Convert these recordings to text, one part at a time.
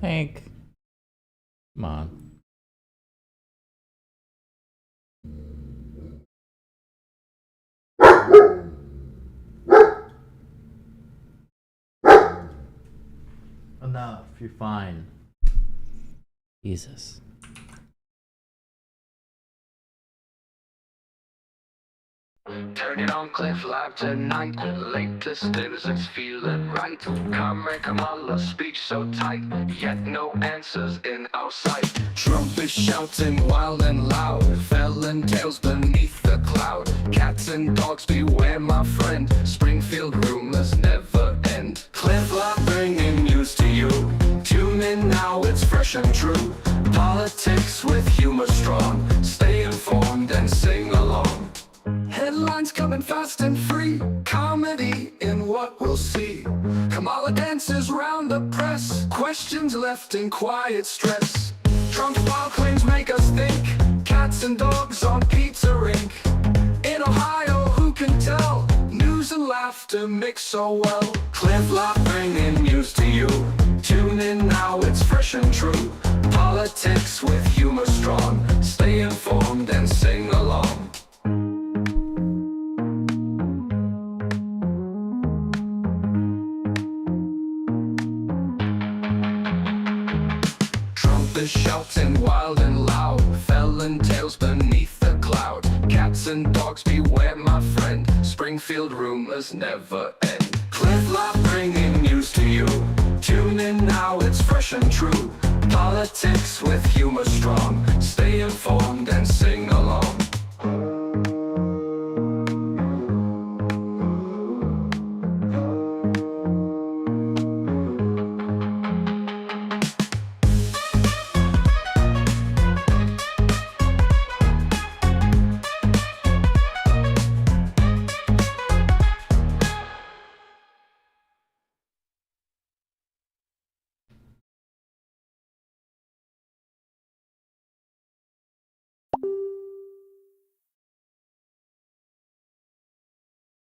Tank. Come on. Enough. You're fine. Jesus. Turn it on, Cliff Live tonight. Latest news, it's feeling right. Kamala's speech so tight, yet no answers in our sight. Trump is shouting wild and loud, felon tales beneath the cloud. Cats and dogs beware, my friend. Springfield rumors never end. Cliff Live bringing news to you. Tune in now, it's fresh and true. Politics with humor strong. Stay informed and sing along. Headlines coming fast and free. Comedy in what we'll see. Kamala dances round the press. Questions left in quiet stress. Trump's wild claims make us think. Cats and dogs on Pizza Rink. In Ohio, who can tell? News and laughter mix so well. Cliff Live bringing news to you. Tune in now, it's fresh and true. Politics with humor strong. Stay informed and sing along. Is shouting wild and loud, felon tales beneath the cloud. Cats and dogs beware, my friend. Springfield rumors never end. Cliff Live bringing news to you. Tune in now, it's fresh and true. Politics with humor strong. Stay informed and sing along.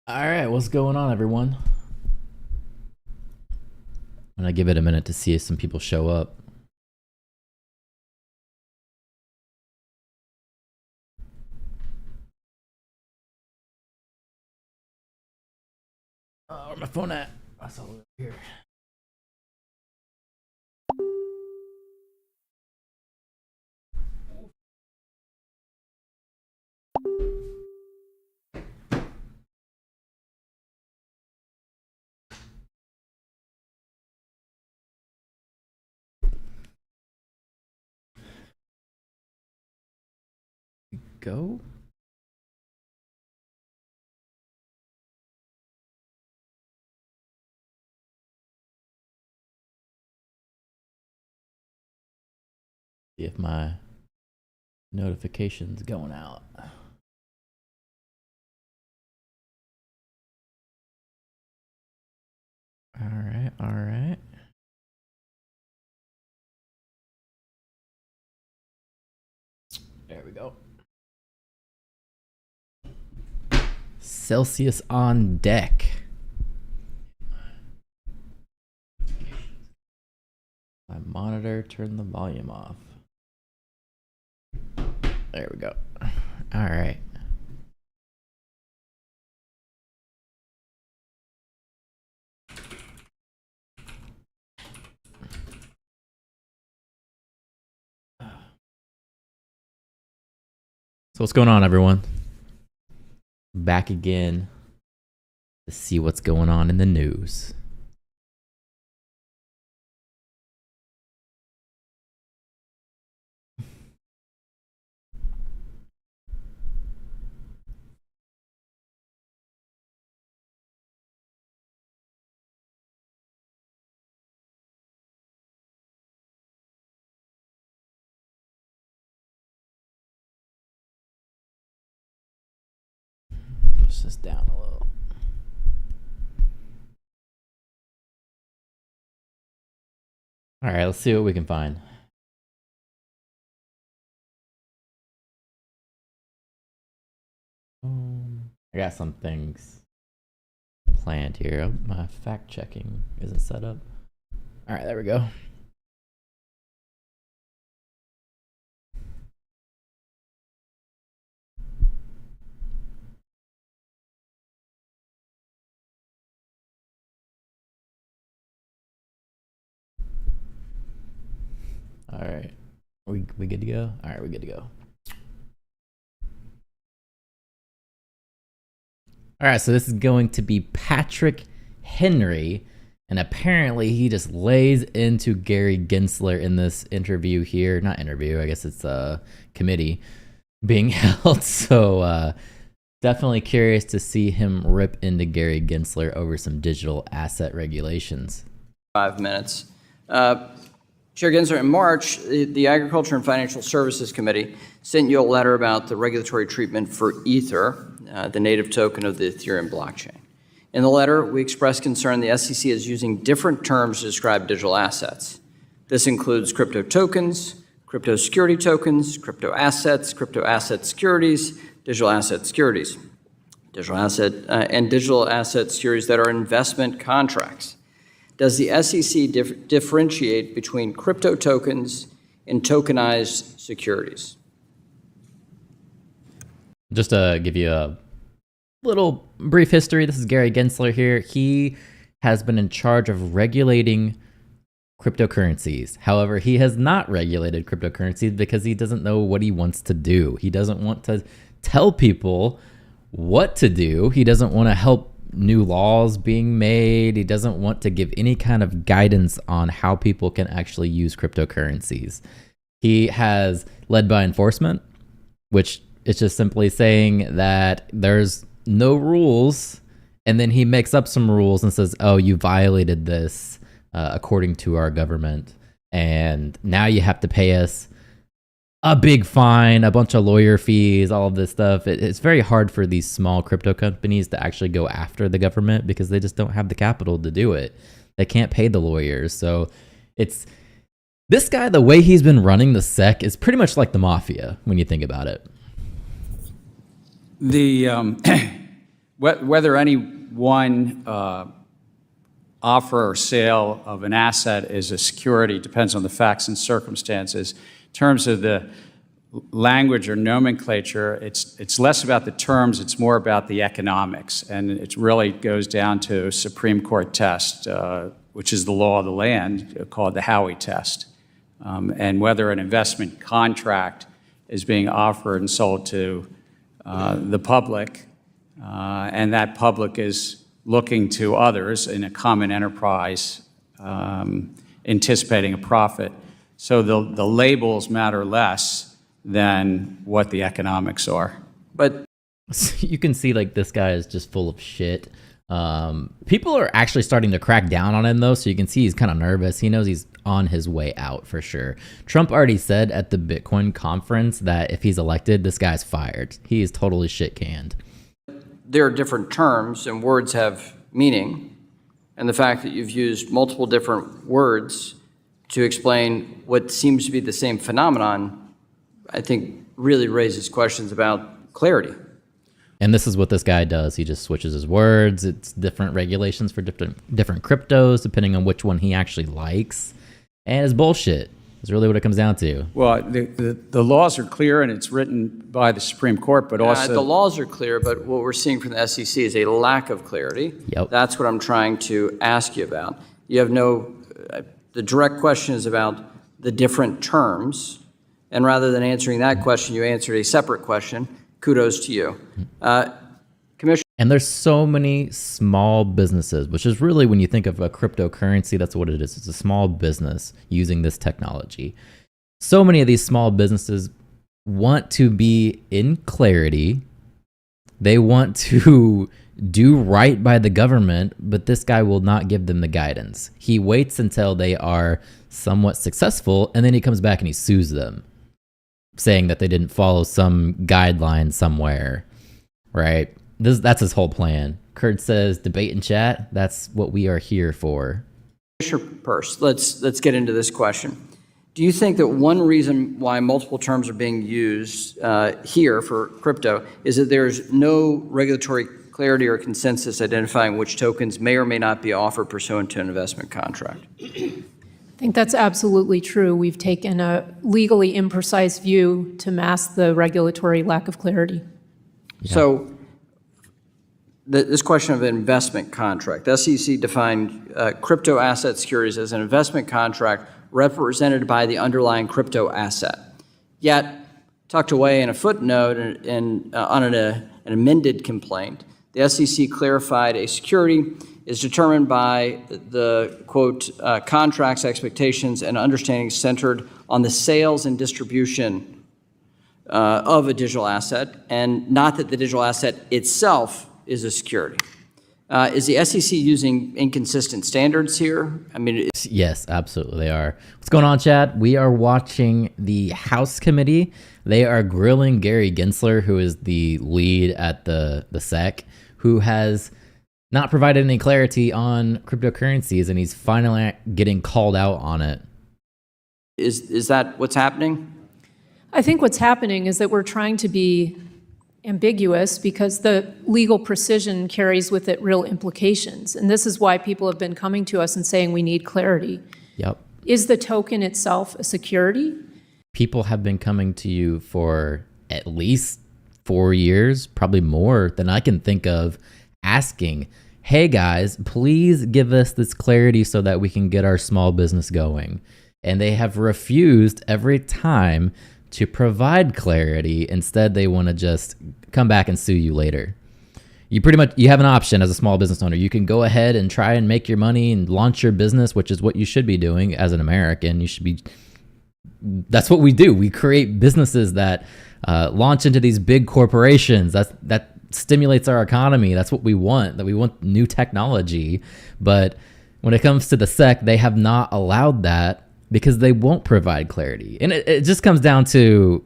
Alright, what's going on, everyone? I'm gonna give it a minute to see if some people show up. Oh, where's my phone at? That's all over here. Go. See if my notification's going out. Alright, alright. There we go. Celsius on deck. My monitor, turn the volume off. There we go. All right. So what's going on, everyone? Back again to see what's going on in the news. Push this down a little. All right, let's see what we can find. I got some things planned here. My fact checking isn't set up. All right, there we go. All right. We good to go? All right, we good to go. All right, so this is going to be Patrick Henry, and apparently he just lays into Gary Gensler in this interview here. Not interview, I guess it's a committee being held. So definitely curious to see him rip into Gary Gensler over some digital asset regulations. 5 minutes. Chair Gensler, in March, the Agriculture and Financial Services Committee sent you a letter about the regulatory treatment for Ether, the native token of the Ethereum blockchain. In the letter, we expressed concern the SEC is using different terms to describe digital assets. This includes crypto tokens, crypto security tokens, crypto asset securities, digital asset securities, and digital asset securities that are investment contracts. Does the SEC differentiate between crypto tokens and tokenized securities? Just to give you a little brief history, this is Gary Gensler here. He has been in charge of regulating cryptocurrencies. However, he has not regulated cryptocurrencies because he doesn't know what he wants to do. He doesn't want to tell people what to do. He doesn't want to help new laws being made. He doesn't want to give any kind of guidance on how people can actually use cryptocurrencies. He has led by enforcement, which is just simply saying that there's no rules, and then he makes up some rules and says, oh, you violated this according to our government, and now you have to pay us a big fine, a bunch of lawyer fees, all of this stuff. It's very hard for these small crypto companies to actually go after the government because they just don't have the capital to do it. They can't pay the lawyers. So it's this guy, the way he's been running the SEC is pretty much like the mafia when you think about it. The whether any one offer or sale of an asset is a security depends on the facts and circumstances. In terms of the language or nomenclature, it's less about the terms, it's more about the economics, and it really goes down to a Supreme Court test, which is the law of the land, called the Howey test, and whether an investment contract is being offered and sold to the public, and that public is looking to others in a common enterprise, anticipating a profit. So the labels matter less than what the economics are. But You can see like this guy is just full of shit. People are actually starting to crack down on him though, so you can see he's kind of nervous. He knows he's on his way out for sure. Trump already said at the Bitcoin conference that if he's elected, this guy's fired. He is totally shit canned. there are different terms and words have meaning, and the fact that you've used multiple different words to explain what seems to be the same phenomenon, I think really raises questions about clarity. And this is what this guy does. He just switches his words. It's different regulations for different cryptos, depending on which one he actually likes. And it's bullshit. It's really what it comes down to. Well, the laws are clear, and it's written by the Supreme Court, but also... The laws are clear, but what we're seeing from the SEC is a lack of clarity. Yep. That's what I'm trying to ask you about. You have no... the direct question is about the different terms, and rather than answering that question, you answered a separate question. Kudos to you. Commissioner. And there's so many small businesses, which is really when you think of a cryptocurrency, that's what it is. It's a small business using this technology. So many of these small businesses want to be in clarity. They want to do right by the government, but this guy will not give them the guidance. He waits until they are somewhat successful, and then he comes back and he sues them, saying that they didn't follow some guideline somewhere, right? That's his whole plan. Kurt says, debate and chat, that's what we are here for. Commissioner Peirce, let's get into this question. Do you think that one reason why multiple terms are being used here for crypto is that there's no regulatory clarity or consensus identifying which tokens may or may not be offered pursuant to an investment contract? I think that's absolutely true. We've taken a legally imprecise view to mask the regulatory lack of clarity. Yeah. So this question of an investment contract, the SEC defined crypto asset securities as an investment contract represented by the underlying crypto asset. Yet, tucked away in a footnote on an amended complaint, the SEC clarified a security is determined by the, quote, contracts, expectations, and understandings centered on the sales and distribution of a digital asset, and not that the digital asset itself is a security. Is the SEC using inconsistent standards here? I mean, Yes, absolutely they are. What's going on, Chad? We are watching the House committee. They are grilling Gary Gensler, who is the lead at the SEC, who has not provided any clarity on cryptocurrencies, and he's finally getting called out on it. is that what's happening? I think what's happening is that we're trying to be ambiguous because the legal precision carries with it real implications. And this is why people have been coming to us and saying we need clarity. Yep. Is the token itself a security? People have been coming to you for at least 4 years, probably more than I can think of, asking, hey guys, please give us this clarity so that we can get our small business going. And they have refused every time to provide clarity. Instead, they want to just come back and sue you later. You have an option as a small business owner. You can go ahead and try and make your money and launch your business, which is what you should be doing as an American. That's what we do. We create businesses that launch into these big corporations. That stimulates our economy. That's what we want. That we want new technology. But when it comes to the SEC, they have not allowed that because they won't provide clarity. And it just comes down to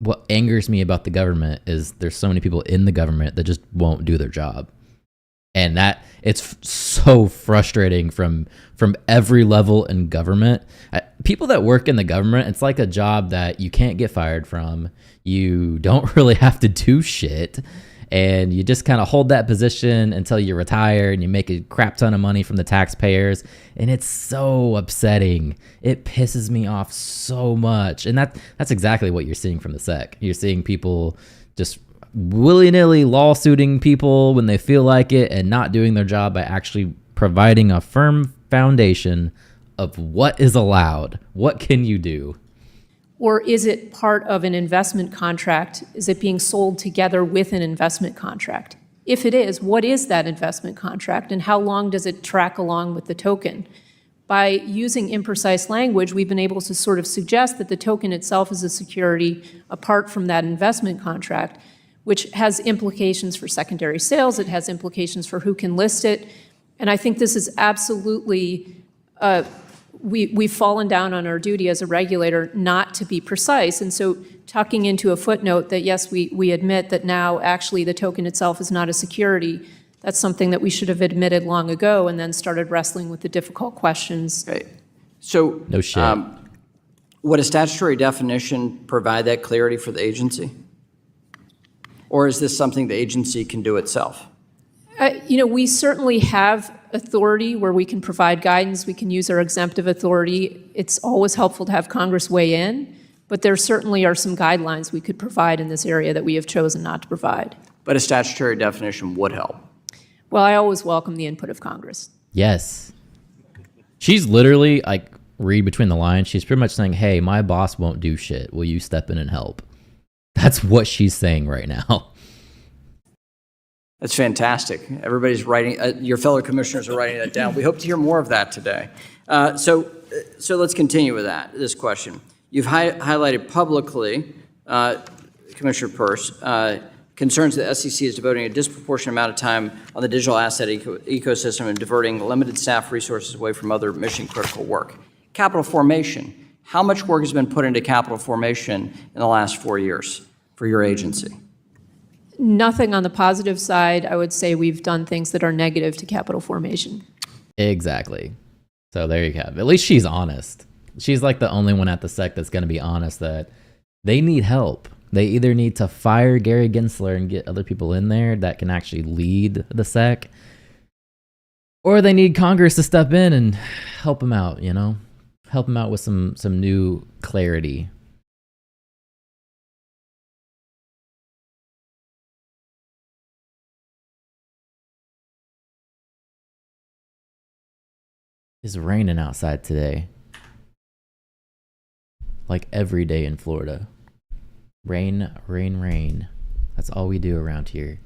what angers me about the government is there's so many people in the government that just won't do their job. And that it's so frustrating from every level in government. People that work in the government, it's like a job that you can't get fired from. You don't really have to do shit. And you just kind of hold that position until you retire and you make a crap ton of money from the taxpayers. And it's so upsetting. It pisses me off so much. And that's exactly what you're seeing from the SEC. You're seeing people just willy-nilly lawsuiting people when they feel like it and not doing their job by actually providing a firm foundation of what is allowed. What can you do? Or is it part of an investment contract? Is it being sold together with an investment contract? If it is, what is that investment contract and how long does it track along with the token? By using imprecise language, we've been able to sort of suggest that the token itself is a security apart from that investment contract, which has implications for secondary sales. It has implications for who can list it. And I think this is absolutely we've fallen down on our duty as a regulator not to be precise. And so tucking into a footnote that, yes, we admit that now actually the token itself is not a security, that's something that we should have admitted long ago and then started wrestling with the difficult questions. Okay. So No shit. would a statutory definition provide that clarity for the agency? Or is this something the agency can do itself? We certainly have authority where we can provide guidance. We can use our exemptive authority. It's always helpful to have Congress weigh in, but there certainly are some guidelines we could provide in this area that we have chosen not to provide. But a statutory definition would help. Well, I always welcome the input of Congress. Yes. She's literally, like, read between the lines. She's pretty much saying, hey, my boss won't do shit. Will you step in and help? That's what she's saying right now. That's fantastic. Everybody's writing, your fellow commissioners are writing that down. We hope to hear more of that today. So let's continue with this question. You've highlighted publicly, Commissioner Peirce, concerns that SEC is devoting a disproportionate amount of time on the digital asset ecosystem and diverting limited staff resources away from other mission-critical work. Capital formation. How much work has been put into capital formation in the last 4 years for your agency? Nothing on the positive side. I would say we've done things that are negative to capital formation. Exactly. So there you have it. At least she's honest. She's like the only one at the SEC that's going to be honest that they need help. They either need to fire Gary Gensler and get other people in there that can actually lead the SEC, or they need Congress to step in and help them out, help them out with some new clarity. It's raining outside today. like every day in Florida. Rain, rain, rain. That's all we do around here.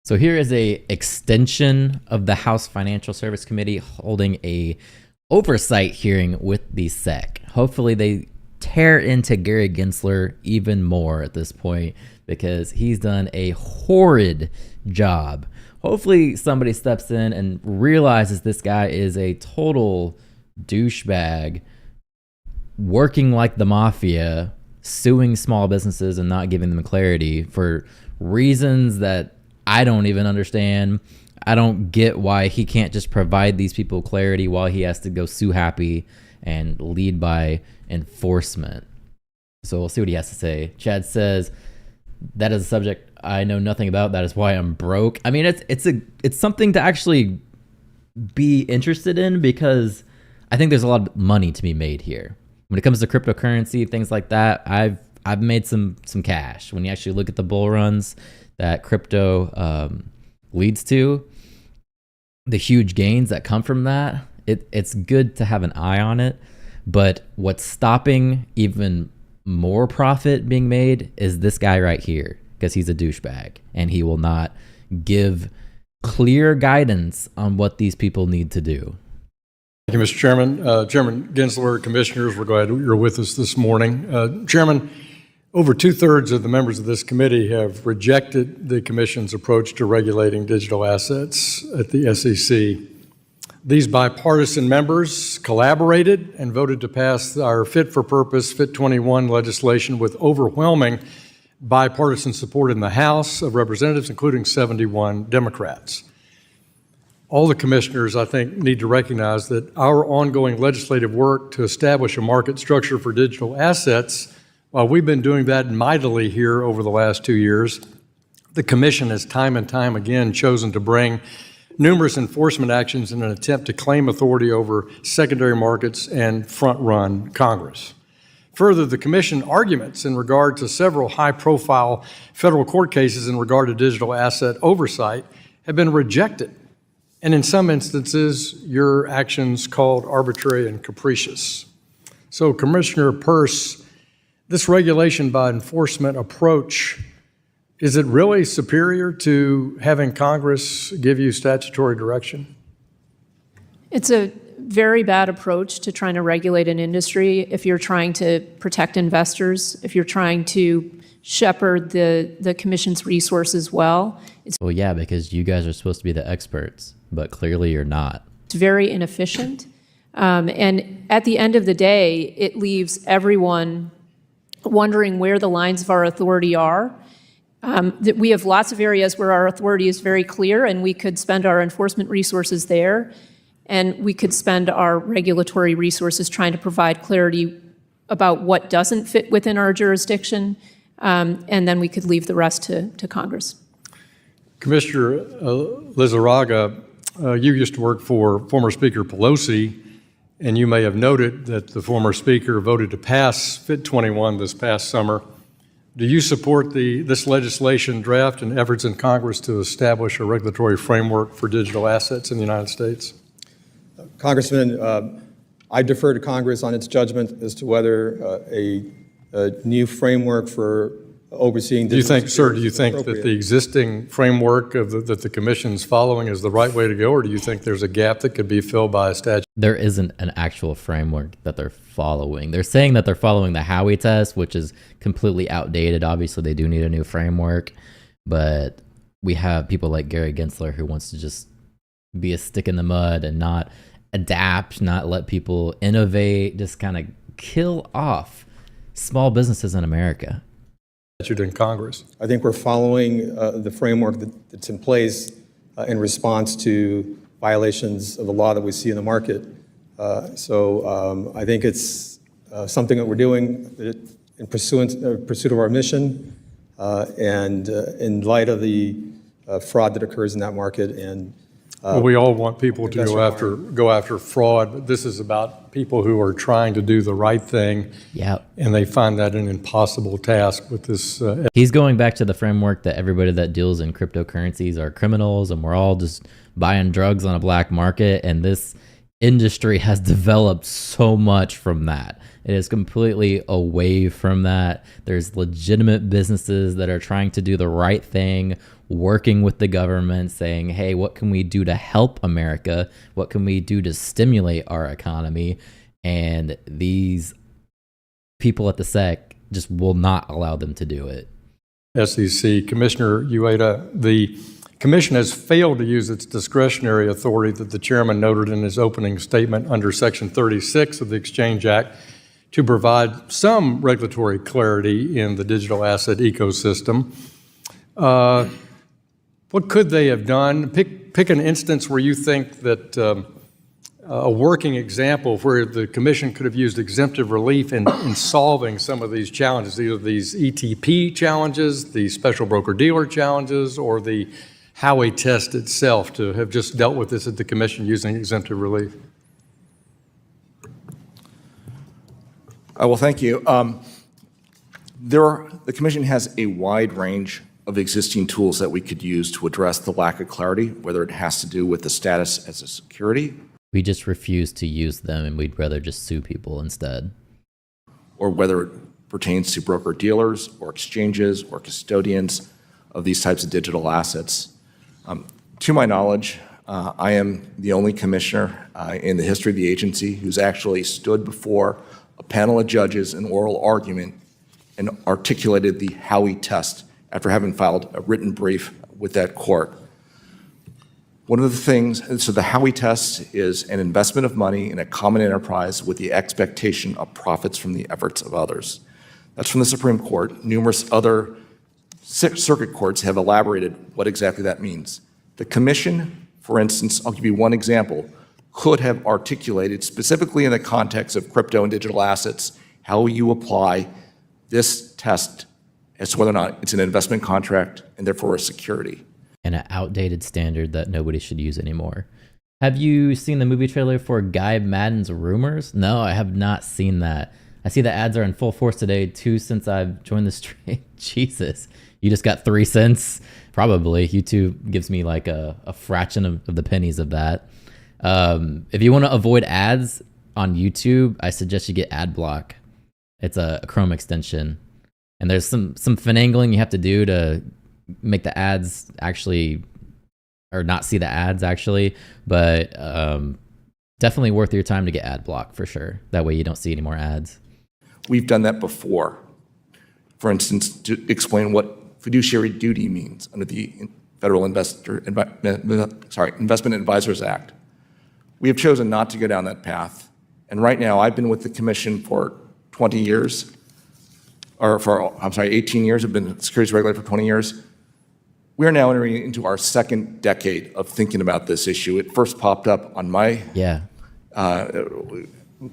So here is a extension of the House Financial Service Committee holding a oversight hearing with the SEC. Hopefully they tear into Gary Gensler even more at this point because he's done a horrid job. Hopefully somebody steps in and realizes this guy is a total douchebag, working like the mafia, suing small businesses and not giving them clarity for reasons that I don't even understand. I don't get why he can't just provide these people clarity while he has to go sue Happy and lead by enforcement. So we'll see what he has to say. Chad says, that is a subject I know nothing about. That is why I'm broke. I mean, it's something to actually be interested in because I think there's a lot of money to be made here. When it comes to cryptocurrency, things like that, I've made some cash. When you actually look at the bull runs that crypto leads to, the huge gains that come from that, it's good to have an eye on it. But what's stopping even more profit being made is this guy right here, because he's a douchebag and he will not give clear guidance on what these people need to do. Thank you, Mr. Chairman. Chairman Gensler, Commissioners, we're glad you're with us this morning. Chairman, over 2/3 of the members of this committee have rejected the Commission's approach to regulating digital assets at the SEC. These bipartisan members collaborated and voted to pass our fit-for-purpose Fit 21 legislation with overwhelming bipartisan support in the House of Representatives, including 71 Democrats. All the commissioners, I think, need to recognize that our ongoing legislative work to establish a market structure for digital assets, while we've been doing that mightily here over the last 2 years, the Commission has time and time again chosen to bring numerous enforcement actions in an attempt to claim authority over secondary markets and front-run Congress. Further, the Commission arguments in regard to several high-profile federal court cases in regard to digital asset oversight have been rejected, and in some instances, your actions called arbitrary and capricious. So, Commissioner Peirce, this regulation by enforcement approach, is it really superior to having Congress give you statutory direction? It's a very bad approach to trying to regulate an industry if you're trying to protect investors, if you're trying to shepherd the Commission's resources well. Well, yeah, because you guys are supposed to be the experts, but clearly you're not. It's very inefficient. And at the end of the day, it leaves everyone wondering where the lines of our authority are. That we have lots of areas where our authority is very clear, and we could spend our enforcement resources there, and we could spend our regulatory resources trying to provide clarity about what doesn't fit within our jurisdiction, and then we could leave the rest to Congress. Commissioner Lizarraga, you used to work for former Speaker Pelosi, and you may have noted that the former Speaker voted to pass Fit 21 this past summer. Do you support this legislation draft and efforts in Congress to establish a regulatory framework for digital assets in the United States? Congressman, I defer to Congress on its judgment as to whether a new framework for overseeing do you think that the existing framework that the Commission's following is the right way to go, or do you think there's a gap that could be filled by a statute? There isn't an actual framework that they're following. They're saying that they're following the Howey test, which is completely outdated. Obviously, they do need a new framework, but we have people like Gary Gensler who wants to just be a stick in the mud and not adapt, not let people innovate, just kind of kill off small businesses in America. Statute in Congress. I think we're following the framework that's in place in response to violations of the law that we see in the market. So I think it's something that we're doing in pursuit of our mission and in light of the fraud that occurs in that market. And Well, we all want people to that's go after fraud, but this is about people who are trying to do the right thing. Yeah. And they find that an impossible task with this. He's going back to the framework that everybody that deals in cryptocurrencies are criminals and we're all just buying drugs on a black market. And this industry has developed so much from that. It is completely away from that. There's legitimate businesses that are trying to do the right thing, working with the government, saying, hey, what can we do to help America? What can we do to stimulate our economy? And these people at the SEC just will not allow them to do it. SEC. Commissioner Ueda, the Commission has failed to use its discretionary authority that the chairman noted in his opening statement under Section 36 of the Exchange Act to provide some regulatory clarity in the digital asset ecosystem. What could they have done? Pick an instance where you think that a working example where the Commission could have used exemptive relief in solving some of these challenges, either these ETP challenges, the special broker-dealer challenges, or the Howey test itself, to have just dealt with this at the Commission using exemptive relief. Well, thank you. The Commission has a wide range of existing tools that we could use to address the lack of clarity, whether it has to do with the status as a security. We just refuse to use them and we'd rather just sue people instead. Or whether it pertains to broker-dealers or exchanges or custodians of these types of digital assets. To my knowledge, I am the only commissioner in the history of the agency who's actually stood before a panel of judges in oral argument and articulated the Howey test after having filed a written brief with that court. One of the things, so the Howey test is an investment of money in a common enterprise with the expectation of profits from the efforts of others. That's from the Supreme Court. Numerous other circuit courts have elaborated what exactly that means. The Commission, for instance, I'll give you one example, could have articulated specifically in the context of crypto and digital assets how you apply this test as to whether or not it's an investment contract and therefore a security. And an outdated standard that nobody should use anymore. Have you seen the movie trailer for Guy Madden's Rumors? No, I have not seen that. I see the ads are in full force today, too, since I've joined the stream. Jesus. You just got 3 cents? Probably. YouTube gives me like a fraction of the pennies of that. If you want to avoid ads on YouTube, I suggest you get ad block. It's a Chrome extension. And there's some finagling you have to do to make the ads actually, or not see the ads actually, but definitely worth your time to get ad block for sure. That way you don't see any more ads. We've done that before. For instance, to explain what fiduciary duty means under the Federal Investment Advisors Act. We have chosen not to go down that path. And right now, I've been with the Commission for 20 years, or for, 18 years. I've been a securities regulator for 20 years. We are now entering into our second decade of thinking about this issue. It first popped up on my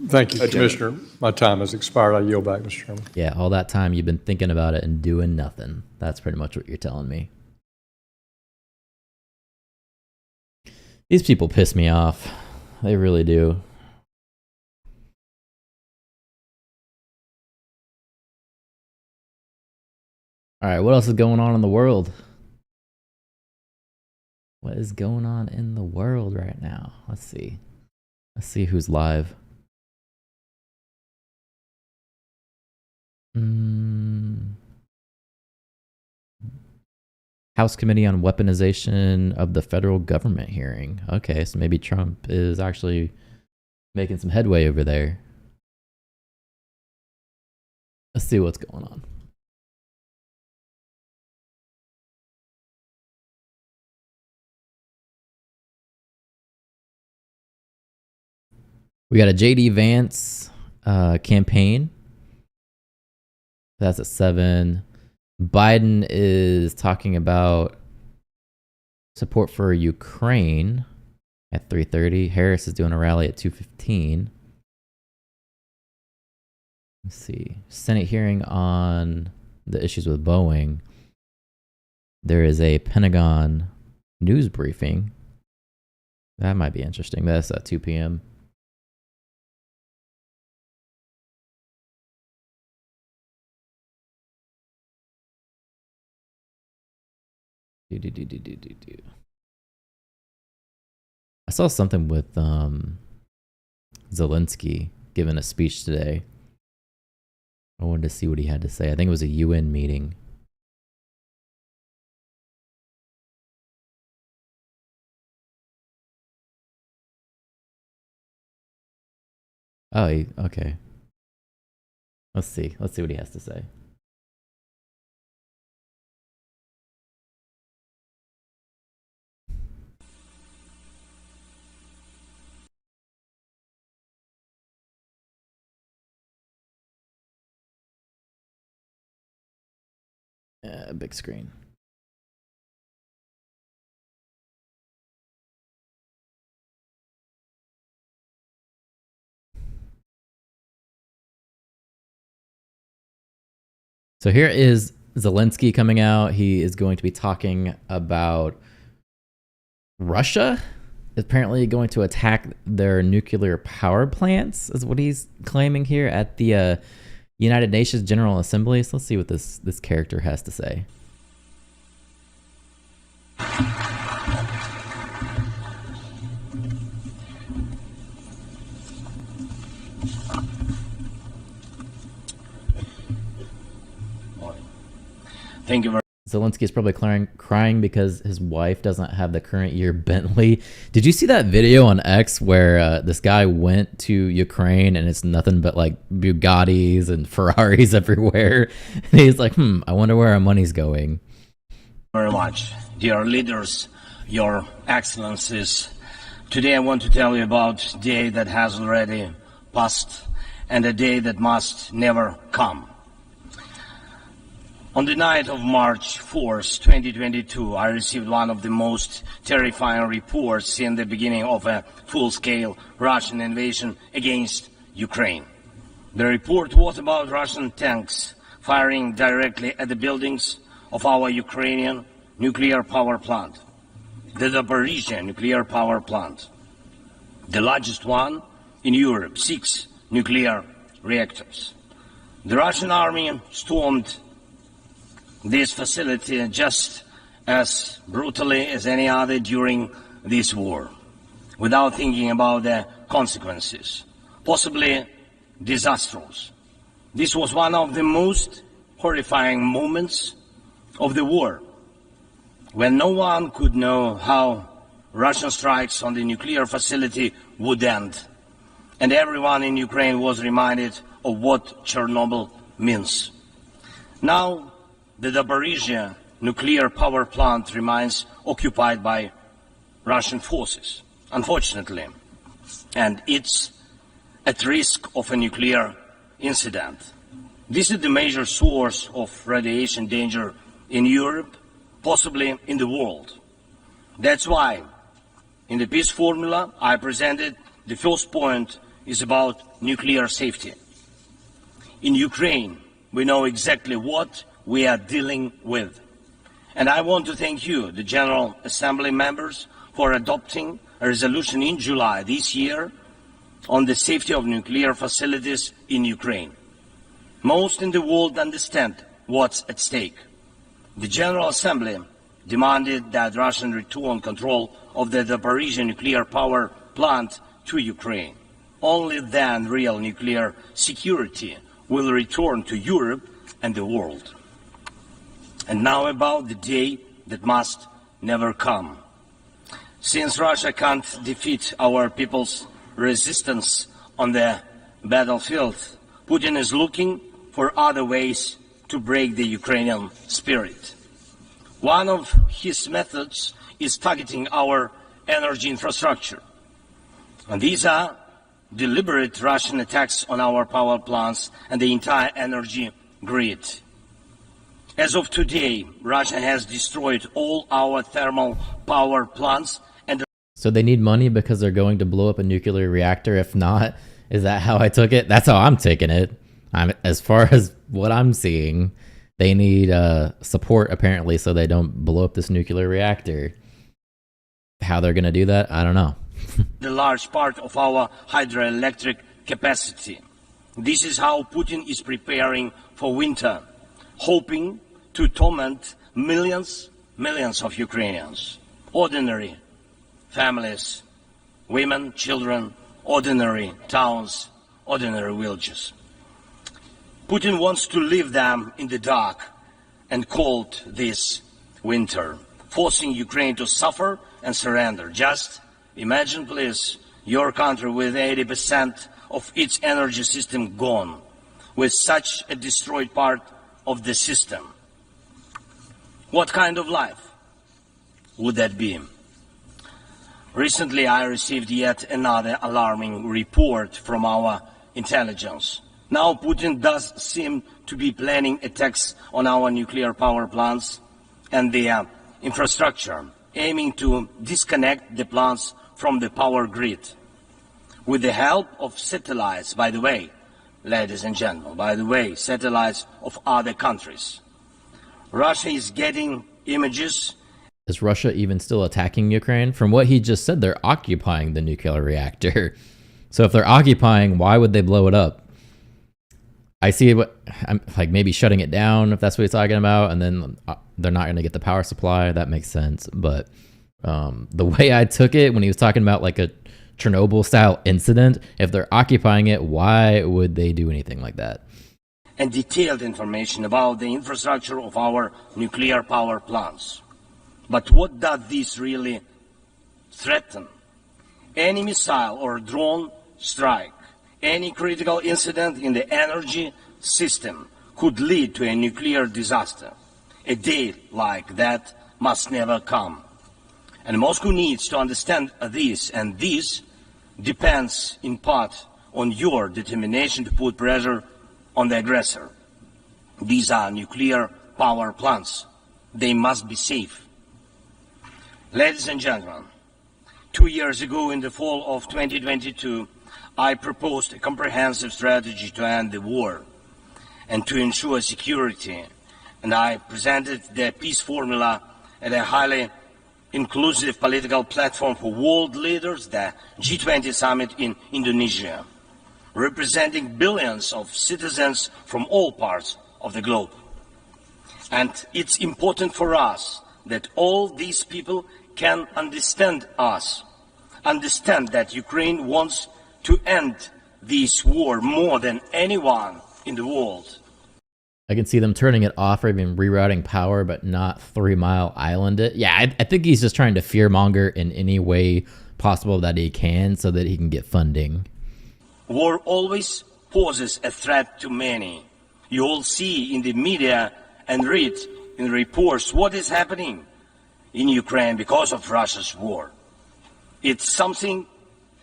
Thank you, agenda. Commissioner. My time has expired. I yield back, Mr. Chairman. Yeah, all that time you've been thinking about it and doing nothing. That's pretty much what you're telling me. These people piss me off. They really do. All right, what else is going on in the world? What is going on in the world right now? Let's see. Let's see who's live. House Committee on Weaponization of the Federal Government hearing. Okay, so maybe Trump is actually making some headway over there. Let's see what's going on. We got a JD Vance campaign. That's at 7. Biden is talking about support for Ukraine at 3:30. Harris is doing a rally at 2:15. Let's see. Senate hearing on the issues with Boeing. There is a Pentagon news briefing. That might be interesting. That's at 2 p.m. I saw something with Zelensky giving a speech today. I wanted to see what he had to say. I think it was a UN meeting. Oh, okay. Let's see. Let's see what he has to say. Big screen. So here is Zelensky coming out. He is going to be talking about Russia apparently going to attack their nuclear power plants, is what he's claiming here at the United Nations General Assembly. So let's see what this character has to say. Thank you very much. Zelensky is probably crying because his wife doesn't have the current year Bentley. Did you see that video on X where this guy went to Ukraine and it's nothing but like Bugattis and Ferraris everywhere? And he's like, I wonder where our money's going. Very much. Dear leaders, your excellencies, today I want to tell you about a day that has already passed and a day that must never come. On the night of March 4th, 2022, I received one of the most terrifying reports since the beginning of a full-scale Russian invasion against Ukraine. The report was about Russian tanks firing directly at the buildings of our Ukrainian nuclear power plant, the Zaporizhzhia nuclear power plant, the largest one in Europe, 6 nuclear reactors. The Russian army stormed this facility just as brutally as any other during this war, without thinking about the consequences, possibly disastrous. This was one of the most horrifying moments of the war, when no one could know how Russian strikes on the nuclear facility would end, and everyone in Ukraine was reminded of what Chernobyl means. Now, the Zaporizhzhia nuclear power plant remains occupied by Russian forces, unfortunately, and it's at risk of a nuclear incident. This is the major source of radiation danger in Europe, possibly in the world. That's why, in the peace formula I presented, the first point is about nuclear safety. In Ukraine, we know exactly what we are dealing with. And I want to thank you, the General Assembly members, for adopting a resolution in July this year on the safety of nuclear facilities in Ukraine. Most in the world understand what's at stake. The General Assembly demanded that Russian return control of the Zaporizhzhia nuclear power plant to Ukraine. Only then real nuclear security will return to Europe and the world. And now about the day that must never come. Since Russia can't defeat our people's resistance on the battlefield, Putin is looking for other ways to break the Ukrainian spirit. One of his methods is targeting our energy infrastructure. And these are deliberate Russian attacks on our power plants and the entire energy grid. As of today, Russia has destroyed all our thermal power plants and So they need money because they're going to blow up a nuclear reactor. If not, is that how I took it? That's how I'm taking it. As far as what I'm seeing, they need support apparently so they don't blow up this nuclear reactor. How they're going to do that, I don't know. the large part of our hydroelectric capacity. This is how Putin is preparing for winter, hoping to torment millions of Ukrainians, ordinary families, women, children, ordinary towns, ordinary villages. Putin wants to leave them in the dark and cold this winter, forcing Ukraine to suffer and surrender. Just imagine, please, your country with 80% of its energy system gone, with such a destroyed part of the system. What kind of life would that be? Recently, I received yet another alarming report from our intelligence. Now Putin does seem to be planning attacks on our nuclear power plants and the infrastructure, aiming to disconnect the plants from the power grid. With the help of satellites, by the way, ladies and gentlemen, satellites of other countries. Russia is getting images. Is Russia even still attacking Ukraine? From what he just said, they're occupying the nuclear reactor. So if they're occupying, why would they blow it up? I see what I'm like, maybe shutting it down if that's what he's talking about, and then they're not going to get the power supply. That makes sense. But the way I took it when he was talking about like a Chernobyl style incident, if they're occupying it, why would they do anything like that? And detailed information about the infrastructure of our nuclear power plants. But what does this really threaten? Any missile or drone strike, any critical incident in the energy system could lead to a nuclear disaster. A day like that must never come. And Moscow needs to understand this, and this depends in part on your determination to put pressure on the aggressor. These are nuclear power plants. They must be safe. Ladies and gentlemen, 2 years ago in the fall of 2022, I proposed a comprehensive strategy to end the war and to ensure security, and I presented the peace formula at a highly inclusive political platform for world leaders, the G20 summit in Indonesia, representing billions of citizens from all parts of the globe. And it's important for us that all these people can understand us, understand that Ukraine wants to end this war more than anyone in the world. I can see them turning it off or even rerouting power, but not 3 Mile Island it. Yeah, I think he's just trying to fearmonger in any way possible that he can so that he can get funding. War always poses a threat to many. You all see in the media and read in reports what is happening in Ukraine because of Russia's war. It's something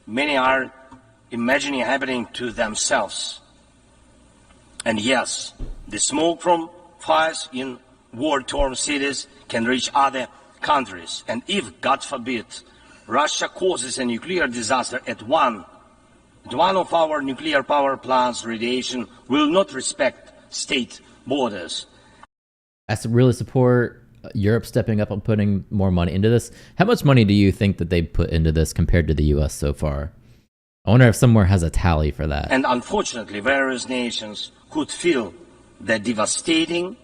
many are imagining happening to themselves. And yes, the smoke from fires in war-torn cities can reach other countries. And if, God forbid, Russia causes a nuclear disaster at one of our nuclear power plants, radiation will not respect state borders. I really support Europe stepping up and putting more money into this. How much money do you think that they put into this compared to the US so far? I wonder if somewhere has a tally for that. And unfortunately, various nations could feel the devastating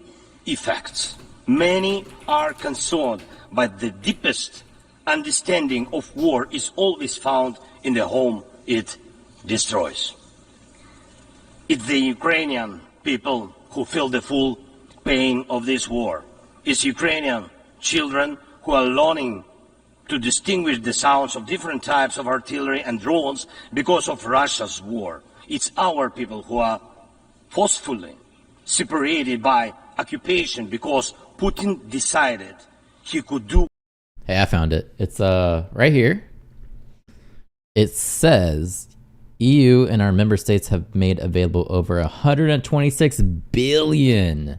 effects. Many are concerned, but the deepest understanding of war is always found in the home it destroys. It's the Ukrainian people who feel the full pain of this war. It's Ukrainian children who are learning to distinguish the sounds of different types of artillery and drones because of Russia's war. It's our people who are forcefully separated by occupation because Putin decided he could do. Hey, I found it. It's right here. It says EU and our member states have made available over 126 billion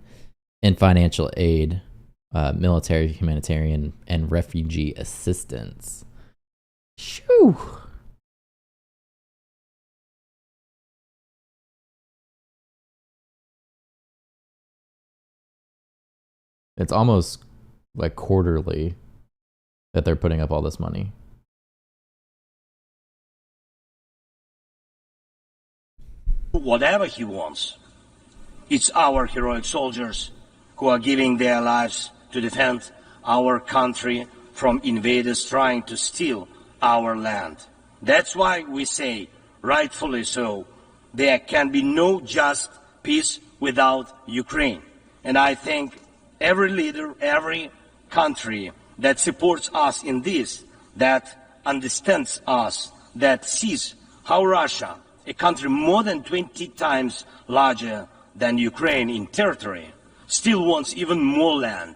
in financial aid, military, humanitarian, and refugee assistance. Shoo! It's almost like quarterly that they're putting up all this money. Whatever he wants. It's our heroic soldiers who are giving their lives to defend our country from invaders trying to steal our land. That's why we say, rightfully so, there can be no just peace without Ukraine. And I thank every leader, every country that supports us in this, that understands us, that sees how Russia, a country more than 20 times larger than Ukraine in territory, still wants even more land,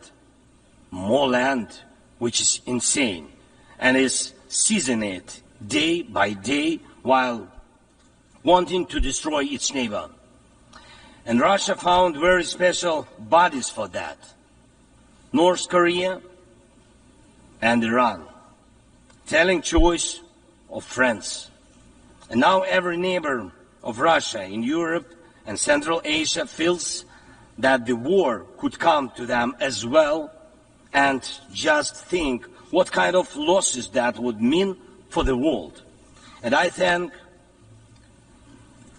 which is insane, and is seizing it day by day while wanting to destroy its neighbor. And Russia found very special bodies for that. North Korea and Iran, telling choice of friends. And now every neighbor of Russia in Europe and Central Asia feels that the war could come to them as well, and just think what kind of losses that would mean for the world. And I thank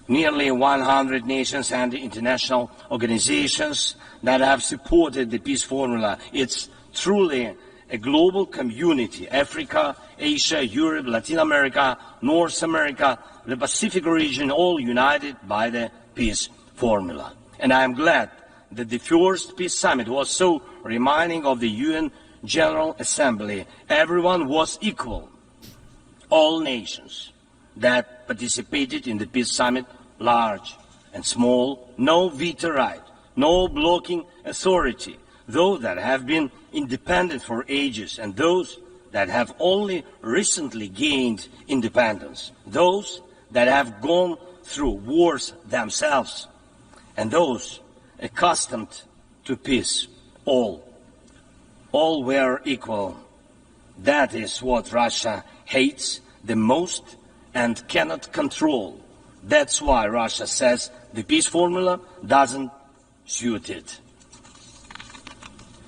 nearly 100 nations and international organizations that have supported the peace formula. It's truly a global community: Africa, Asia, Europe, Latin America, North America, the Pacific region, all united by the peace formula. And I am glad that the first peace summit was so reminding of the UN General Assembly. Everyone was equal. All nations that participated in the peace summit, large and small, no veto right, no blocking authority, those that have been independent for ages and those that have only recently gained independence, those that have gone through wars themselves, and those accustomed to peace. All were equal. That is what Russia hates the most and cannot control. That's why Russia says the peace formula doesn't suit it.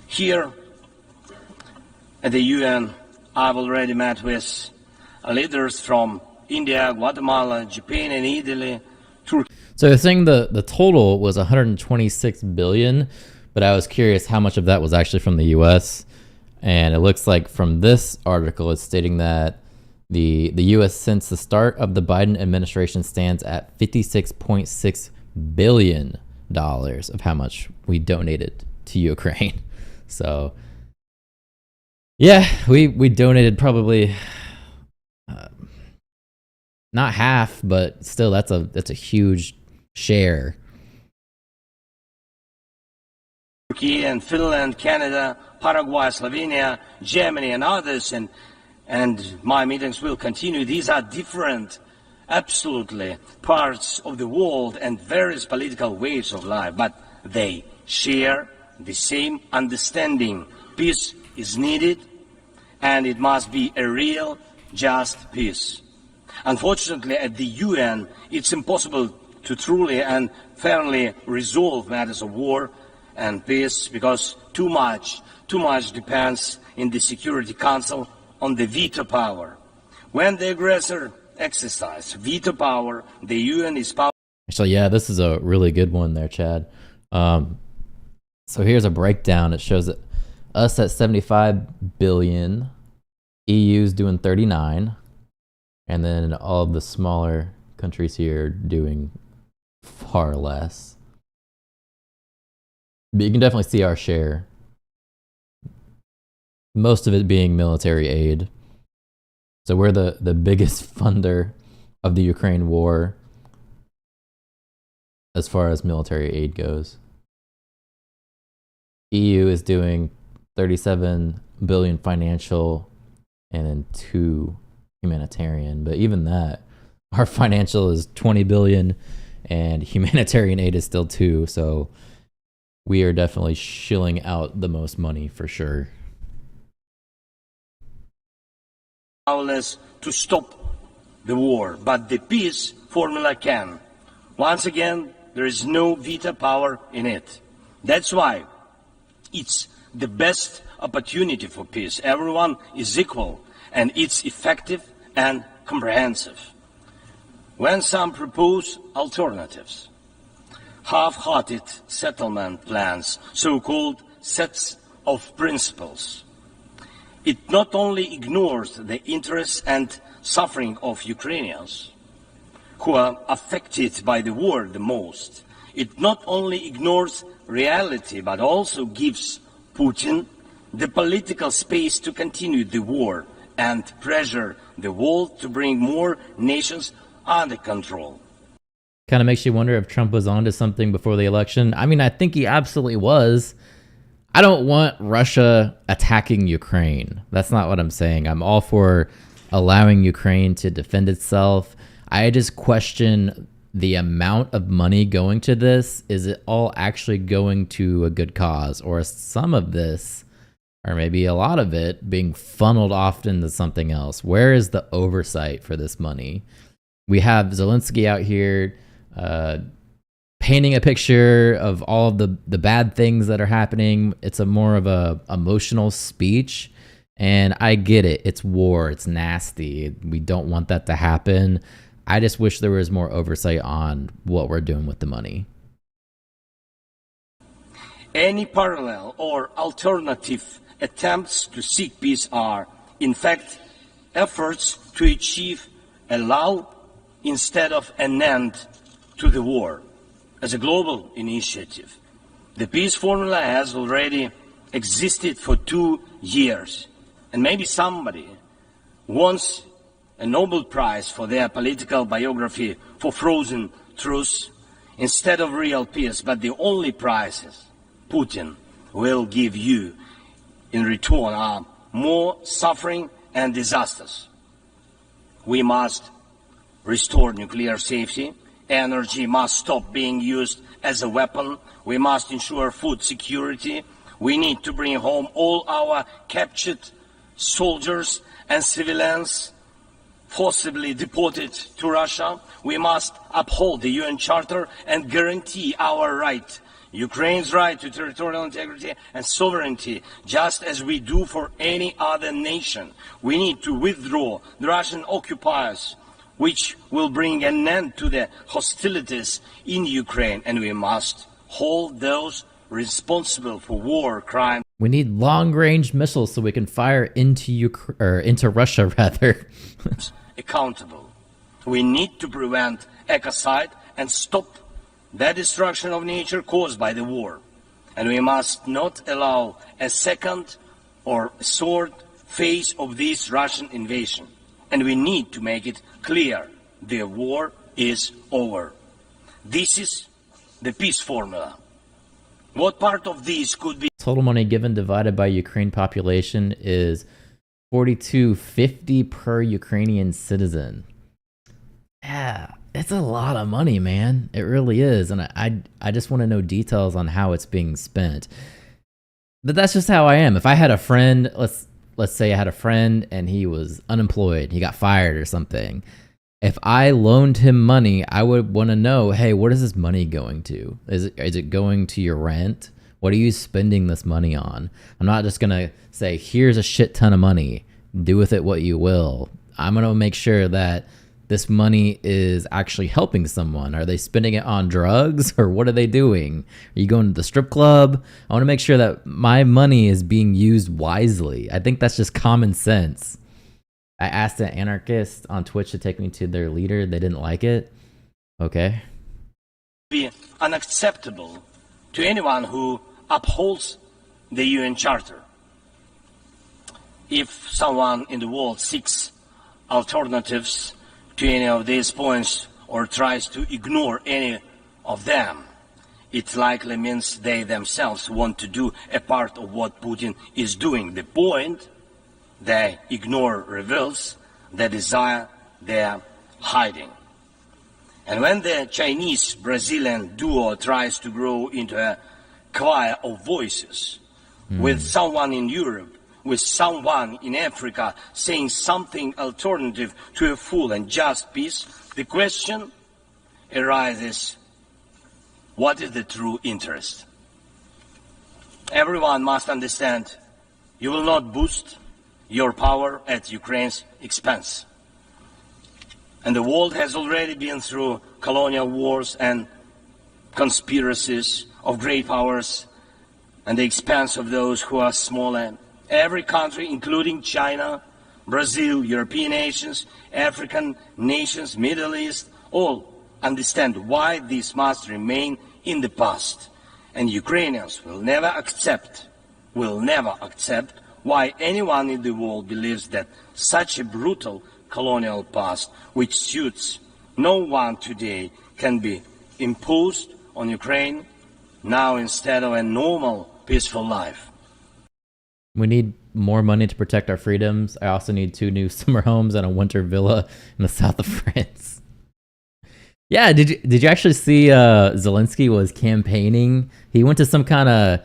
Here at the UN, I've already met with leaders from India, Guatemala, Japan, and Italy, Turkey. So they're saying the total was 126 billion, but I was curious how much of that was actually from the US. And it looks like from this article, it's stating that the US since the start of the Biden administration stands at $56.6 billion of how much we donated to Ukraine. So yeah, we donated probably not half, but still that's a huge share. Turkey and Finland, Canada, Paraguay, Slovenia, Germany, and others, and my meetings will continue. These are different, absolutely, parts of the world and various political ways of life, but they share the same understanding. Peace is needed, and it must be a real, just peace. Unfortunately, at the UN, it's impossible to truly and fairly resolve matters of war and peace because too much depends in the Security Council on the veto power. When the aggressor exercises veto power, the UN is powerless. Actually, yeah, this is a really good one there, Chad. So here's a breakdown. It shows that us at 75 billion, EU's doing 39, and then all of the smaller countries here doing far less. But you can definitely see our share. Most of it being military aid. So we're the biggest funder of the Ukraine war as far as military aid goes. EU is doing 37 billion financial and then 2 humanitarian, but even that, our financial is 20 billion and humanitarian aid is still 2. So we are definitely shilling out the most money for sure. Powerless to stop the war, but the peace formula can. Once again, there is no veto power in it. That's why it's the best opportunity for peace. Everyone is equal, and it's effective and comprehensive. When some propose alternatives, half-hearted settlement plans, so-called sets of principles, it not only ignores the interests and suffering of Ukrainians, who are affected by the war the most, it not only ignores reality, but also gives Putin the political space to continue the war and pressure the world to bring more nations under control. Kind of makes you wonder if Trump was onto something before the election. I mean, I think he absolutely was. I don't want Russia attacking Ukraine. That's not what I'm saying. I'm all for allowing Ukraine to defend itself. I just question the amount of money going to this. Is it all actually going to a good cause, or is some of this, or maybe a lot of it, being funneled off into something else? Where is the oversight for this money? We have Zelensky out here painting a picture of all of the bad things that are happening. It's a more of a emotional speech, and I get it. It's war. It's nasty. We don't want that to happen. I just wish there was more oversight on what we're doing with the money. Any parallel or alternative attempts to seek peace are, in fact, efforts to achieve a lull instead of an end to the war. As a global initiative, the peace formula has already existed for 2 years, and maybe somebody wants a Nobel Prize for their political biography for frozen truths instead of real peace, but the only prizes Putin will give you in return are more suffering and disasters. We must restore nuclear safety. Energy must stop being used as a weapon. We must ensure food security. We need to bring home all our captured soldiers and civilians forcibly deported to Russia. We must uphold the UN Charter and guarantee our right, Ukraine's right to territorial integrity and sovereignty, just as we do for any other nation. We need to withdraw the Russian occupiers, which will bring an end to the hostilities in Ukraine, and we must hold those responsible for war crimes. We need long-range missiles so we can fire into Russia, rather. Accountable. We need to prevent ecocide and stop the destruction of nature caused by the war. And we must not allow a second or third phase of this Russian invasion. And we need to make it clear the war is over. This is the peace formula. What part of this could be Total money given divided by Ukraine population is $42.50 per Ukrainian citizen. Yeah, it's a lot of money, man. It really is. And I just want to know details on how it's being spent. But that's just how I am. If I had a friend, let's say I had a friend and he was unemployed, he got fired or something. If I loaned him money, I would want to know, hey, what is this money going to? Is it going to your rent? What are you spending this money on? I'm not just going to say, here's a shit ton of money. Do with it what you will. I'm going to make sure that this money is actually helping someone. Are they spending it on drugs, or what are they doing? Are you going to the strip club? I want to make sure that my money is being used wisely. I think that's just common sense. I asked an anarchist on Twitch to take me to their leader. They didn't like it. Okay. be unacceptable to anyone who upholds the UN Charter. If someone in the world seeks alternatives to any of these points or tries to ignore any of them, it likely means they themselves want to do a part of what Putin is doing. The point they ignore reveals the desire they're hiding. And when the Chinese-Brazilian duo tries to grow into a choir of voices, with someone in Europe, with someone in Africa saying something alternative to a full and just peace, the question arises, what is the true interest? Everyone must understand you will not boost your power at Ukraine's expense. And the world has already been through colonial wars and conspiracies of great powers and the expense of those who are smaller. Every country, including China, Brazil, European nations, African nations, Middle East, all understand why this must remain in the past. And Ukrainians will never accept why anyone in the world believes that such a brutal colonial past, which suits no one today, can be imposed on Ukraine now instead of a normal, peaceful life. We need more money to protect our freedoms. I also need 2 new summer homes and a winter villa in the south of France. Yeah, did you actually see Zelensky was campaigning? He went to some kind of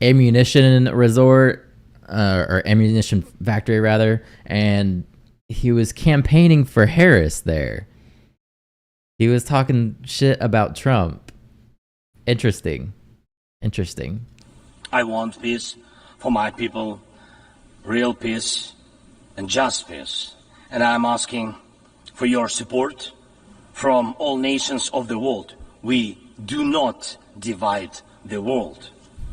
ammunition resort, or ammunition factory rather, and he was campaigning for Harris there. He was talking shit about Trump. Interesting. I want peace for my people, real peace and just peace. And I'm asking for your support from all nations of the world. We do not divide the world.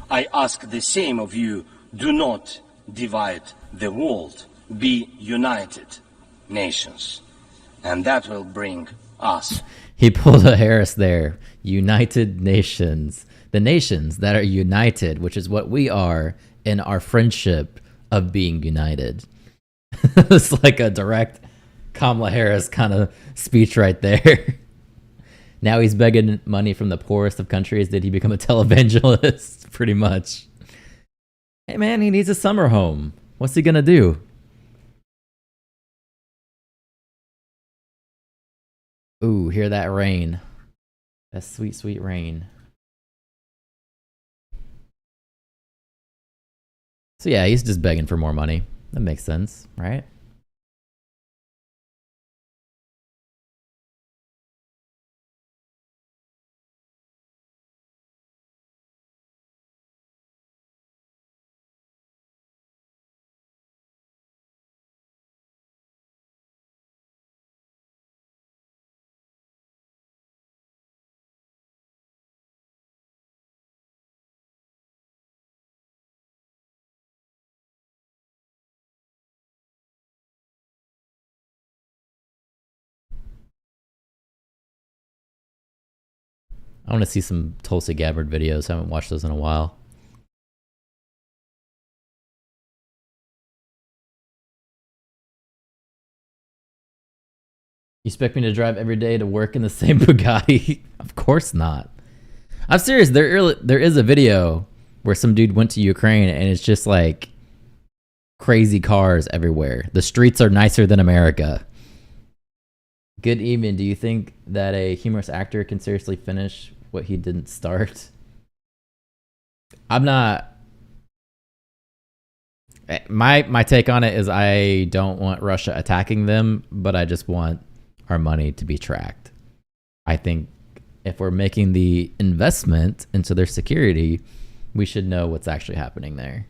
I ask the same of you, do not divide the world. Be united nations. And that will bring us. He pulled a Harris there. United Nations. The nations that are united, which is what we are in our friendship of being united. It's like a direct Kamala Harris kind of speech right there. Now he's begging money from the poorest of countries. Did he become a televangelist? Pretty much. Hey man, he needs a summer home. What's he gonna do? Ooh, hear that rain. That sweet, sweet rain. So yeah, he's just begging for more money. That makes sense, right? I want to see some Tulsi Gabbard videos. I haven't watched those in a while. You expect me to drive every day to work in the same Bugatti? Of course not. I'm serious. There is a video where some dude went to Ukraine and it's just like crazy cars everywhere. The streets are nicer than America. Good evening. Do you think that a humorous actor can seriously finish what he didn't start? I'm not. My take on it is I don't want Russia attacking them, but I just want our money to be tracked. I think if we're making the investment into their security, we should know what's actually happening there.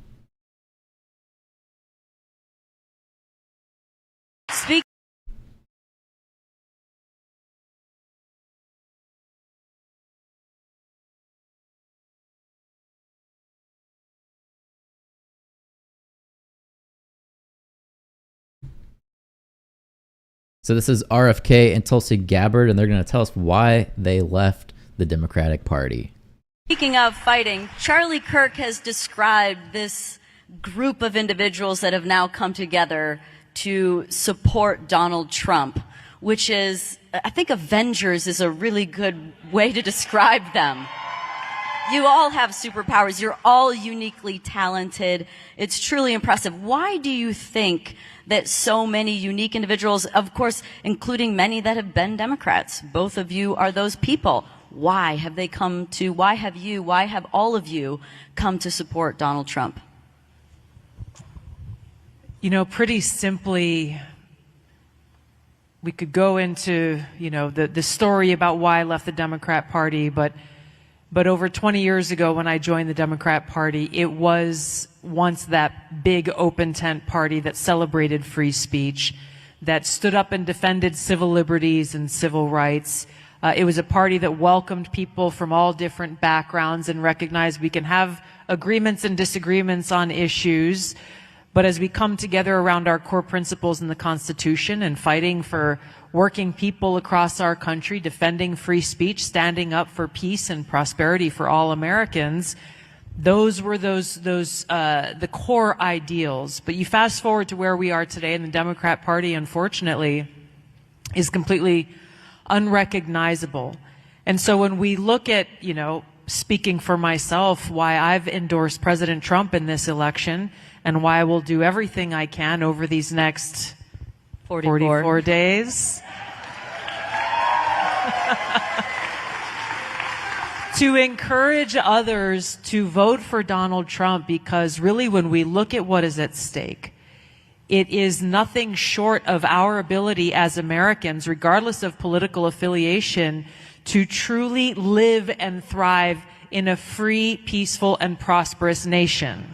So this is RFK and Tulsi Gabbard, and they're going to tell us why they left the Democratic Party. Speaking of fighting, Charlie Kirk has described this group of individuals that have now come together to support Donald Trump, which is, I think Avengers is a really good way to describe them. You all have superpowers. You're all uniquely talented. It's truly impressive. Why do you think that so many unique individuals, of course, including many that have been Democrats, both of you are those people. Why have all of you come to support Donald Trump? You know, pretty simply, we could go into, the story about why I left the Democrat Party, but over 20 years ago when I joined the Democrat Party, it was once that big open tent party that celebrated free speech, that stood up and defended civil liberties and civil rights. It was a party that welcomed people from all different backgrounds and recognized we can have agreements and disagreements on issues, but as we come together around our core principles in the Constitution and fighting for working people across our country, defending free speech, standing up for peace and prosperity for all Americans, those were the core ideals. But you fast forward to where we are today, and the Democrat Party, unfortunately, is completely unrecognizable. And so when we look at, speaking for myself, why I've endorsed President Trump in this election and why I will do everything I can over these next 44 days to encourage others to vote for Donald Trump, because really when we look at what is at stake, it is nothing short of our ability as Americans, regardless of political affiliation, to truly live and thrive in a free, peaceful, and prosperous nation.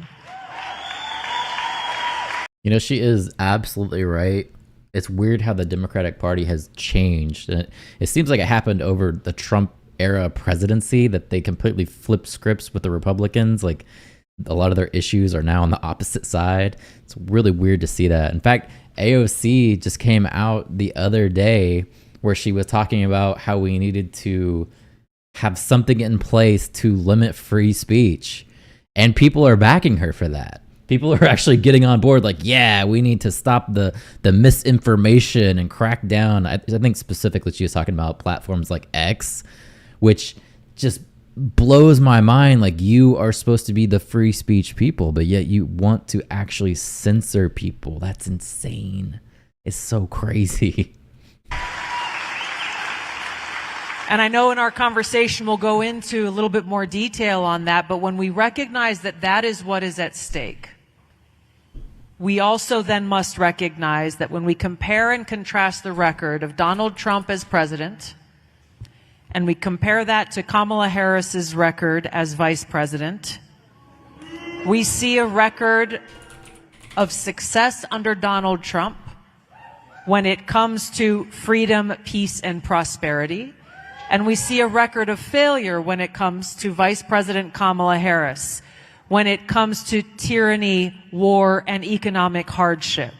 She is absolutely right. It's weird how the Democratic Party has changed. And it seems like it happened over the Trump era presidency, that they completely flipped scripts with the Republicans. Like, a lot of their issues are now on the opposite side. It's really weird to see that. In fact, AOC just came out the other day where she was talking about how we needed to have something in place to limit free speech. And people are backing her for that. People are actually getting on board, like, yeah, we need to stop the misinformation and crack down. I think specifically she was talking about platforms like X, which just blows my mind. Like, you are supposed to be the free speech people, but yet you want to actually censor people. That's insane. It's so crazy. And I know in our conversation we'll go into a little bit more detail on that, but when we recognize that that is what is at stake, we also then must recognize that when we compare and contrast the record of Donald Trump as president, and we compare that to Kamala Harris's record as vice president, we see a record of success under Donald Trump when it comes to freedom, peace, and prosperity. And we see a record of failure when it comes to Vice President Kamala Harris, when it comes to tyranny, war, and economic hardship.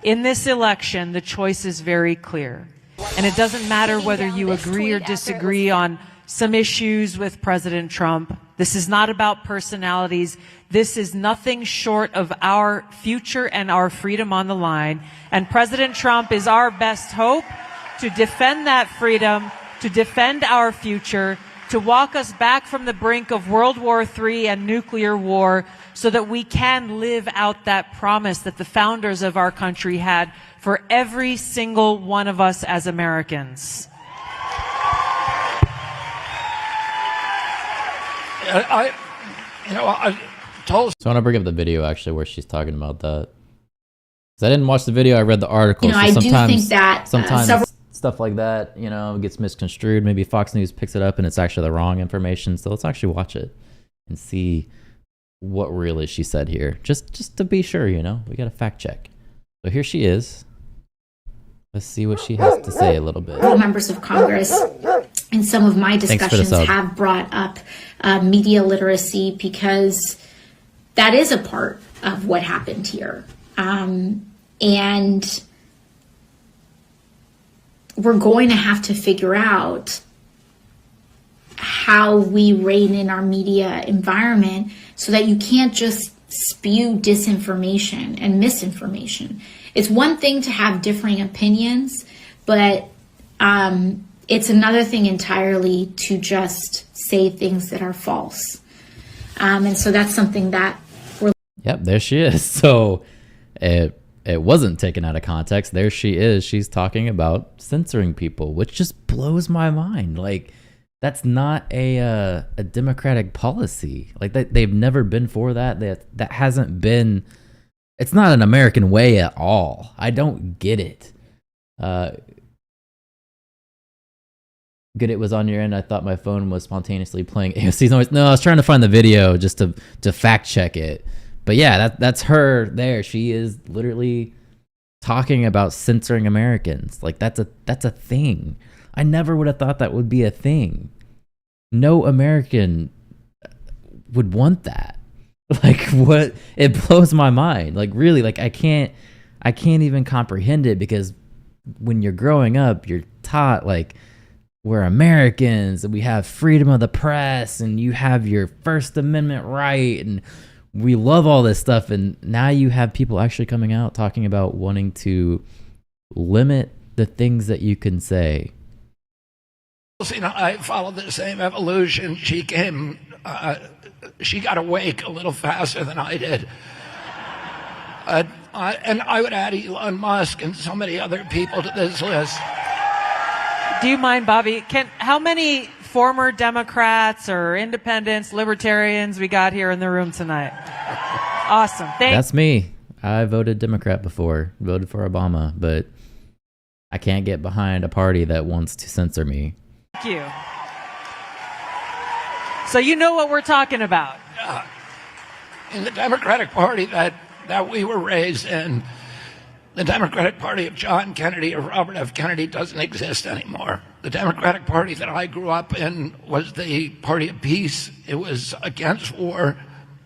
In this election, the choice is very clear. And it doesn't matter whether you agree or disagree on some issues with President Trump. This is not about personalities. This is nothing short of our future and our freedom on the line. And President Trump is our best hope to defend that freedom, to defend our future, to walk us back from the brink of World War III and nuclear war so that we can live out that promise that the founders of our country had for every single one of us as Americans. I want to bring up the video actually where she's talking about that. 'Cause I didn't watch the video, I read the article. I do think that sometimes stuff like that, gets misconstrued. Maybe Fox News picks it up and it's actually the wrong information. So let's actually watch it and see what really she said here. Just to be sure, we got to fact check. So here she is. Let's see what she has to say a little bit. Members of Congress in some of my discussions have brought up media literacy, because that is a part of what happened here. And we're going to have to figure out how we rein in our media environment so that you can't just spew disinformation and misinformation. It's one thing to have differing opinions, but it's another thing entirely to just say things that are false. And so that's something that we're... Yep, there she is. So it wasn't taken out of context, there she is. She's talking about censoring people, which just blows my mind. Like, that's not a democratic policy. Like, they've never been for that. That hasn't been. It's not an American way at all. I don't get it. Good, it was on your end. I thought my phone was spontaneously playing AOC's noise. No, I was trying to find the video just to fact check it. But yeah, that's her there. She is literally talking about censoring Americans. Like, that's a thing. I never would have thought that would be a thing. No American would want that. Like, what? It blows my mind. Like, really, like I can't even comprehend it, because when you're growing up, you're taught like we're Americans and we have freedom of the press and you have your First Amendment right and we love all this stuff. And now you have people actually coming out talking about wanting to limit the things that you can say. You know, I followed the same evolution. She got awake a little faster than I did. And I would add Elon Musk and so many other people to this list. Do you mind, Bobby? How many former Democrats or independents, libertarians we got here in the room tonight? Awesome. That's me. I voted Democrat before, voted for Obama, but I can't get behind a party that wants to censor me. Thank you. So you know what we're talking about. In the Democratic Party that we were raised in, the Democratic Party of John Kennedy or Robert F. Kennedy doesn't exist anymore. The Democratic Party that I grew up in was the party of peace. It was against war.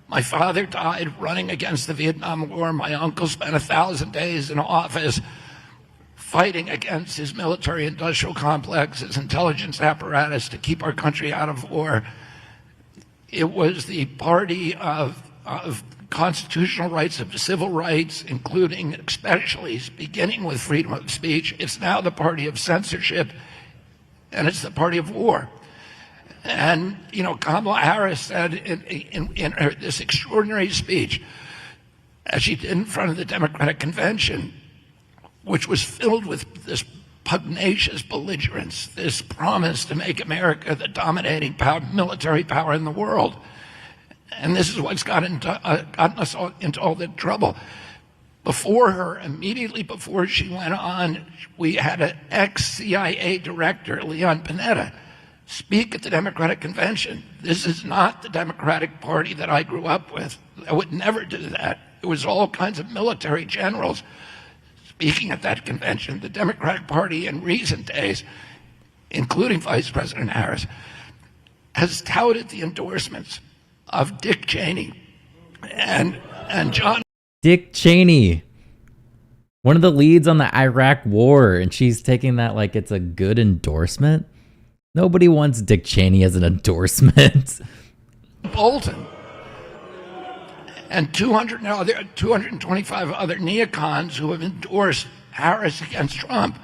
My father died running against the Vietnam War. My uncle spent 1,000 days in office fighting against his military industrial complex, his intelligence apparatus to keep our country out of war. It was the party of constitutional rights, of civil rights, including, especially, beginning with freedom of speech. It's now the party of censorship, and it's the party of war. And, you know, Kamala Harris said in this extraordinary speech, as she did in front of the Democratic Convention, which was filled with this pugnacious belligerence, this promise to make America the dominating military power in the world. And this is what's gotten us all into all the trouble. Before her, immediately before she went on, we had an ex-CIA director, Leon Panetta, speak at the Democratic Convention. This is not the Democratic Party that I grew up with. I would never do that. It was all kinds of military generals speaking at that convention. The Democratic Party in recent days, including Vice President Harris, has touted the endorsements of Dick Cheney and John. Dick Cheney, one of the leads on the Iraq war, and she's taking that like it's a good endorsement. Nobody wants Dick Cheney as an endorsement. Bolton and 225 other neocons who have endorsed Harris against Trump.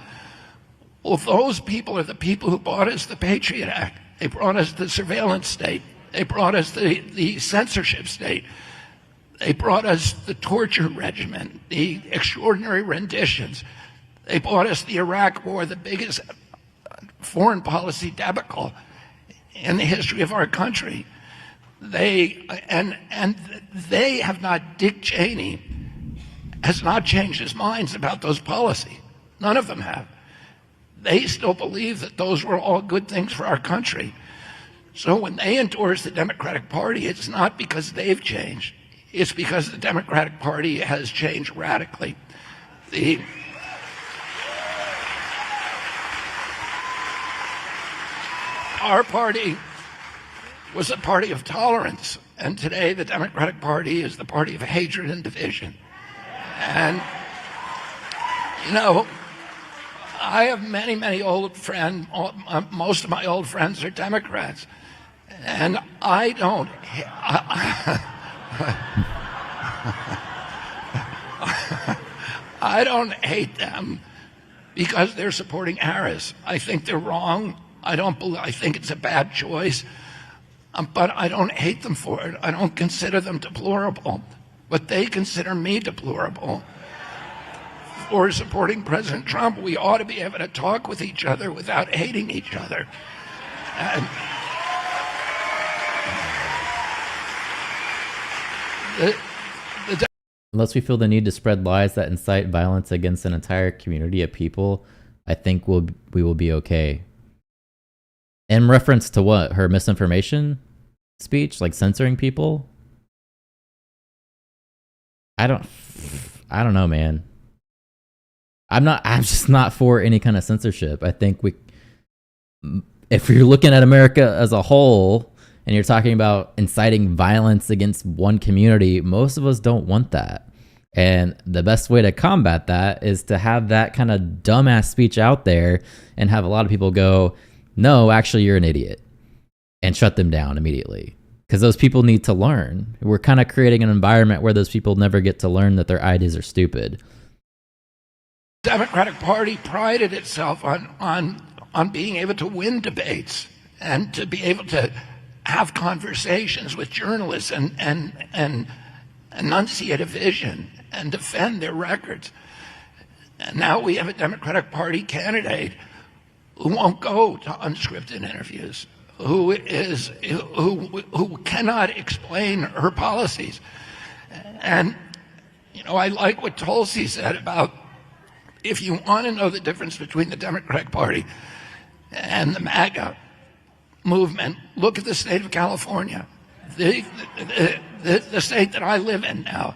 Well, those people are the people who brought us the Patriot Act. They brought us the surveillance state. They brought us the censorship state. They brought us the torture regimen, the extraordinary renditions. They brought us the Iraq War, the biggest foreign policy debacle in the history of our country. They have not. Dick Cheney has not changed his minds about those policies. None of them have. They still believe that those were all good things for our country. So when they endorse the Democratic Party, it's not because they've changed. It's because the Democratic Party has changed radically. Our party was a party of tolerance, and today the Democratic Party is the party of hatred and division. And, you know, I have many old friends. Most of my old friends are Democrats. And I don't hate them because they're supporting Harris. I think they're wrong. I think it's a bad choice. But I don't hate them for it. I don't consider them deplorable. But they consider me deplorable. for supporting President Trump, we ought to be able to talk with each other without hating each other. And Unless we feel the need to spread lies that incite violence against an entire community of people, I think we will be okay. In reference to what? Her misinformation speech, like censoring people? I don't know, man. I'm just not for any kind of censorship. I think if you're looking at America as a whole and you're talking about inciting violence against one community, most of us don't want that. And the best way to combat that is to have that kind of dumbass speech out there and have a lot of people go, no, actually, you're an idiot, and shut them down immediately. Because those people need to learn. We're kind of creating an environment where those people never get to learn that their ideas are stupid. The Democratic Party prided itself on being able to win debates and to be able to have conversations with journalists and enunciate a vision and defend their records. And now we have a Democratic Party candidate who won't go to unscripted interviews, who cannot explain her policies. And, I like what Tulsi said about, if you want to know the difference between the Democratic Party and the MAGA movement, look at the state of California, the state that I live in now.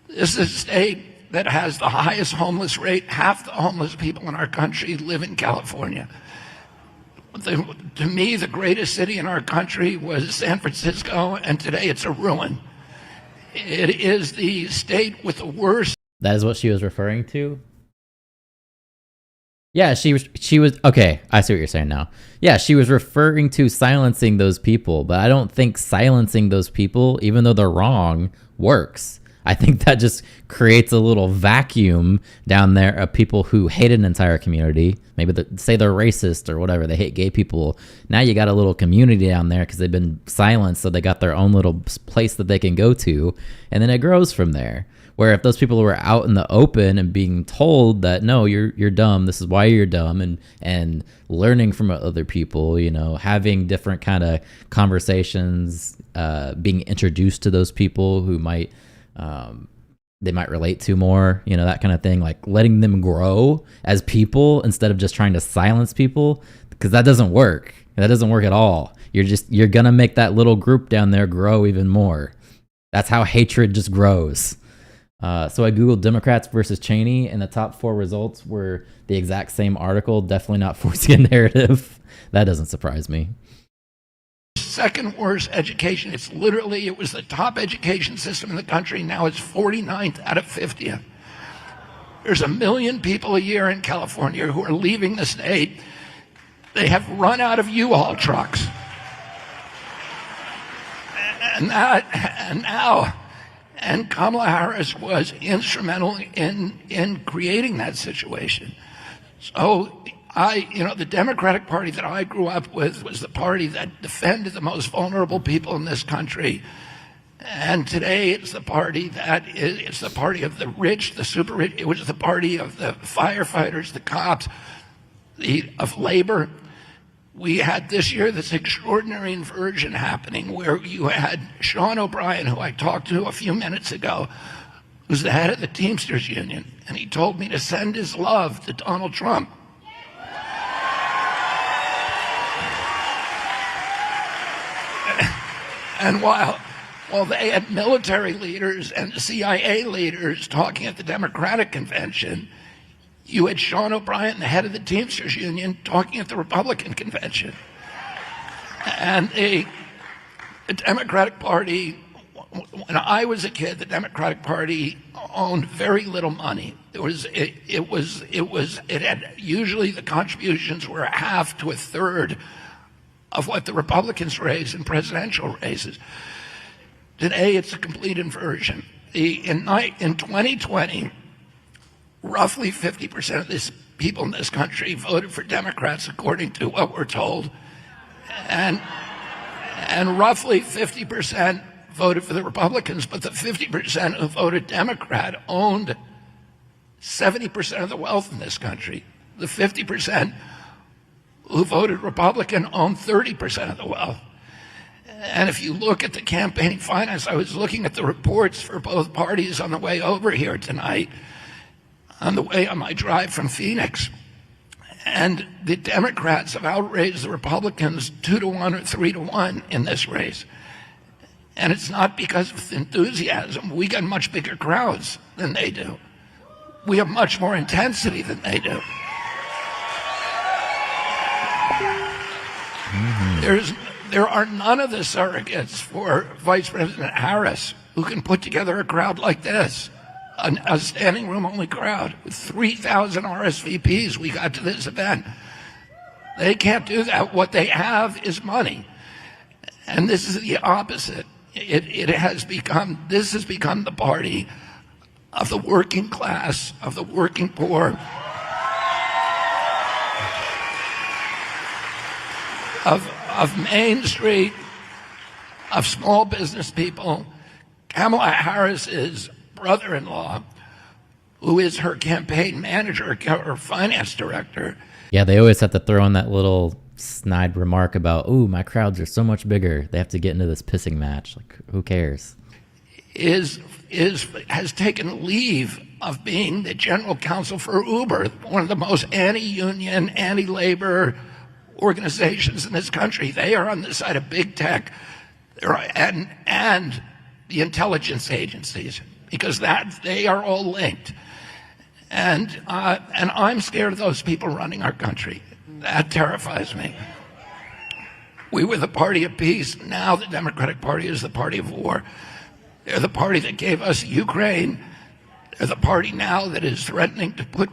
This is a state that has the highest homeless rate. Half the homeless people in our country live in California. To me, the greatest city in our country was San Francisco, and today it's a ruin. It is the state with the worst. That is what she was referring to? Yeah, she was okay, I see what you're saying now. Yeah, she was referring to silencing those people, but I don't think silencing those people, even though they're wrong, works. I think that just creates a little vacuum down there of people who hate an entire community. Maybe say they're racist or whatever, they hate gay people. Now you got a little community down there because they've been silenced, so they got their own little place that they can go to, and then it grows from there. Where if those people were out in the open and being told that, no, you're dumb, this is why you're dumb, and learning from other people, having different kind of conversations, being introduced to those people who they might relate to more, that kind of thing, like letting them grow as people instead of just trying to silence people, because that doesn't work. That doesn't work at all. You're gonna make that little group down there grow even more. That's how hatred just grows. So I Googled Democrats versus Cheney, and the top 4 results were the exact same article, definitely not forcing a narrative. That doesn't surprise me. Second worst education. It was the top education system in the country. Now it's 49th out of 50th. There's 1 million people a year in California who are leaving the state. They have run out of U-Haul trucks. And Kamala Harris was instrumental in creating that situation. So the Democratic Party that I grew up with was the party that defended the most vulnerable people in this country. And today it's the party it's the party of the rich, the super rich. It was the party of the firefighters, the cops, of labor. We had this year this extraordinary inversion happening where you had Sean O'Brien, who I talked to a few minutes ago, who's the head of the Teamsters Union, and he told me to send his love to Donald Trump. And while they had military leaders and CIA leaders talking at the Democratic convention, you had Sean O'Brien, the head of the Teamsters Union, talking at the Republican convention. And the Democratic Party, when I was a kid, the Democratic Party owned very little money. It had usually the contributions were a half to a third of what the Republicans raised in presidential races. Today, it's a complete inversion. In 2020, roughly 50% of this people in this country voted for Democrats, according to what we're told, and roughly 50% voted for the Republicans. But the 50% who voted Democrat owned 70% of the wealth in this country. The 50% who voted Republican own 30% of the wealth. And if you look at the campaign finance, I was looking at the reports for both parties on the way over here tonight, on the way on my drive from Phoenix. And the Democrats have outraised the Republicans 2-1 or 3-1 in this race. And it's not because of enthusiasm. We got much bigger crowds than they do. We have much more intensity than they do. There are none of the surrogates for Vice President Harris who can put together a crowd like this, a standing room only crowd with 3,000 RSVPs. We got to this event. They can't do that. What they have is money. And this is the opposite. This has become the party of the working class, of the working poor, of Main Street, of small business people. Kamala Harris's brother-in-law, who is her campaign manager or finance director. Yeah, they always have to throw in that little snide remark about, "Ooh, my crowds are so much bigger. They have to get into this pissing match." Like, who cares? Has taken leave of being the general counsel for Uber, one of the most anti-union, anti-labor organizations in this country. They are on the side of big tech and the intelligence agencies, because they are all linked. And I'm scared of those people running our country. That terrifies me. We were the party of peace. Now the Democratic Party is the party of war. They're the party that gave us Ukraine. They're the party now that is threatening to put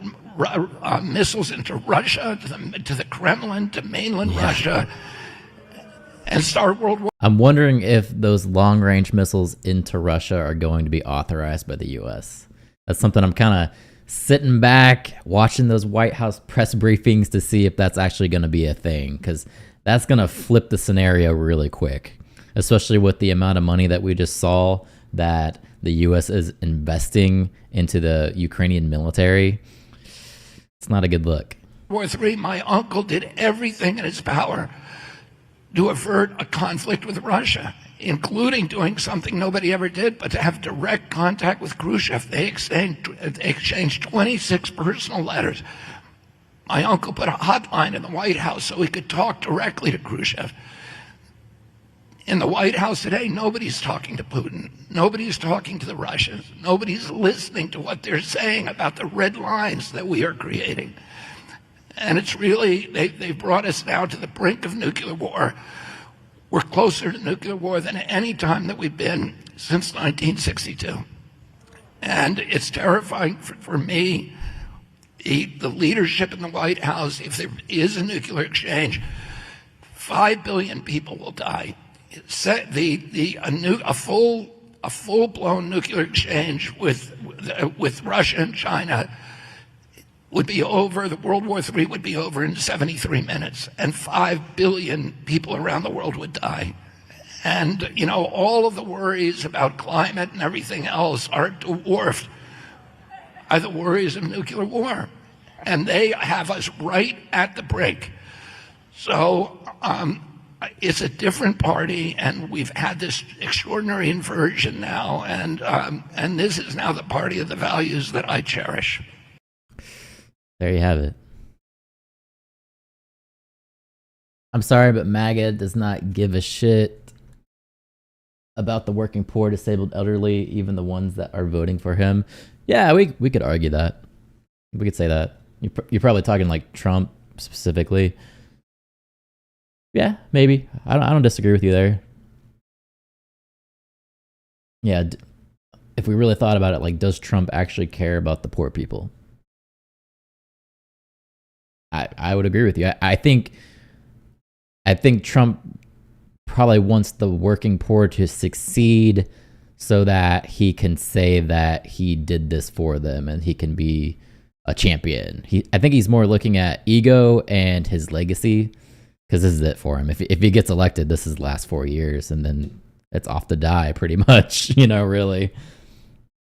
missiles into Russia, to the Kremlin, to mainland Russia, and start World War. I'm wondering if those long-range missiles into Russia are going to be authorized by the U.S. That's something I'm kind of sitting back, watching those White House press briefings to see if that's actually going to be a thing, because that's going to flip the scenario really quick, especially with the amount of money that we just saw that the U.S. is investing into the Ukrainian military. It's not a good look. World War III, my uncle did everything in his power to avert a conflict with Russia, including doing something nobody ever did, but to have direct contact with Khrushchev. They exchanged 26 personal letters. My uncle put a hotline in the White House so he could talk directly to Khrushchev. In the White House today, nobody's talking to Putin. Nobody's talking to the Russians. Nobody's listening to what they're saying about the red lines that we are creating. And it's really, they've brought us now to the brink of nuclear war. We're closer to nuclear war than any time that we've been since 1962. And it's terrifying for me, the leadership in the White House. If there is a nuclear exchange, 5 billion people will die. A full-blown nuclear exchange with Russia and China would be over. The World War III would be over in 73 minutes, and 5 billion people around the world would die. And, all of the worries about climate and everything else are dwarfed by the worries of nuclear war. And they have us right at the brink. So it's a different party, and we've had this extraordinary inversion now, and this is now the party of the values that I cherish. There you have it. I'm sorry, but MAGA does not give a shit about the working poor, disabled, elderly, even the ones that are voting for him. Yeah, we could argue that. We could say that. You're probably talking like Trump specifically. Yeah, maybe. I don't disagree with you there. Yeah, if we really thought about it, like, does Trump actually care about the poor people? I would agree with you. I think Trump probably wants the working poor to succeed so that he can say that he did this for them and he can be a champion. I think he's more looking at ego and his legacy, because this is it for him. If he gets elected, this is the last 4 years, and then it's off to die pretty much, really.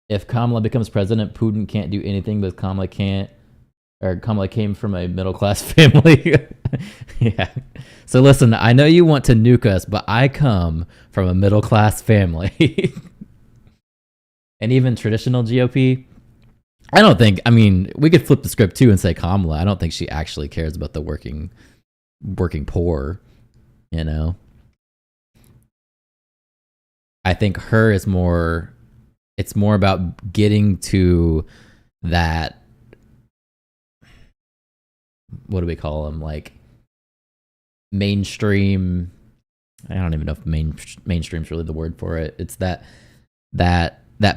if Kamala becomes president, Putin can't do anything, but Kamala came from a middle class family. Yeah. So listen, I know you want to nuke us, but I come from a middle class family. And even traditional GOP, I don't think, I mean, we could flip the script too and say Kamala. I don't think she actually cares about the working poor, you know? I think her is more, it's more about getting to that, what do we call them? Like mainstream, I don't even know if mainstream's really the word for it. It's that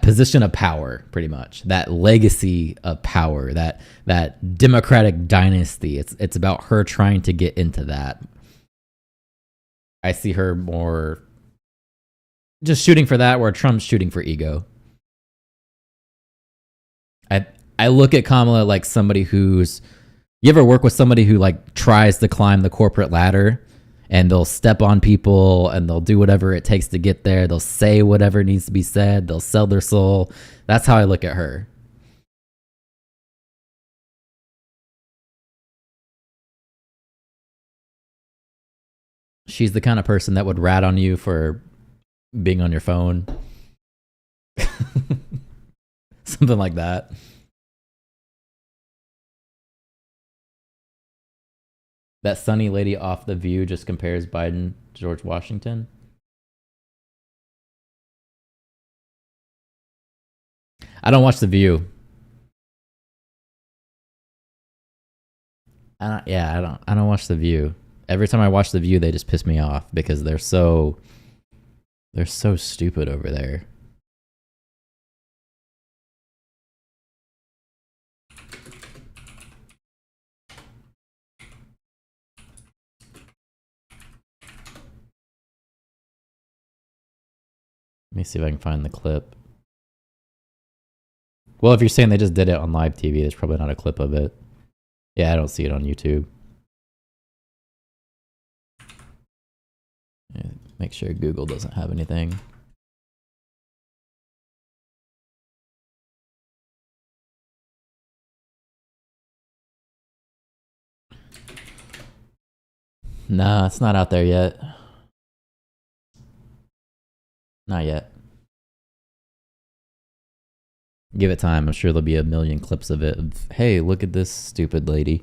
position of power, pretty much, that legacy of power, that democratic dynasty. It's about her trying to get into that. I see her more just shooting for that, where Trump's shooting for ego. I look at Kamala like somebody who's, you ever work with somebody who like tries to climb the corporate ladder, and they'll step on people and they'll do whatever it takes to get there. They'll say whatever needs to be said. They'll sell their soul. That's how I look at her. She's the kind of person that would rat on you for being on your phone. Something like that. That sunny lady off The View just compares Biden to George Washington. I don't watch The View. I don't watch The View. Every time I watch The View, they just piss me off because they're so stupid over there. Let me see if I can find the clip. Well, if you're saying they just did it on live TV, there's probably not a clip of it. Yeah, I don't see it on YouTube. Yeah, make sure Google doesn't have anything. Nah, it's not out there yet. Not yet. Give it time. I'm sure there'll be a million clips of it. Hey, look at this stupid lady.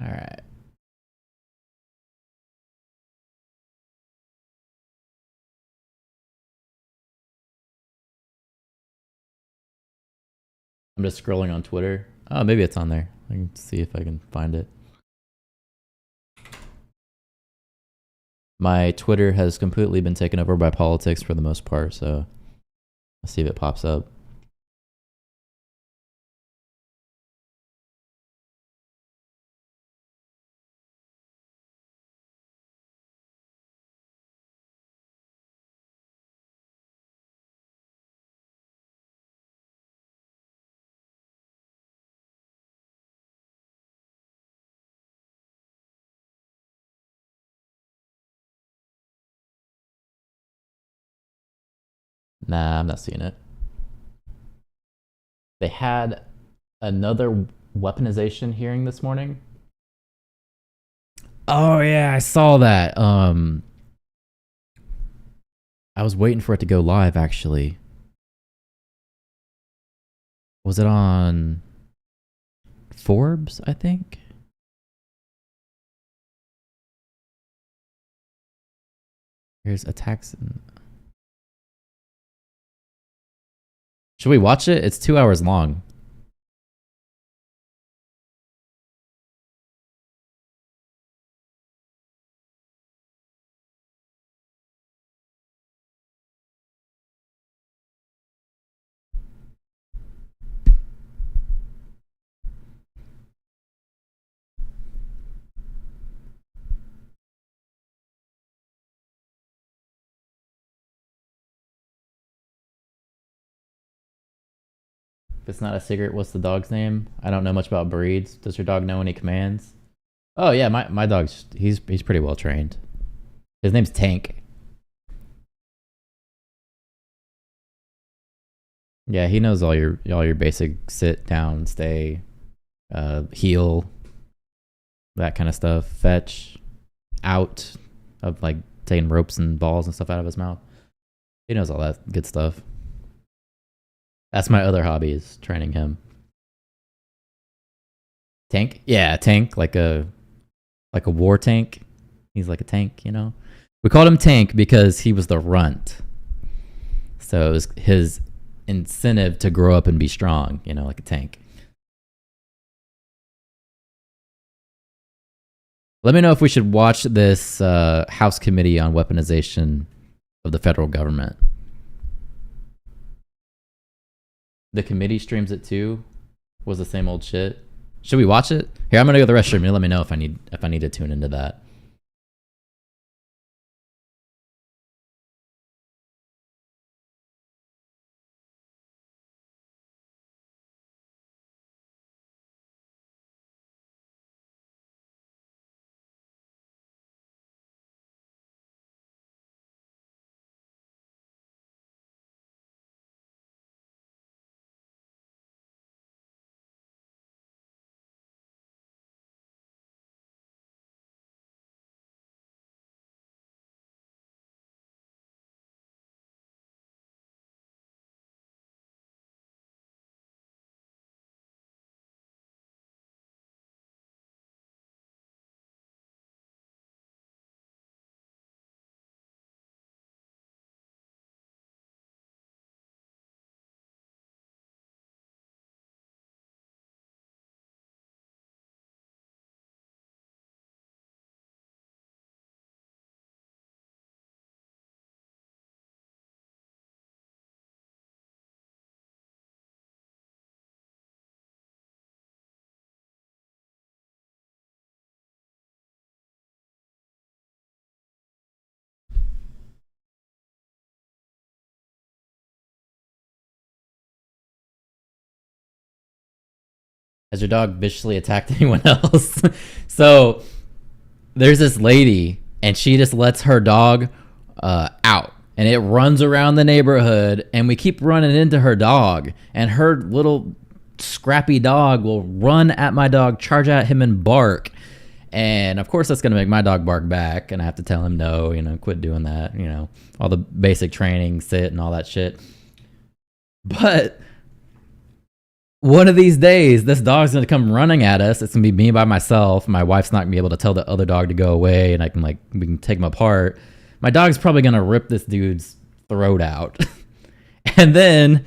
All right. I'm just scrolling on Twitter. Oh, maybe it's on there. I can see if I can find it. My Twitter has completely been taken over by politics for the most part, so let's see if it pops up. Nah, I'm not seeing it. They had another weaponization hearing this morning. Oh yeah, I saw that. I was waiting for it to go live actually. Was it on Forbes, I think? Here's attacks. Should we watch it? It's 2 hours long. If it's not a secret, what's the dog's name? I don't know much about breeds. Does your dog know any commands? Oh yeah, my dog's he's pretty well trained. His name's Tank. Yeah, he knows all your basic sit, down, stay, heel, that kind of stuff. Fetch, out, of like taking ropes and balls and stuff out of his mouth. He knows all that good stuff. That's my other hobby, is training him. Tank? Yeah, Tank, like a war tank. He's like a tank, you know? We called him Tank because he was the runt. So it was his incentive to grow up and be strong, you know, like a tank. Let me know if we should watch this House Committee on Weaponization of the Federal Government. The committee streams it too. Was the same old shit. Should we watch it? Here, I'm gonna go to the restroom. You let me know if I need to tune into that. Has your dog viciously attacked anyone else? So there's this lady, and she just lets her dog out, and it runs around the neighborhood, and we keep running into her dog, and her little scrappy dog will run at my dog, charge at him, and bark. And of course that's going to make my dog bark back, and I have to tell him no, you know, quit doing that, you know, all the basic training, sit, and all that shit. But one of these days, this dog's gonna come running at us. It's gonna be me by myself. My wife's not gonna be able to tell the other dog to go away, and we can take him apart. My dog's probably gonna rip this dude's throat out. And then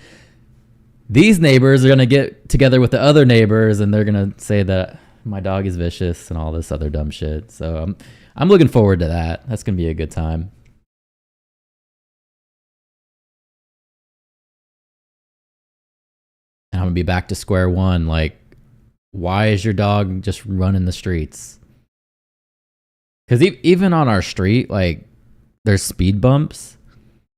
these neighbors are gonna get together with the other neighbors, and they're gonna say that my dog is vicious and all this other dumb shit. So I'm looking forward to that. That's gonna be a good time. And I'm gonna be back to square one. Like, why is your dog just running the streets? Because even on our street, like, there's speed bumps,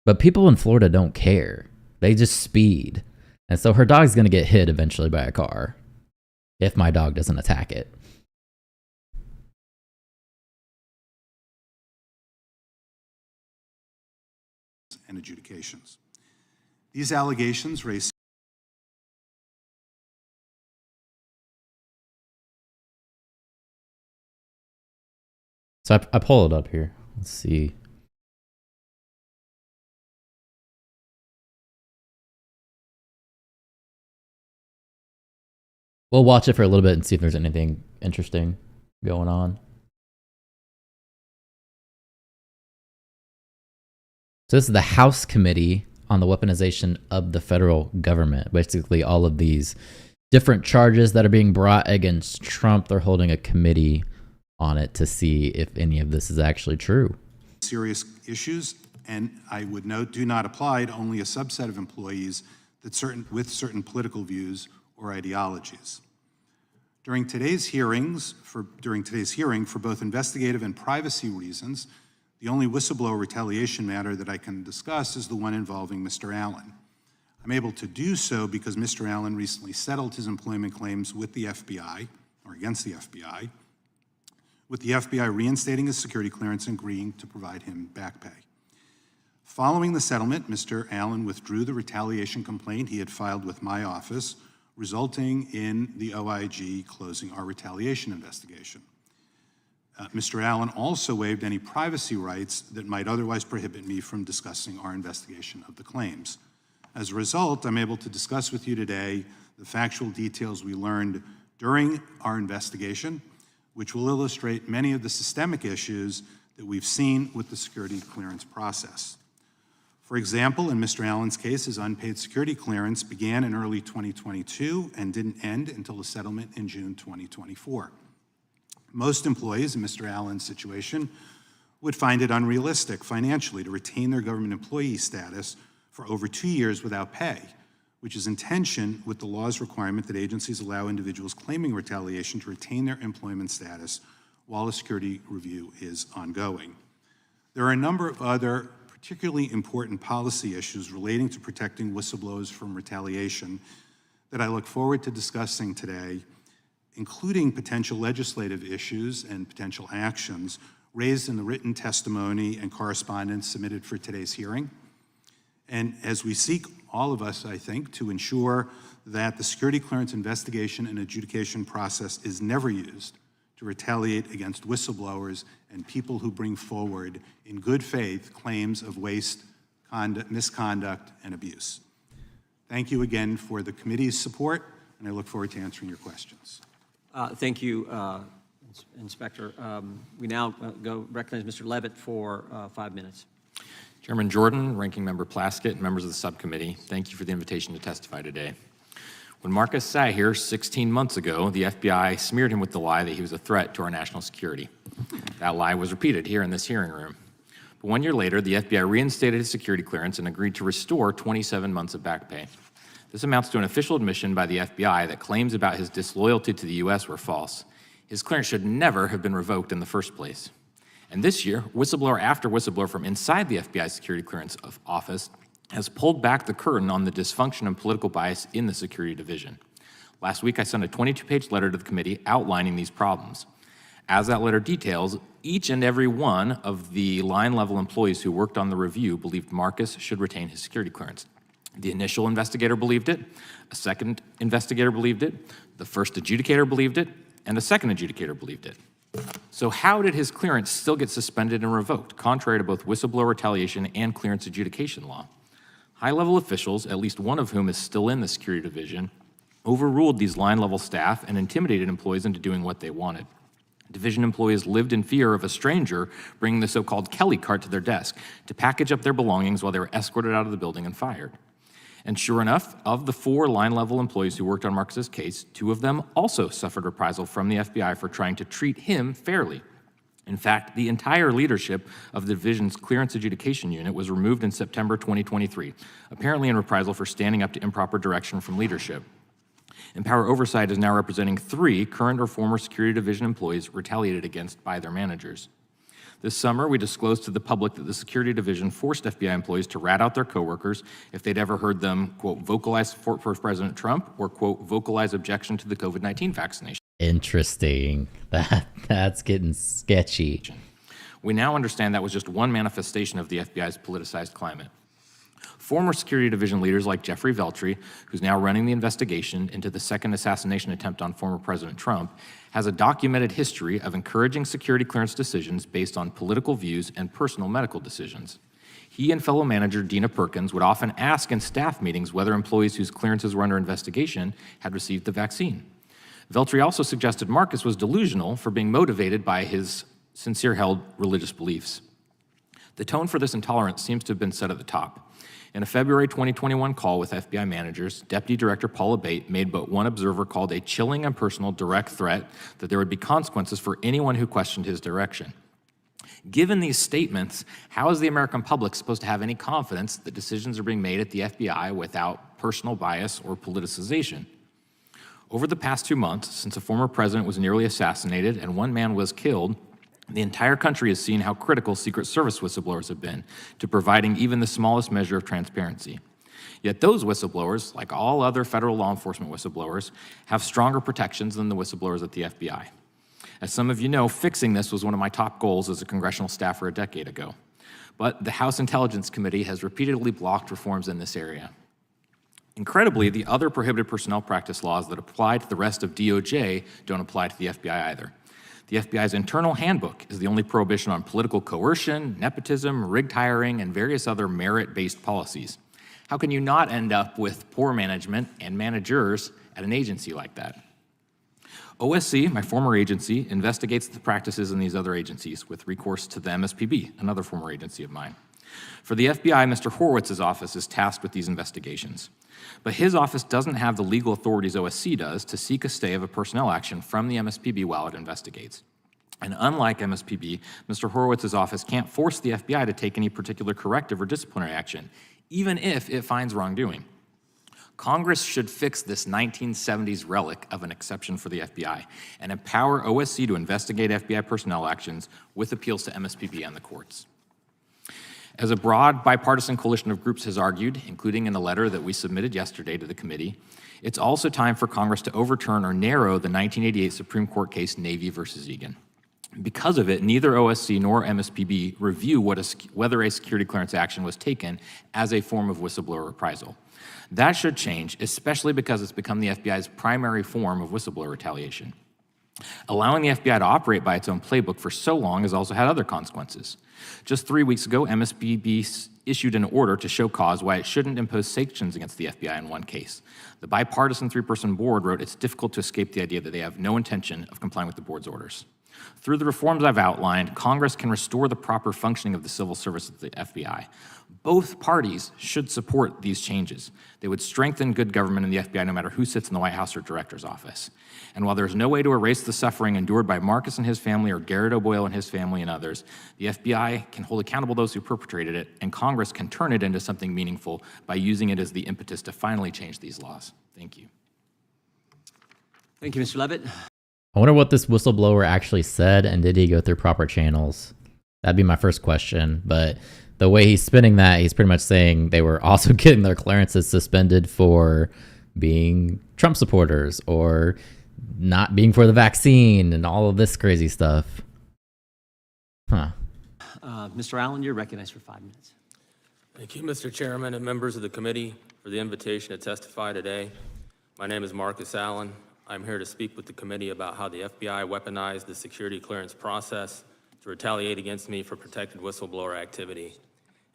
but people in Florida don't care. They just speed. And so her dog's gonna get hit eventually by a car if my dog doesn't attack it. And adjudications. These allegations raise So I pull it up here. Let's see. We'll watch it for a little bit and see if there's anything interesting going on. So this is the House Committee on the Weaponization of the Federal Government. Basically, all of these different charges that are being brought against Trump, they're holding a committee on it to see if any of this is actually true. serious issues, and I would note, do not apply to only a subset of employees with certain political views or ideologies. During today's hearing, for both investigative and privacy reasons, the only whistleblower retaliation matter that I can discuss is the one involving Mr. Allen. I'm able to do so because Mr. Allen recently settled his employment claims with the FBI, or against the FBI, with the FBI reinstating his security clearance and agreeing to provide him back pay. Following the settlement, Mr. Allen withdrew the retaliation complaint he had filed with my office, resulting in the OIG closing our retaliation investigation. Mr. Allen also waived any privacy rights that might otherwise prohibit me from discussing our investigation of the claims. As a result, I'm able to discuss with you today the factual details we learned during our investigation, which will illustrate many of the systemic issues that we've seen with the security clearance process. For example, in Mr. Allen's case, his unpaid security clearance began in early 2022 and didn't end until the settlement in June 2024. Most employees in Mr. Allen's situation would find it unrealistic financially to retain their government employee status for over 2 years without pay, which is in tension with the law's requirement that agencies allow individuals claiming retaliation to retain their employment status while a security review is ongoing. There are a number of other particularly important policy issues relating to protecting whistleblowers from retaliation that I look forward to discussing today, including potential legislative issues and potential actions raised in the written testimony and correspondence submitted for today's hearing. And as we seek, all of us, I think, to ensure that the security clearance investigation and adjudication process is never used to retaliate against whistleblowers and people who bring forward, in good faith, claims of waste, misconduct, and abuse. Thank you again for the committee's support, and I look forward to answering your questions. Thank you, Inspector. We now recognize Mr. Levitt for 5 minutes. Chairman Jordan, Ranking Member Plaskett, and members of the subcommittee, thank you for the invitation to testify today. When Marcus sat here 16 months ago, the FBI smeared him with the lie that he was a threat to our national security. That lie was repeated here in this hearing room. But 1 year later, the FBI reinstated his security clearance and agreed to restore 27 months of back pay. This amounts to an official admission by the FBI that claims about his disloyalty to the U.S. were false. His clearance should never have been revoked in the first place. And this year, whistleblower after whistleblower from inside the FBI security clearance office has pulled back the curtain on the dysfunction and political bias in the security division. Last week, I sent a 22-page letter to the committee outlining these problems. As that letter details, each and every one of the line-level employees who worked on the review believed Marcus should retain his security clearance. The initial investigator believed it, a second investigator believed it, the first adjudicator believed it, and a second adjudicator believed it. So how did his clearance still get suspended and revoked, contrary to both whistleblower retaliation and clearance adjudication law? High-level officials, at least one of whom is still in the security division, overruled these line-level staff and intimidated employees into doing what they wanted. Division employees lived in fear of a stranger bringing the so-called Kelly cart to their desk to package up their belongings while they were escorted out of the building and fired. And sure enough, of the 4 line-level employees who worked on Marcus's case, 2 of them also suffered reprisal from the FBI for trying to treat him fairly. In fact, the entire leadership of the division's clearance adjudication unit was removed in September 2023, apparently in reprisal for standing up to improper direction from leadership. Empower Oversight is now representing 3 current or former security division employees retaliated against by their managers. This summer, we disclosed to the public that the security division forced FBI employees to rat out their coworkers if they'd ever heard them, quote, vocalize support for President Trump or, quote, vocalize objection to the COVID-19 vaccination. Interesting. That's getting sketchy. We now understand that was just one manifestation of the FBI's politicized climate. Former security division leaders like Jeffrey Veltri, who's now running the investigation into the second assassination attempt on former President Trump, has a documented history of encouraging security clearance decisions based on political views and personal medical decisions. He and fellow manager Dina Perkins would often ask in staff meetings whether employees whose clearances were under investigation had received the vaccine. Veltri also suggested Marcus was delusional for being motivated by his sincere held religious beliefs. The tone for this intolerance seems to have been set at the top. In a February 2021 call with FBI managers, Deputy Director Paula Bate made what one observer called a chilling and personal direct threat that there would be consequences for anyone who questioned his direction. Given these statements, how is the American public supposed to have any confidence that decisions are being made at the FBI without personal bias or politicization? Over the past 2 months, since a former president was nearly assassinated and one man was killed, the entire country has seen how critical Secret Service whistleblowers have been to providing even the smallest measure of transparency. Yet those whistleblowers, like all other federal law enforcement whistleblowers, have stronger protections than the whistleblowers at the FBI. As some of you know, fixing this was one of my top goals as a congressional staffer a decade ago. But the House Intelligence Committee has repeatedly blocked reforms in this area. Incredibly, the other prohibited personnel practice laws that apply to the rest of DOJ don't apply to the FBI either. The FBI's internal handbook is the only prohibition on political coercion, nepotism, rigged hiring, and various other merit-based policies. How can you not end up with poor management and managers at an agency like that? OSC, my former agency, investigates the practices in these other agencies with recourse to the MSPB, another former agency of mine. For the FBI, Mr. Horowitz's office is tasked with these investigations. But his office doesn't have the legal authorities OSC does to seek a stay of a personnel action from the MSPB while it investigates. And unlike MSPB, Mr. Horowitz's office can't force the FBI to take any particular corrective or disciplinary action, even if it finds wrongdoing. Congress should fix this 1970s relic of an exception for the FBI and empower OSC to investigate FBI personnel actions with appeals to MSPB and the courts. As a broad bipartisan coalition of groups has argued, including in a letter that we submitted yesterday to the committee, it's also time for Congress to overturn or narrow the 1988 Supreme Court case Navy versus Egan. Because of it, neither OSC nor MSPB review whether a security clearance action was taken as a form of whistleblower reprisal. That should change, especially because it's become the FBI's primary form of whistleblower retaliation. Allowing the FBI to operate by its own playbook for so long has also had other consequences. Just 3 weeks ago, MSPB issued an order to show cause why it shouldn't impose sanctions against the FBI in one case. The bipartisan three-person board wrote it's difficult to escape the idea that they have no intention of complying with the board's orders. Through the reforms I've outlined, Congress can restore the proper functioning of the civil service of the FBI. Both parties should support these changes. They would strengthen good government in the FBI no matter who sits in the White House or director's office. And while there's no way to erase the suffering endured by Marcus and his family or Garrett O'Boyle and his family and others, the FBI can hold accountable those who perpetrated it, and Congress can turn it into something meaningful by using it as the impetus to finally change these laws. Thank you. Thank you, Mr. Levitt. I wonder what this whistleblower actually said, and did he go through proper channels? That'd be my first question. But the way he's spinning that, he's pretty much saying they were also getting their clearances suspended for being Trump supporters or not being for the vaccine and all of this crazy stuff. Huh. Mr. Allen, you're recognized for 5 minutes. Thank you, Mr. Chairman and members of the committee, for the invitation to testify today. My name is Marcus Allen. I'm here to speak with the committee about how the FBI weaponized the security clearance process to retaliate against me for protected whistleblower activity.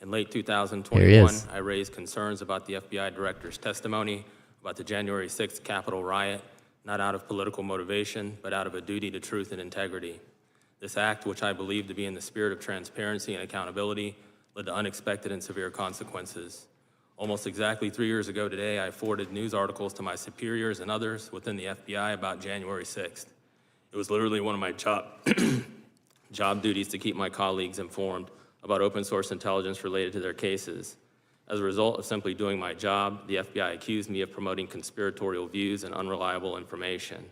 In late 2021, I raised concerns about the FBI director's testimony about the January 6th Capitol riot, not out of political motivation, but out of a duty to truth and integrity. This act, which I believe to be in the spirit of transparency and accountability, led to unexpected and severe consequences. Almost exactly 3 years ago today, I forwarded news articles to my superiors and others within the FBI about January 6th. It was literally one of my job duties to keep my colleagues informed about open source intelligence related to their cases. As a result of simply doing my job, the FBI accused me of promoting conspiratorial views and unreliable information.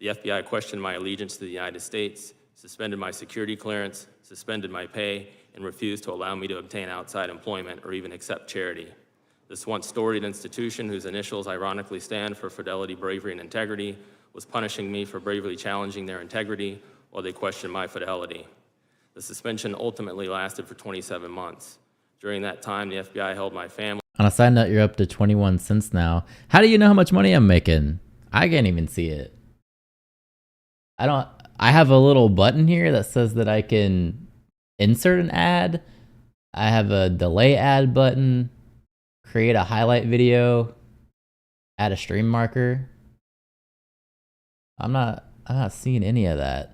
The FBI questioned my allegiance to the United States, suspended my security clearance, suspended my pay, and refused to allow me to obtain outside employment or even accept charity. This once storied institution, whose initials ironically stand for fidelity, bravery, and integrity, was punishing me for bravely challenging their integrity while they questioned my fidelity. The suspension ultimately lasted for 27 months. During that time, the FBI held my family. On a side note, you're up to 21 cents now. How do you know how much money I'm making? I can't even see it. I have a little button here that says that I can insert an ad. I have a delay ad button, create a highlight video, add a stream marker. I'm not seeing any of that.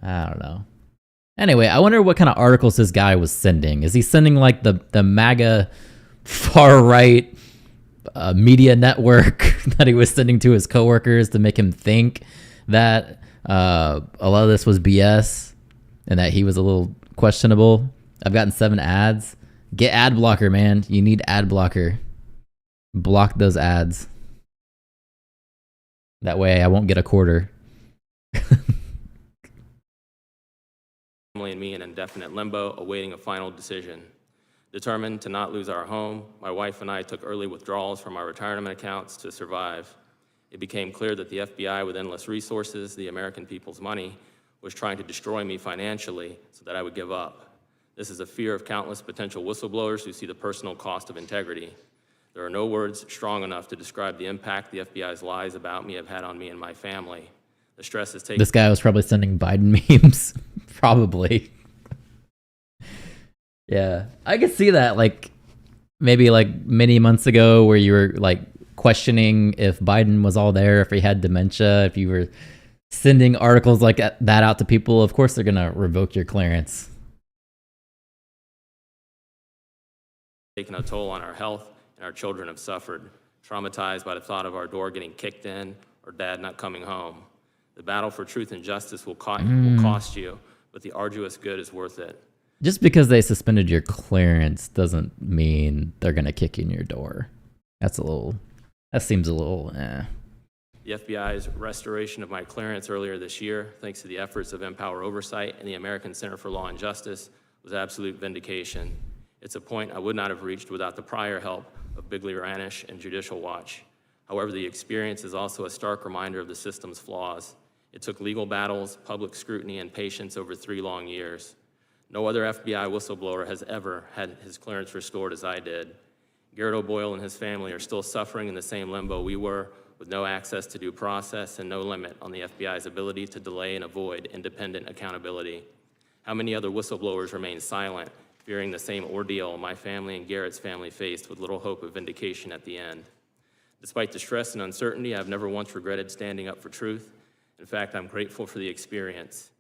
I don't know. Anyway, I wonder what kind of articles this guy was sending. Is he sending like the MAGA far right media network that he was sending to his coworkers to make him think that a lot of this was BS and that he was a little questionable? I've gotten 7 ads. Get ad blocker, man. You need ad blocker. Block those ads. That way I won't get a quarter. And me in indefinite limbo, awaiting a final decision. Determined to not lose our home, my wife and I took early withdrawals from our retirement accounts to survive. It became clear that the FBI, with endless resources, the American people's money, was trying to destroy me financially so that I would give up. This is a fear of countless potential whistleblowers who see the personal cost of integrity. There are no words strong enough to describe the impact the FBI's lies about me have had on me and my family. The stress is taking... This guy was probably sending Biden memes. Probably. Yeah, I could see that, like, maybe like many months ago where you were like questioning if Biden was all there, if he had dementia, if you were sending articles like that out to people. Of course they're going to revoke your clearance. Taking a toll on our health, and our children have suffered, traumatized by the thought of our door getting kicked in or dad not coming home. The battle for truth and justice will cost you, but the arduous good is worth it. Just because they suspended your clearance doesn't mean they're going to kick in your door. That seems a little, The FBI's restoration of my clearance earlier this year, thanks to the efforts of Empower Oversight and the American Center for Law and Justice, was absolute vindication. It's a point I would not have reached without the prior help of Bigley-Ranish and Judicial Watch. However, the experience is also a stark reminder of the system's flaws. It took legal battles, public scrutiny, and patience over 3 long years. No other FBI whistleblower has ever had his clearance restored as I did. Garrett O'Boyle and his family are still suffering in the same limbo we were, with no access to due process and no limit on the FBI's ability to delay and avoid independent accountability. How many other whistleblowers remain silent, fearing the same ordeal my family and Garrett's family faced with little hope of vindication at the end? Despite the stress and uncertainty, I've never once regretted standing up for truth. In fact, I'm grateful for the experience.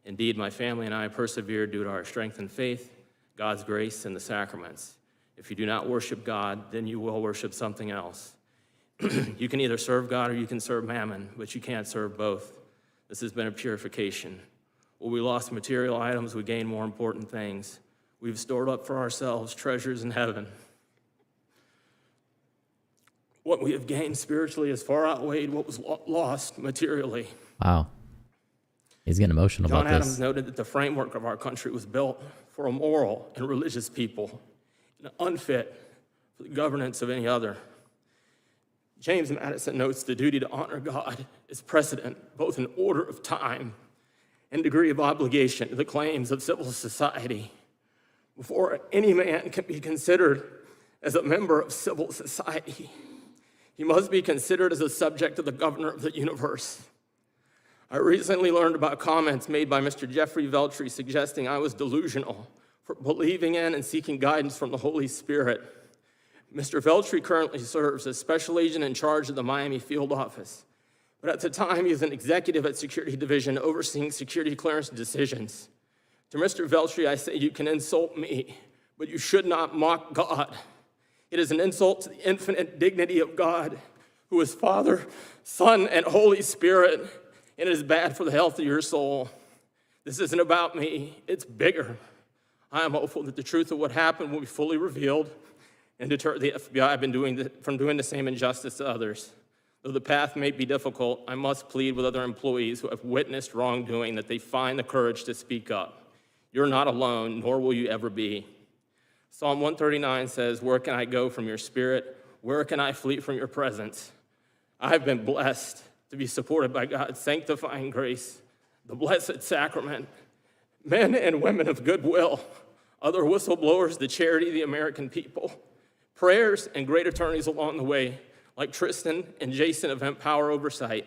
Indeed, my family and I persevered due to our strength and faith, God's grace, and the sacraments. If you do not worship God, then you will worship something else. You can either serve God or you can serve mammon, but you can't serve both. This has been a purification. While we lost material items, we gained more important things. We've stored up for ourselves treasures in heaven. What we have gained spiritually has far outweighed what was lost materially. Wow. He's getting emotional John about this. Adams noted that the framework of our country was built for a moral and religious people, and unfit for the governance of any other. James Madison notes the duty to honor God is precedent, both in order of time and degree of obligation to the claims of civil society. Before any man can be considered as a member of civil society, he must be considered as a subject of the governor of the universe. I recently learned about comments made by Mr. Jeffrey Veltri suggesting I was delusional for believing in and seeking guidance from the Holy Spirit. Mr. Veltri currently serves as special agent in charge of the Miami field office, but at the time he was an executive at Security Division overseeing security clearance decisions. To Mr. Veltri, I say you can insult me, but you should not mock God. It is an insult to the infinite dignity of God, who is Father, Son, and Holy Spirit, and it is bad for the health of your soul. This isn't about me, it's bigger. I am hopeful that the truth of what happened will be fully revealed and deter the FBI from doing the same injustice to others. Though the path may be difficult, I must plead with other employees who have witnessed wrongdoing that they find the courage to speak up. You're not alone, nor will you ever be. Psalm 139 says, "Where can I go from your spirit? Where can I flee from your presence?" I've been blessed to be supported by God's sanctifying grace, the blessed sacrament, men and women of goodwill, other whistleblowers, the charity of the American people, prayers and great attorneys along the way, like Tristan and Jason of Empower Oversight.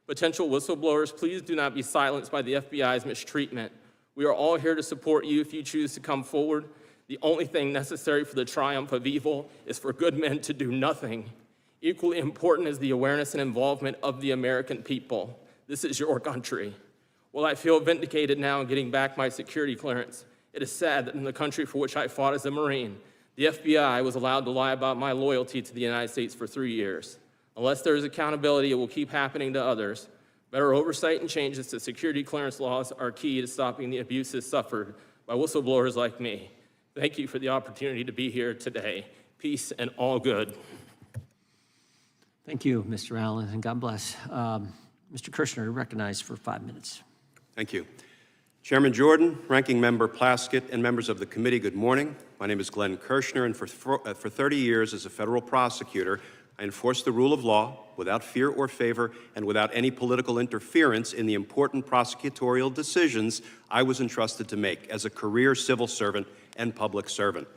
Potential whistleblowers, please do not be silenced by the FBI's mistreatment. We are all here to support you if you choose to come forward. The only thing necessary for the triumph of evil is for good men to do nothing. Equally important is the awareness and involvement of the American people. This is your country. While I feel vindicated now in getting back my security clearance, it is sad that in the country for which I fought as a Marine, the FBI was allowed to lie about my loyalty to the United States for 3 years. Unless there is accountability, it will keep happening to others. Better oversight and changes to security clearance laws are key to stopping the abuses suffered by whistleblowers like me. Thank you for the opportunity to be here today. Peace and all good. Thank you, Mr. Allen, and God bless. Mr. Kirshner, recognized for 5 minutes. Thank you. Chairman Jordan, Ranking Member Plaskett, and members of the committee, good morning. My name is Glenn Kirshner, and for 30 years as a federal prosecutor, I enforced the rule of law without fear or favor and without any political interference in the important prosecutorial decisions I was entrusted to make as a career civil servant and public servant.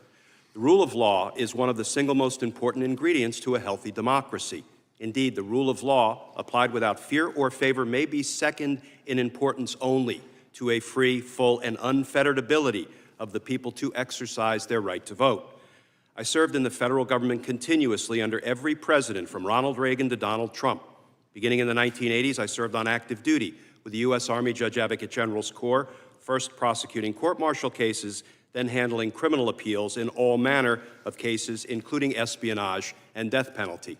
The rule of law is one of the single most important ingredients to a healthy democracy. Indeed, the rule of law, applied without fear or favor, may be second in importance only to a free, full, and unfettered ability of the people to exercise their right to vote. I served in the federal government continuously under every president from Ronald Reagan to Donald Trump. Beginning in the 1980s, I served on active duty with the U.S. Army Judge Advocate General's Corps, first prosecuting court-martial cases, then handling criminal appeals in all manner of cases, including espionage and death penalty.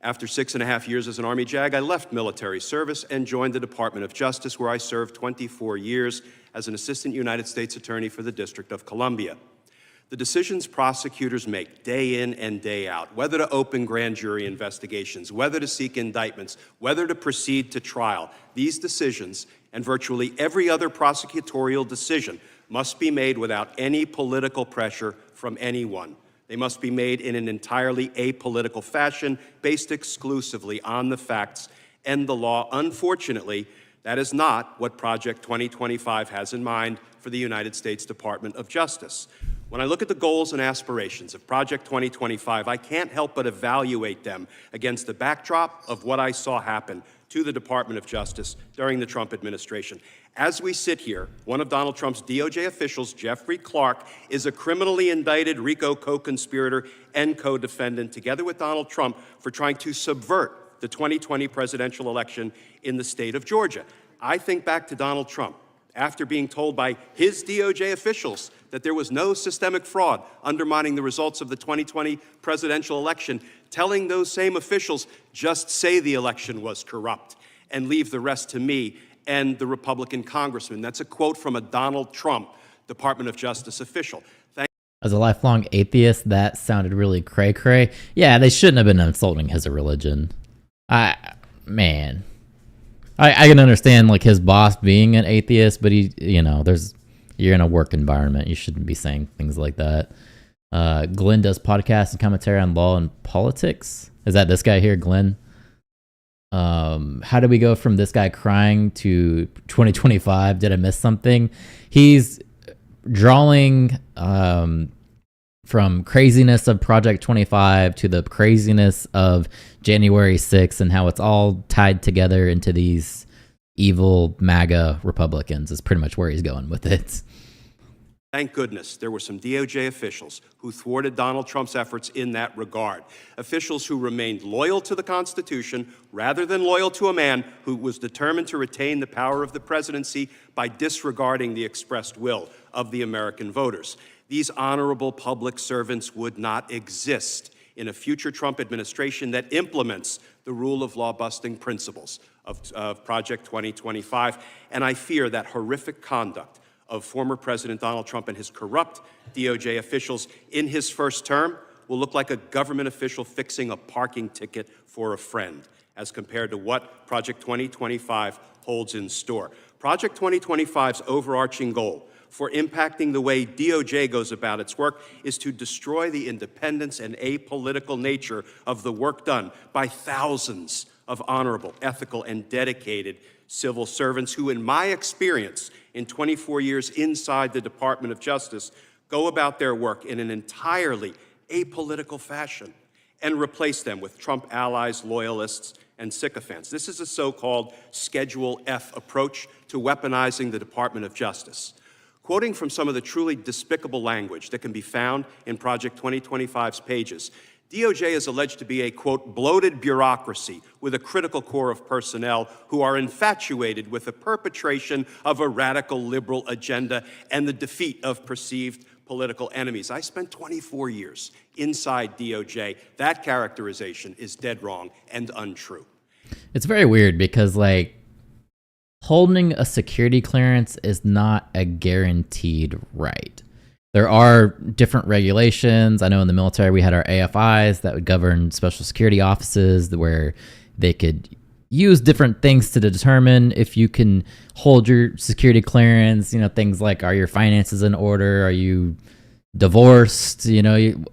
After 6.5 years as an Army JAG, I left military service and joined the Department of Justice, where I served 24 years as an Assistant United States Attorney for the District of Columbia. The decisions prosecutors make day in and day out, whether to open grand jury investigations, whether to seek indictments, whether to proceed to trial, these decisions and virtually every other prosecutorial decision must be made without any political pressure from anyone. They must be made in an entirely apolitical fashion, based exclusively on the facts and the law. Unfortunately, that is not what Project 2025 has in mind for the United States Department of Justice. When I look at the goals and aspirations of Project 2025, I can't help but evaluate them against the backdrop of what I saw happen to the Department of Justice during the Trump administration. As we sit here, one of Donald Trump's DOJ officials, Jeffrey Clark, is a criminally indicted RICO co-conspirator and co-defendant, together with Donald Trump, for trying to subvert the 2020 presidential election in the state of Georgia. I think back to Donald Trump, after being told by his DOJ officials that there was no systemic fraud undermining the results of the 2020 presidential election, telling those same officials, just say the election was corrupt and leave the rest to me and the Republican congressman. That's a quote from a Donald Trump Department of Justice official. As a lifelong atheist, that sounded really cray-cray. Yeah, they shouldn't have been insulting his religion. I can understand like his boss being an atheist, but you're in a work environment. You shouldn't be saying things like that. Glenn does podcasts and commentary on law and politics. Is that this guy here, Glenn? How do we go from this guy crying to 2025? Did I miss something? He's drawing from craziness of Project 25 to the craziness of January 6th and how it's all tied together into these evil MAGA Republicans is pretty much where he's going with it. Thank goodness there were some DOJ officials who thwarted Donald Trump's efforts in that regard. Officials who remained loyal to the Constitution rather than loyal to a man who was determined to retain the power of the presidency by disregarding the expressed will of the American voters. These honorable public servants would not exist in a future Trump administration that implements the rule of law busting principles of Project 2025. And I fear that horrific conduct of former President Donald Trump and his corrupt DOJ officials in his first term will look like a government official fixing a parking ticket for a friend, as compared to what Project 2025 holds in store. Project 2025's overarching goal for impacting the way DOJ goes about its work is to destroy the independence and apolitical nature of the work done by thousands of honorable, ethical, and dedicated civil servants who, in my experience in 24 years inside the Department of Justice, go about their work in an entirely apolitical fashion and replace them with Trump allies, loyalists, and sycophants. This is a so-called Schedule F approach to weaponizing the Department of Justice. Quoting from some of the truly despicable language that can be found in Project 2025's pages, DOJ is alleged to be a, quote, bloated bureaucracy with a critical core of personnel who are infatuated with the perpetration of a radical liberal agenda and the defeat of perceived political enemies. I spent 24 years inside DOJ. That characterization is dead wrong and untrue. It's very weird because, like, holding a security clearance is not a guaranteed right. There are different regulations. I know in the military we had our AFIs that would govern special security offices where they could use different things to determine if you can hold your security clearance. Things like, are your finances in order? Are you divorced?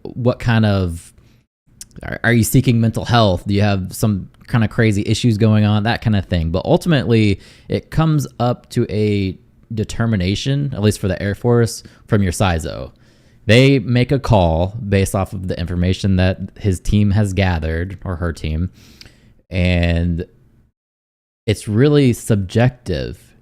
What kind of, are you seeking mental health? Do you have some kind of crazy issues going on? That kind of thing. But ultimately, it comes up to a determination, at least for the Air Force, from your CISO. They make a call based off of the information that his team has gathered, or her team, and it's really subjective.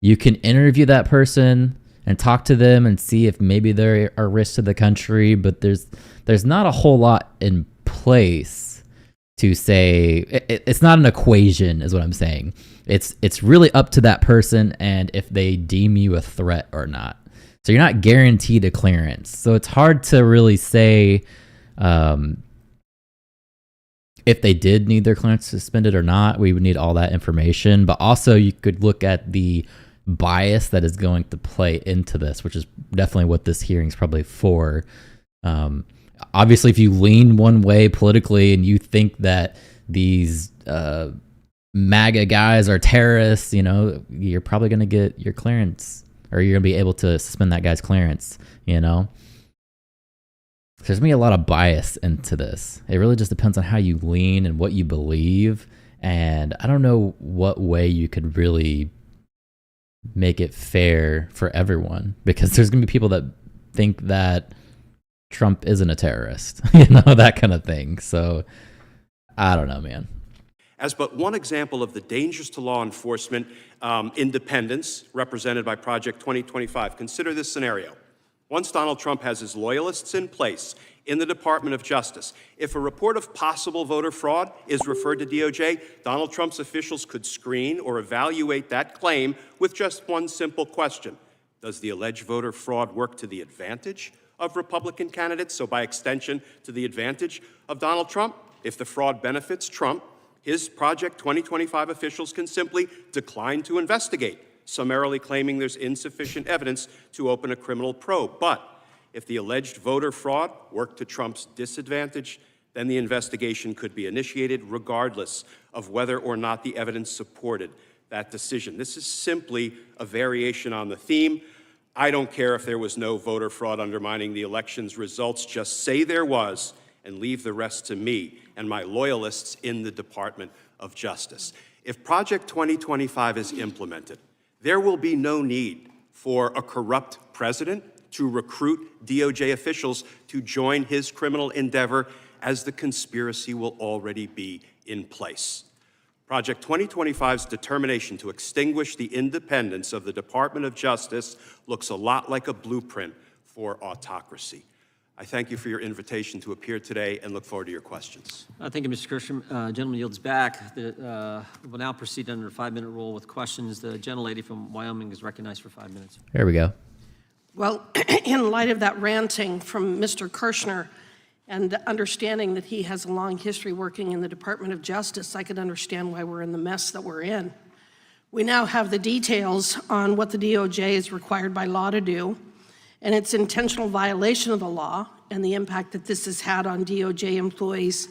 You can interview that person and talk to them and see if maybe they're a risk to the country, but there's not a whole lot in place to say. It's not an equation, is what I'm saying. It's really up to that person and if they deem you a threat or not. So you're not guaranteed a clearance. So it's hard to really say if they did need their clearance suspended or not. We would need all that information. But also you could look at the bias that is going to play into this, which is definitely what this hearing is probably for. Obviously, if you lean one way politically and you think that these MAGA guys are terrorists, you're probably going to get your clearance, or you're going to be able to suspend that guy's clearance, There's going to be a lot of bias into this. It really just depends on how you lean and what you believe. And I don't know what way you could really make it fair for everyone, because there's going to be people that think that Trump isn't a terrorist, that kind of thing. So I don't know, man. As but one example of the dangers to law enforcement independence represented by Project 2025, consider this scenario. Once Donald Trump has his loyalists in place in the Department of Justice, if a report of possible voter fraud is referred to DOJ, Donald Trump's officials could screen or evaluate that claim with just one simple question. Does the alleged voter fraud work to the advantage of Republican candidates, so by extension to the advantage of Donald Trump? If the fraud benefits Trump, his Project 2025 officials can simply decline to investigate, summarily claiming there's insufficient evidence to open a criminal probe. But if the alleged voter fraud worked to Trump's disadvantage, then the investigation could be initiated regardless of whether or not the evidence supported that decision. This is simply a variation on the theme. I don't care if there was no voter fraud undermining the election's results. Just say there was and leave the rest to me and my loyalists in the Department of Justice. If Project 2025 is implemented, there will be no need for a corrupt president to recruit DOJ officials to join his criminal endeavor, as the conspiracy will already be in place. Project 2025's determination to extinguish the independence of the Department of Justice looks a lot like a blueprint for autocracy. I thank you for your invitation to appear today and look forward to your questions. Thank you, Mr. Kirschner. Gentleman yields back. We'll now proceed under a 5-minute rule with questions. The gentlelady from Wyoming is recognized for 5 minutes. There we go. Well, in light of that ranting from Mr. Kirschner and understanding that he has a long history working in the Department of Justice, I could understand why we're in the mess that we're in. We now have the details on what the DOJ is required by law to do, and its intentional violation of the law and the impact that this has had on DOJ employees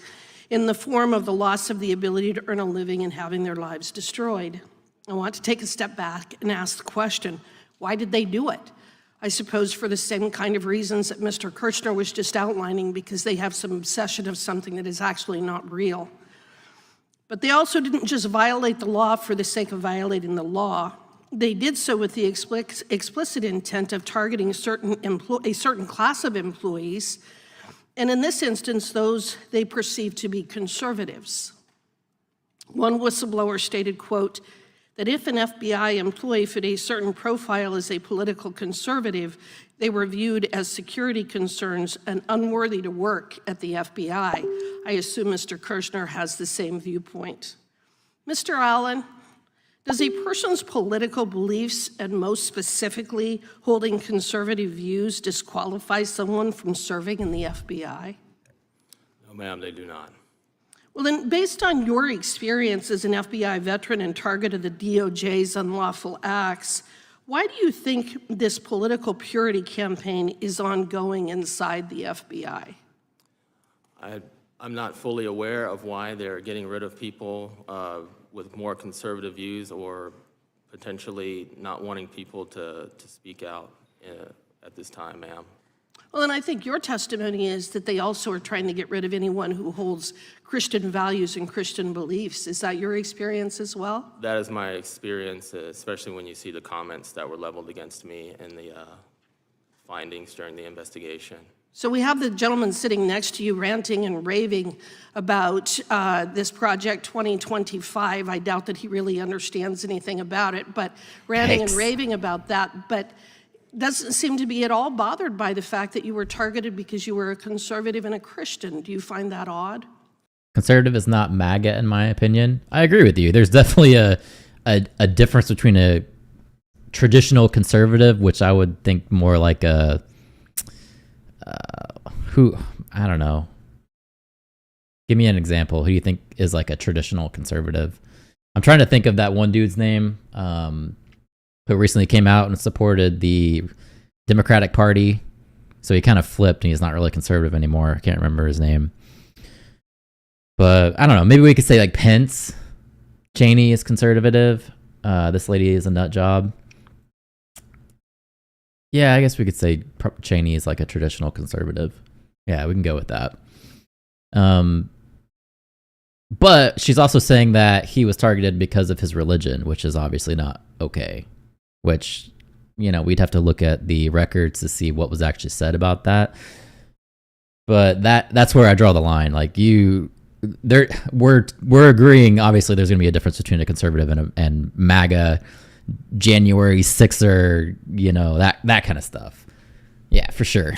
in the form of the loss of the ability to earn a living and having their lives destroyed. I want to take a step back and ask the question, why did they do it? I suppose for the same kind of reasons that Mr. Kirschner was just outlining, because they have some obsession of something that is actually not real. But they also didn't just violate the law for the sake of violating the law. They did so with the explicit intent of targeting a certain class of employees, and in this instance, those they perceived to be conservatives. One whistleblower stated, quote, that if an FBI employee fit a certain profile as a political conservative, they were viewed as security concerns and unworthy to work at the FBI. I assume Mr. Kirschner has the same viewpoint. Mr. Allen, does a person's political beliefs, and most specifically holding conservative views, disqualify someone from serving in the FBI? No, ma'am, they do not. Well, then, based on your experience as an FBI veteran and target of the DOJ's unlawful acts, why do you think this political purity campaign is ongoing inside the FBI? I'm not fully aware of why they're getting rid of people with more conservative views or potentially not wanting people to speak out at this time, ma'am. Well, and I think your testimony is that they also are trying to get rid of anyone who holds Christian values and Christian beliefs. Is that your experience as well? That is my experience, especially when you see the comments that were leveled against me and the findings during the investigation. So we have the gentleman sitting next to you ranting and raving about this Project 2025. I doubt that he really understands anything about it, but ranting and raving about that, but doesn't seem to be at all bothered by the fact that you were targeted because you were a conservative and a Christian. Do you find that odd? Conservative is not MAGA, in my opinion. I agree with you. There's definitely a difference between a traditional conservative, which I would think more like a I don't know. Give me an example. Who do you think is like a traditional conservative? I'm trying to think of that one dude's name who recently came out and supported the Democratic Party. So he kind of flipped and he's not really conservative anymore. I can't remember his name. But I don't know. Maybe we could say like Pence. Cheney is conservative. This lady is a nut job. Yeah, I guess we could say Cheney is like a traditional conservative. Yeah, we can go with that. But she's also saying that he was targeted because of his religion, which is obviously not okay. Which, we'd have to look at the records to see what was actually said about that. But that's where I draw the line. Like we're agreeing. Obviously, there's going to be a difference between a conservative and MAGA, January 6er, that kind of stuff. Yeah, for sure.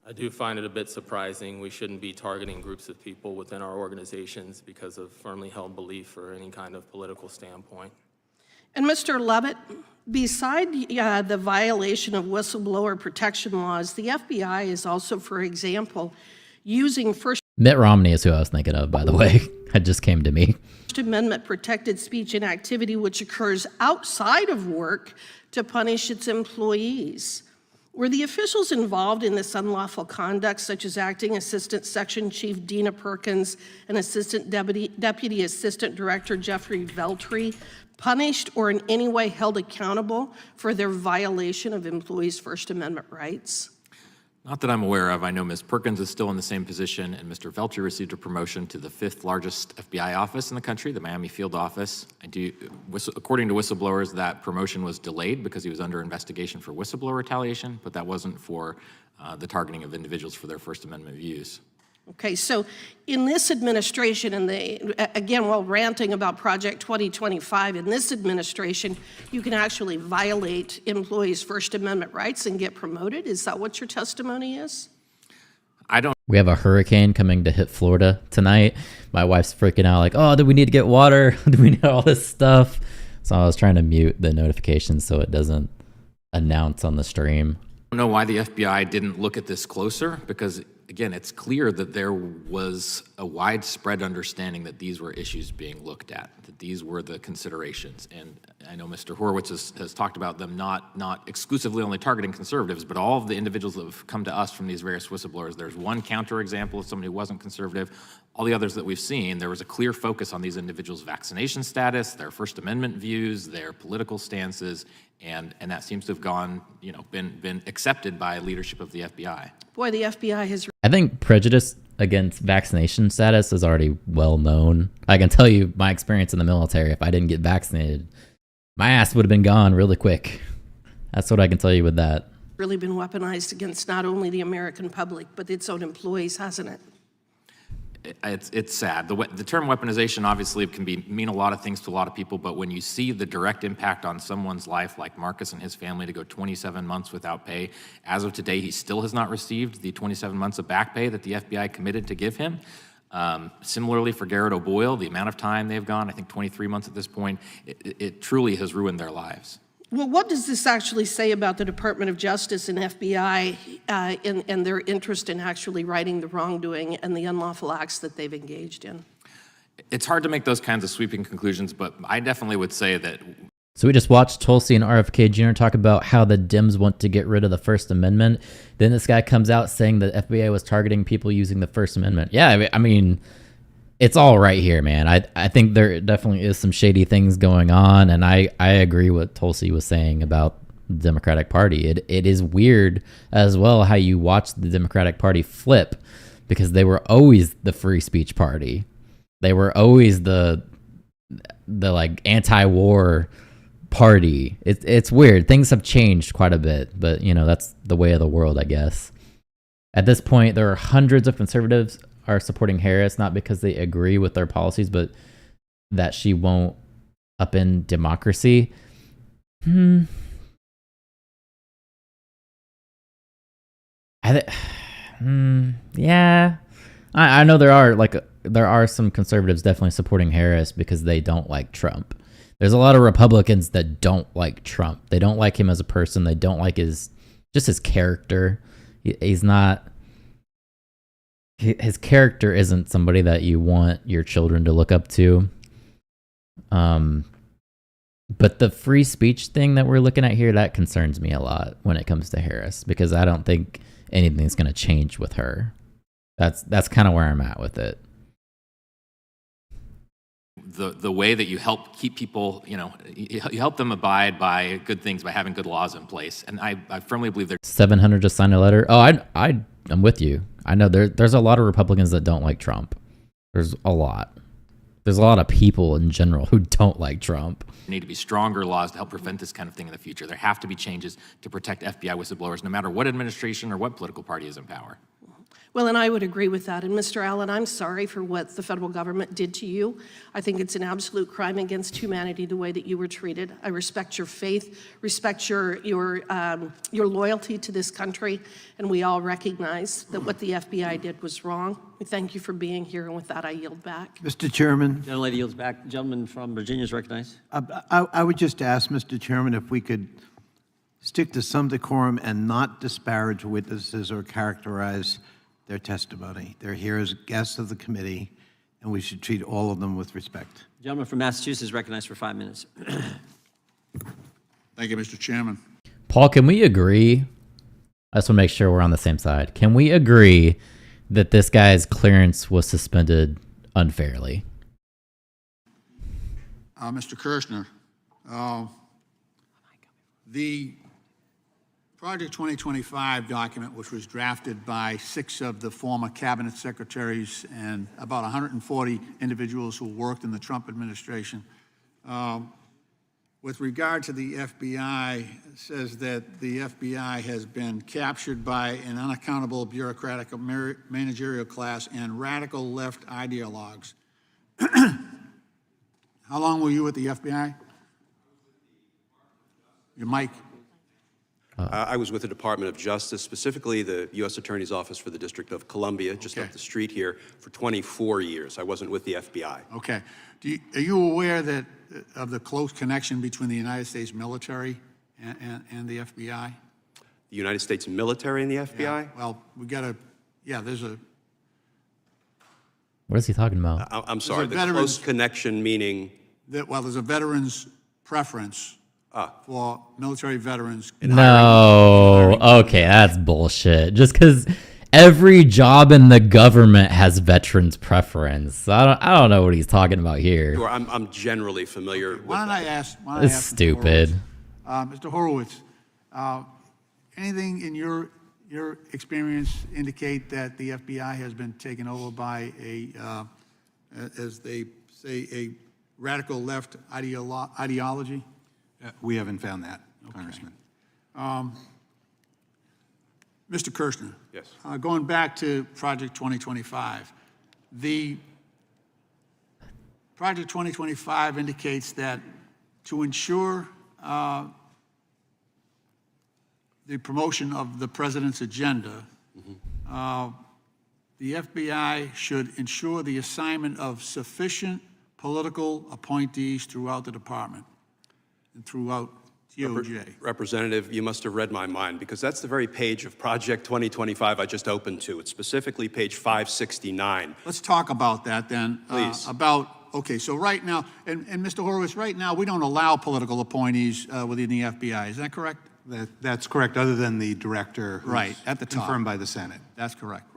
I do find it a bit surprising. We shouldn't be targeting groups of people within our organizations because of firmly held belief or any kind of political standpoint. And Mr. Levitt, beside the violation of whistleblower protection laws, the FBI is also, for example, using Mitt Romney is who I was thinking of, by the way. It just came to me. First Amendment protected speech and activity which occurs outside of work to punish its employees. Were the officials involved in this unlawful conduct, such as Acting Assistant Section Chief Dina Perkins and Assistant Deputy Assistant Director Jeffrey Veltri, punished or in any way held accountable for their violation of employees' First Amendment rights? Not that I'm aware of. I know Ms. Perkins is still in the same position, and Mr. Veltri received a promotion to the 5th largest FBI office in the country, the Miami field office. According to whistleblowers, that promotion was delayed because he was under investigation for whistleblower retaliation, but that wasn't for the targeting of individuals for their First Amendment views. Okay, so in this administration, and again, while ranting about Project 2025, in this administration, you can actually violate employees' First Amendment rights and get promoted. Is that what your testimony is? We have a hurricane coming to hit Florida tonight. My wife's freaking out like, oh, do we need to get water? Do we need all this stuff? So I was trying to mute the notifications so it doesn't announce on the stream. I don't know why the FBI didn't look at this closer because, again, it's clear that there was a widespread understanding that these were issues being looked at, that these were the considerations. And I know Mr. Horowitz has talked about them not exclusively only targeting conservatives, but all of the individuals that have come to us from these various whistleblowers. There's one counterexample of somebody who wasn't conservative. All the others that we've seen, there was a clear focus on these individuals' vaccination status, their First Amendment views, their political stances, and that seems to have gone, been accepted by leadership of the FBI. Boy, the FBI has... I think prejudice against vaccination status is already well known. I can tell you my experience in the military. If I didn't get vaccinated, my ass would have been gone really quick. That's what I can tell you with that. Really been weaponized against not only the American public, but its own employees, hasn't it? It's sad. The term weaponization obviously can mean a lot of things to a lot of people, but when you see the direct impact on someone's life, like Marcus and his family, to go 27 months without pay, as of today, he still has not received the 27 months of back pay that the FBI committed to give him. Similarly for Garrett O'Boyle, the amount of time they've gone, I think 23 months at this point, it truly has ruined their lives. Well, what does this actually say about the Department of Justice and FBI and their interest in actually righting the wrongdoing and the unlawful acts that they've engaged in? It's hard to make those kinds of sweeping conclusions, but I definitely would say that... So we just watched Tulsi and RFK Jr. talk about how the Dems want to get rid of the First Amendment. Then this guy comes out saying that FBI was targeting people using the First Amendment. Yeah, I mean, it's all right here, man. I think there definitely is some shady things going on, and I agree with Tulsi was saying about the Democratic Party. It is weird as well how you watch the Democratic Party flip, because they were always the free speech party. They were always the like anti-war party. It's weird. Things have changed quite a bit, but you know, that's the way of the world, I guess. At this point, there are hundreds of conservatives are supporting Harris, not because they agree with their policies, but that she won't upend democracy. Yeah. I know there are some conservatives definitely supporting Harris because they don't like Trump. There's a lot of Republicans that don't like Trump. They don't like him as a person. They don't like his character. He's not, his character isn't somebody that you want your children to look up to. But the free speech thing that we're looking at here, that concerns me a lot when it comes to Harris, because I don't think anything's going to change with her. That's kind of where I'm at with it. The way that you help keep people, you help them abide by good things by having good laws in place. And I firmly believe there's 700 just signed a letter. Oh, I'm with you. I know there's a lot of Republicans that don't like Trump. There's a lot of people in general who don't like Trump. There need to be stronger laws to help prevent this kind of thing in the future. There have to be changes to protect FBI whistleblowers, no matter what administration or what political party is in power. Well, and I would agree with that. And Mr. Allen, I'm sorry for what the federal government did to you. I think it's an absolute crime against humanity the way that you were treated. I respect your faith, respect your loyalty to this country, and we all recognize that what the FBI did was wrong. We thank you for being here, and with that, I yield back. Mr. Chairman. Gentlelady yields back. Gentleman from Virginia is recognized. I would just ask, Mr. Chairman, if we could stick to some decorum and not disparage witnesses or characterize their testimony. They're here as guests of the committee, and we should treat all of them with respect. Gentleman from Massachusetts is recognized for 5 minutes. Thank you, Mr. Chairman. Paul, can we agree? I just want to make sure we're on the same side. Can we agree that this guy's clearance was suspended unfairly? Mr. Kirshner, the Project 2025 document, which was drafted by 6 of the former cabinet secretaries and about 140 individuals who worked in the Trump administration, with regard to the FBI, says that the FBI has been captured by an unaccountable bureaucratic managerial class and radical left ideologues. How long were you at the FBI? Your mic. I was with the Department of Justice, specifically the U.S. Attorney's Office for the District of Columbia, just up the street here, for 24 years. I wasn't with the FBI. Okay. Are you aware that of the close connection between the United States military and the FBI? The United States military and the FBI? Yeah. Well, we got to, there's a... What is he talking about? I'm sorry, the close connection meaning? There's a veteran's preference for military veterans. No, okay, that's bullshit. Just because every job in the government has veterans preference. I don't know what he's talking about here. Sure, I'm generally familiar with Why don't I ask? It's stupid. Mr. Horowitz, anything in your experience indicate that the FBI has been taken over by as they say, a radical left ideology? We haven't found that, Congressman. Mr. Kirshner. Yes. Going back to Project 2025, the Project 2025 indicates that to ensure the promotion of the president's agenda, the FBI should ensure the assignment of sufficient political appointees throughout the department and throughout DOJ. Representative, you must have read my mind, because that's the very page of Project 2025 I just opened to. It's specifically page 569. Let's talk about that then. Please. Okay, so right now, and Mr. Horowitz, right now, we don't allow political appointees within the FBI. Is that correct? That's correct, other than the director who's right, at the top. confirmed by the Senate. That's correct.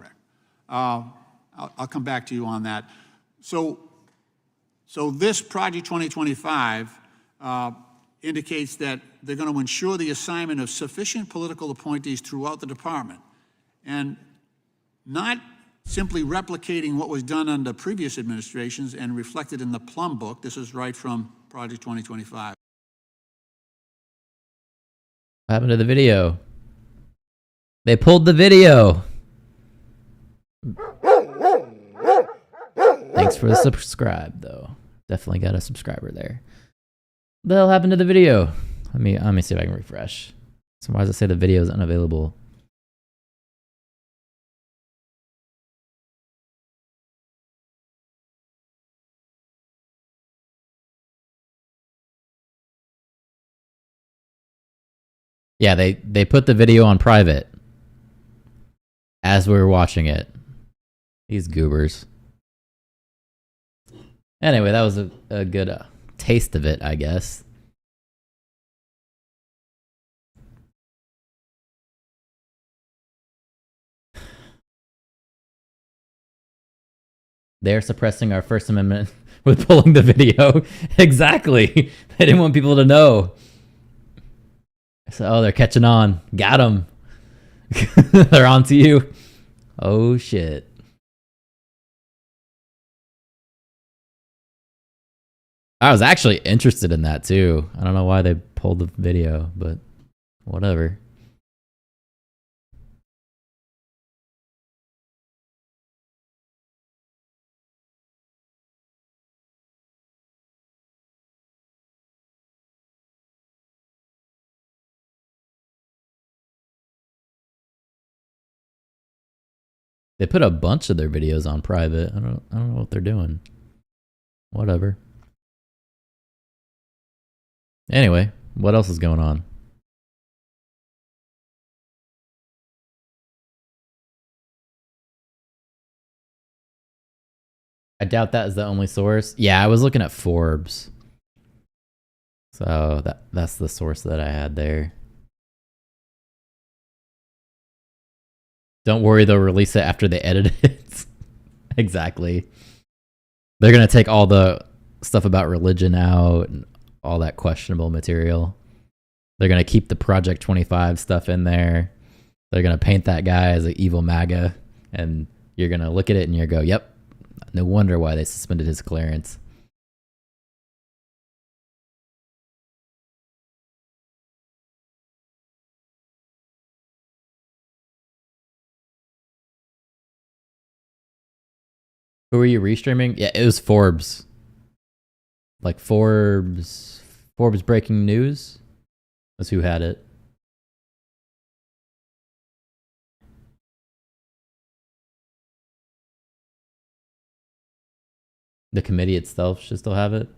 I'll come back to you on that. So this Project 2025 indicates that they're going to ensure the assignment of sufficient political appointees throughout the department, and not simply replicating what was done under previous administrations and reflected in the Plum Book. This is right from Project 2025. What happened to the video? They pulled the video. Thanks for the subscribe, though. Definitely got a subscriber there. What the hell happened to the video? Let me see if I can refresh. So why does it say the video is unavailable? Yeah, they put the video on private as we were watching it. These goobers. Anyway, that was a good taste of it, I guess. They're suppressing our First Amendment with pulling the video. Exactly. They didn't want people to know. So, oh, they're catching on. Got them. They're on to you. Oh, shit. I was actually interested in that, too. I don't know why they pulled the video, but whatever. They put a bunch of their videos on private. I don't know what they're doing. Whatever. Anyway, what else is going on? I doubt that is the only source. Yeah, I was looking at Forbes. So that's the source that I had there. Don't worry, they'll release it after they edit it. Exactly. They're going to take all the stuff about religion out and all that questionable material. They're going to keep the Project 25 stuff in there. They're going to paint that guy as an evil MAGA. And you're going to look at it and you're go, yep, no wonder why they suspended his clearance. Who were you restreaming? Yeah, it was Forbes. Like Forbes Breaking News? That's who had it. The committee itself should still have it.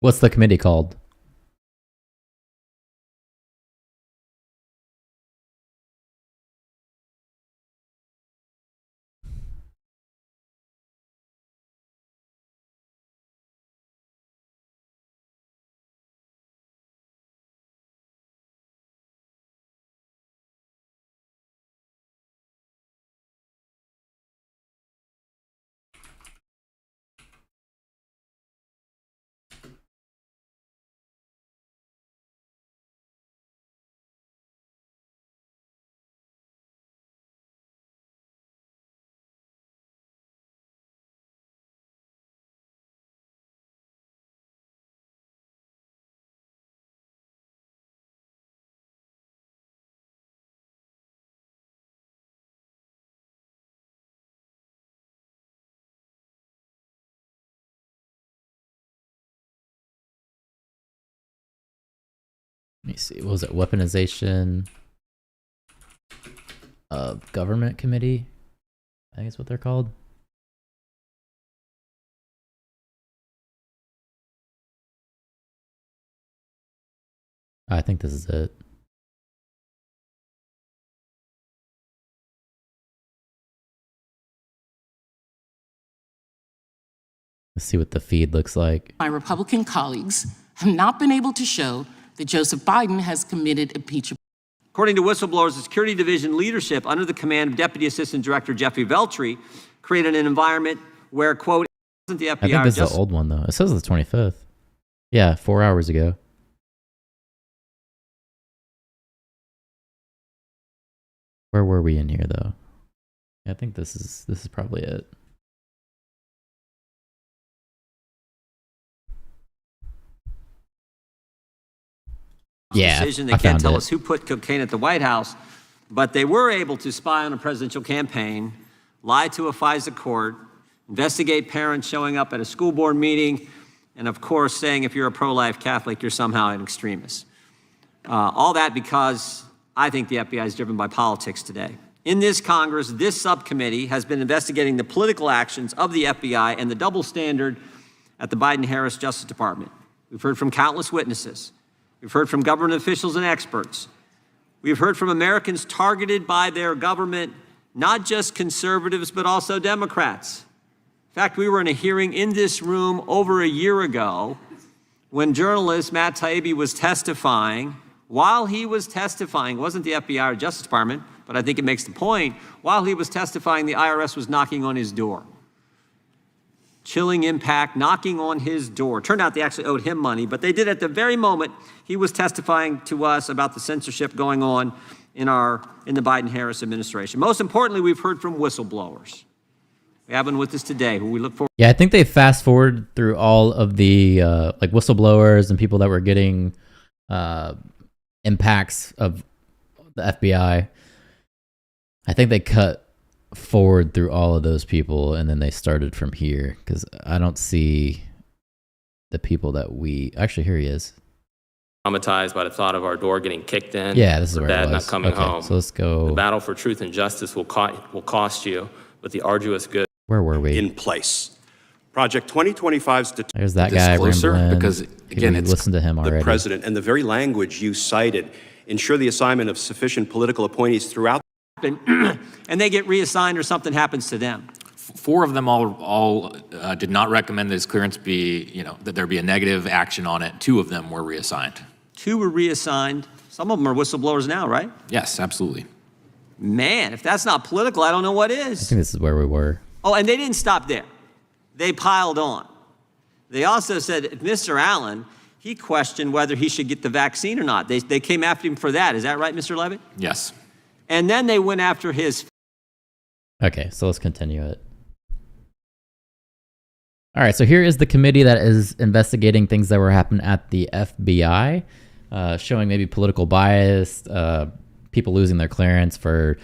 What's the committee called? Let me see. What was it? Weaponization of Government Committee? I think that's what they're called. I think this is it. Let's see what the feed looks like. My Republican colleagues have not been able to show that Joseph Biden has committed impeachable. According to whistleblowers, the Security Division leadership under the command of Deputy Assistant Director Jeffrey Veltri created an environment where, quote, wasn't the FBI I think this is the old one, though. It says the 25th. Yeah, 4 hours ago. Where were we in here, though? I think this is probably it. Yeah, decision. They I can't found tell it. us who put cocaine at the White House, but they were able to spy on a presidential campaign, lie to a FISA court, investigate parents showing up at a school board meeting, and of course saying if you're a pro-life Catholic, you're somehow an extremist. All that because I think the FBI is driven by politics today. In this Congress, this subcommittee has been investigating the political actions of the FBI and the double standard at the Biden-Harris Justice Department. We've heard from countless witnesses. We've heard from government officials and experts. We've heard from Americans targeted by their government, not just conservatives, but also Democrats. In fact, we were in a hearing in this room over a year ago when journalist Matt Taibbi was testifying. While he was testifying, it wasn't the FBI or Justice Department, but I think it makes the point, while he was testifying, the IRS was knocking on his door. Chilling impact, knocking on his door. Turned out they actually owed him money, but they did at the very moment he was testifying to us about the censorship going on in the Biden-Harris administration. Most importantly, we've heard from whistleblowers. We have one with us today who we look forward. Yeah, I think they fast forward through all of the like whistleblowers and people that were getting impacts of the FBI. I think they cut forward through all of those people and then they started from here because I don't see the people that we actually here he is. Traumatized by the thought of our door getting kicked in. Yeah, this is where Dad it was. not coming Okay, home. so let's go. The battle for truth and justice will cost you, but the arduous good. Where were we? In place. Project 2025's There's that guy rambling. because again, we it's listened to him already. the president and the very language you cited ensure the assignment of sufficient political appointees throughout. And they get reassigned or something happens to them. 4 of them all did not recommend that his clearance be, that there be a negative action on it. 2 of them were reassigned. 2 were reassigned. Some of them are whistleblowers now, right? Yes, absolutely. Man, if that's not political, I don't know what is. I think this is where we were. Oh, and they didn't stop there. They piled on. They also said, Mr. Allen, he questioned whether he should get the vaccine or not. They came after him for that. Is that right, Mr. Levitt? Yes. And then they went after his. Okay, so let's continue it. All right, so here is the committee that is investigating things that were happening at the FBI, showing maybe political bias, people losing their clearance for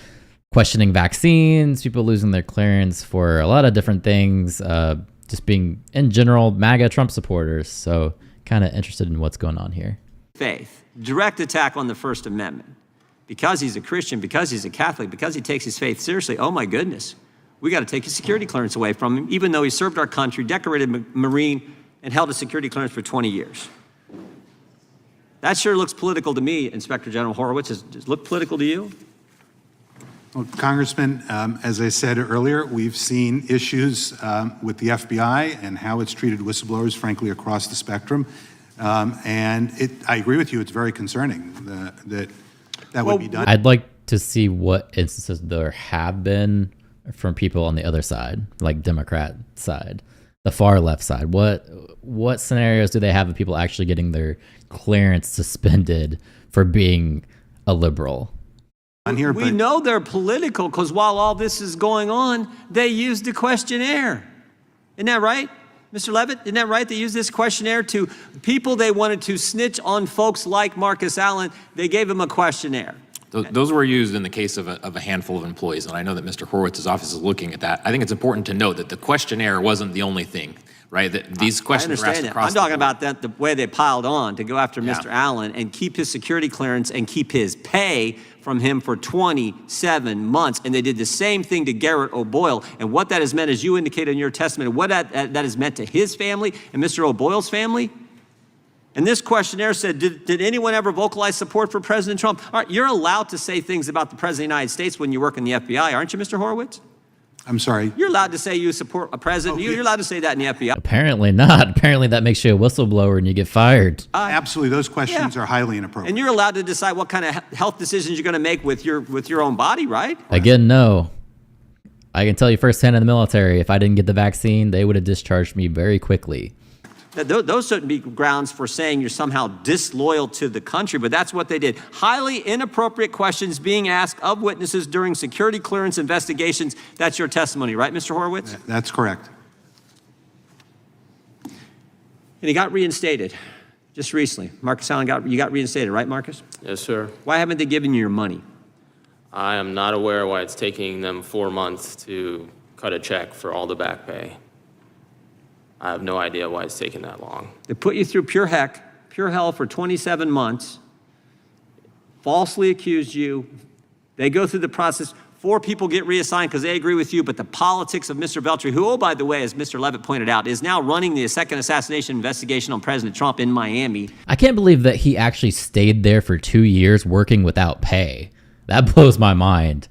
questioning vaccines, people losing their clearance for a lot of different things, just being, in general, MAGA Trump supporters. So kind of interested in what's going on here. Faith, direct attack on the First Amendment. Because he's a Christian, because he's a Catholic, because he takes his faith seriously, oh my goodness, we got to take his security clearance away from him, even though he served our country, decorated Marine, and held a security clearance for 20 years. That sure looks political to me, Inspector General Horowitz. Does it look political to you? Well, Congressman, as I said earlier, we've seen issues with the FBI and how it's treated whistleblowers, frankly, across the spectrum. And I agree with you, it's very concerning that would be done. I'd like to see what instances there have been from people on the other side, like Democrat side, the far left side. What scenarios do they have of people actually getting their clearance suspended for being a liberal? We know they're political because while all this is going on, they used a questionnaire. Isn't that right, Mr. Levitt? Isn't that right? They used this questionnaire to people they wanted to snitch on folks like Marcus Allen. They gave him a questionnaire. Those were used in the case of a handful of employees, and I know that Mr. Horowitz's office is looking at that. I think it's important to note that the questionnaire wasn't the only thing. right? That these questions I were asked understand that. across I'm the talking board. about that, the way they piled on to go after Yeah. Mr. Allen and keep his security clearance and keep his pay from him for 27 months. And they did the same thing to Garrett O'Boyle. And what that has meant, as you indicated in your testimony, what that has meant to his family and Mr. O'Boyle's family. And this questionnaire said, did anyone ever vocalize support for President Trump? All right, you're allowed to say things about the President of the United States when you work in the FBI, aren't you, Mr. Horowitz? I'm sorry. You're allowed to say you support a president. You're allowed to say that in the FBI. Apparently not. Apparently that makes you a whistleblower and you get fired. Absolutely, those questions are highly inappropriate. And you're allowed to decide what kind of health decisions you're going to make with your own body, right? Again, no. I can tell you firsthand in the military, if I didn't get the vaccine, they would have discharged me very quickly. Those shouldn't be grounds for saying you're somehow disloyal to the country, but that's what they did. Highly inappropriate questions being asked of witnesses during security clearance investigations. That's your testimony, right, Mr. Horowitz? That's correct. And he got reinstated just recently. Marcus Allen, you got reinstated, right, Marcus? Yes, sir. Why haven't they given you your money? I am not aware why it's taking them 4 months to cut a check for all the back pay. I have no idea why it's taking that long. They put you through pure hell for 27 months, falsely accused you. They go through the process. 4 people get reassigned because they agree with you, but the politics of Mr. Veltri, who, oh, by the way, as Mr. Levitt pointed out, is now running the second assassination investigation on President Trump in Miami. I can't believe that he actually stayed there for 2 years working without pay. That blows my mind.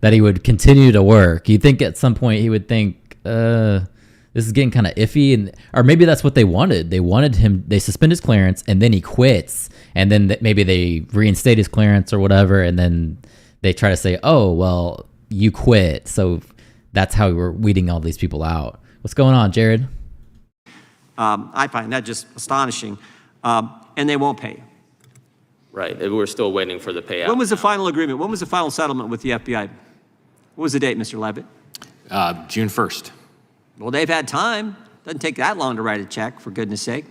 That he would continue to work. You'd think at some point he would think, this is getting kind of iffy, or maybe that's what they wanted. They wanted him, they suspend his clearance, and then he quits, and then maybe they reinstate his clearance or whatever, and then they try to say, oh, well, you quit. So that's how we're weeding all these people out. What's going on, Jared? I find that just astonishing. And they won't pay you. Right, we're still waiting for the payout. When was the final agreement? When was the final settlement with the FBI? What was the date, Mr. Levitt? June 1st. Well, they've had time. Doesn't take that long to write a check, for goodness sake.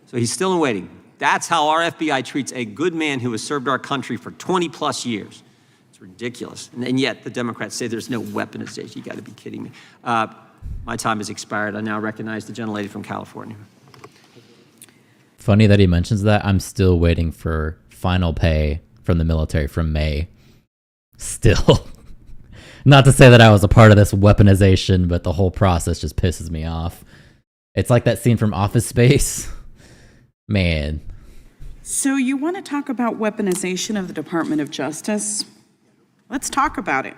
So he's still in waiting. That's how our FBI treats a good man who has served our country for 20 plus years. It's ridiculous. And yet the Democrats say there's no weaponization. You got to be kidding me. My time has expired. I now recognize the gentlelady from California. Funny that he mentions that. I'm still waiting for final pay from the military from May. Still. Not to say that I was a part of this weaponization, but the whole process just pisses me off. It's like that scene from Office Space. Man. So you want to talk about weaponization of the Department of Justice? Let's talk about it.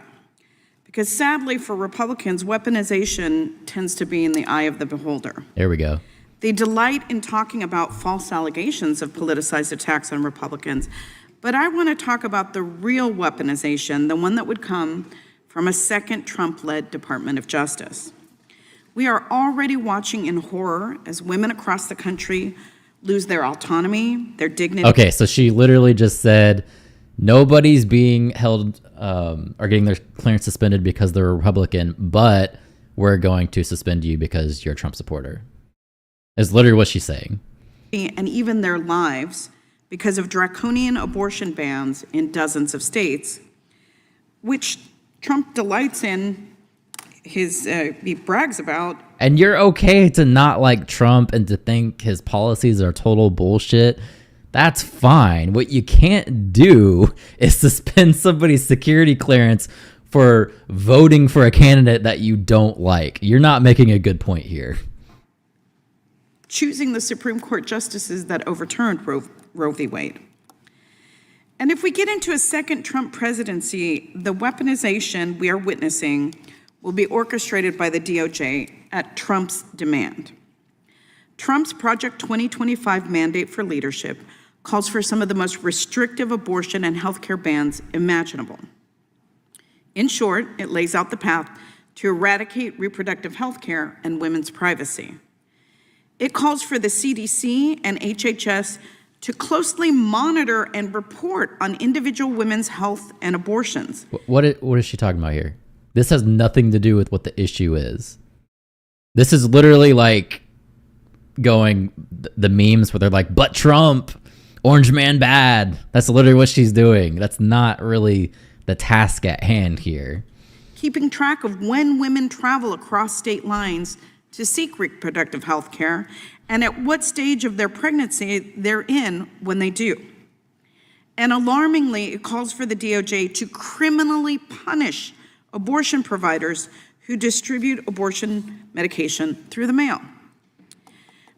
Because sadly for Republicans, weaponization tends to be in the eye of the beholder. There we go. They delight in talking about false allegations of politicized attacks on Republicans. But I want to talk about the real weaponization, the one that would come from a second Trump-led Department of Justice. We are already watching in horror as women across the country lose their autonomy, their dignity. Okay, so she literally just said nobody's being held or getting their clearance suspended because they're a Republican, but we're going to suspend you because you're a Trump supporter. Is literally what she's saying. And even their lives because of draconian abortion bans in dozens of states, which Trump delights in, he brags about. And you're okay to not like Trump and to think his policies are total bullshit. That's fine. What you can't do is suspend somebody's security clearance for voting for a candidate that you don't like. You're not making a good point here. Choosing the Supreme Court justices that overturned Roe v. Wade. And if we get into a second Trump presidency, the weaponization we are witnessing will be orchestrated by the DOJ at Trump's demand. Trump's Project 2025 mandate for leadership calls for some of the most restrictive abortion and healthcare bans imaginable. In short, it lays out the path to eradicate reproductive health care and women's privacy. It calls for the CDC and HHS to closely monitor and report on individual women's health and abortions. What is she talking about here? This has nothing to do with what the issue is. This is literally like going the memes where they're like, but Trump, orange man bad. That's literally what she's doing. That's not really the task at hand here. Keeping track of when women travel across state lines to seek reproductive health care and at what stage of their pregnancy they're in when they do. And alarmingly, it calls for the DOJ to criminally punish abortion providers who distribute abortion medication through the mail.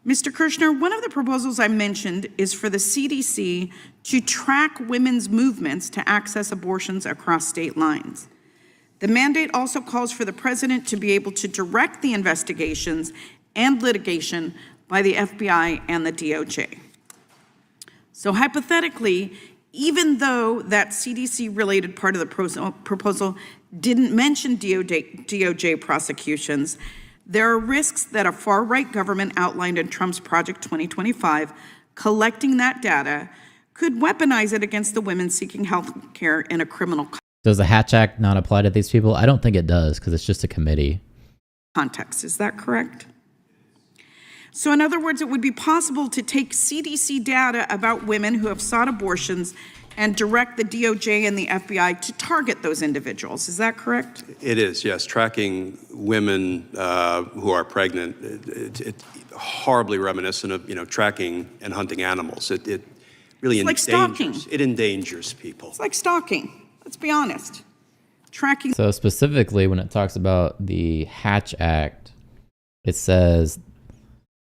Mr. Kirshner, one of the proposals I mentioned is for the CDC to track women's movements to access abortions across state lines. The mandate also calls for the president to be able to direct the investigations and litigation by the FBI and the DOJ. So hypothetically, even though that CDC-related part of the proposal didn't mention DOJ prosecutions, there are risks that a far-right government outlined in Trump's Project 2025, collecting that data, could weaponize it against the women seeking health care in a criminal Does the Hatch Act not apply to these people? I don't think it does, because it's just a committee. context. Is that correct? So in other words, it would be possible to take CDC data about women who have sought abortions and direct the DOJ and the FBI to target those individuals. Is that correct? It is, yes. Tracking women who are pregnant, it's horribly reminiscent of, tracking and hunting animals. It really It's like stalking. It endangers people. It's like stalking. Let's be honest. Tracking. So specifically, when it talks about the Hatch Act, it says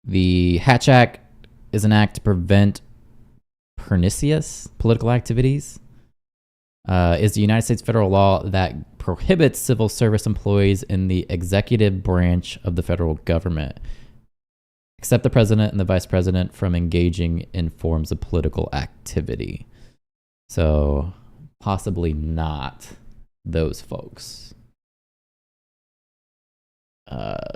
the Hatch Act is an act to prevent pernicious political activities. Is the United States federal law that prohibits civil service employees in the executive branch of the federal government, except the president and the vice president, from engaging in forms of political activity. So possibly not those folks.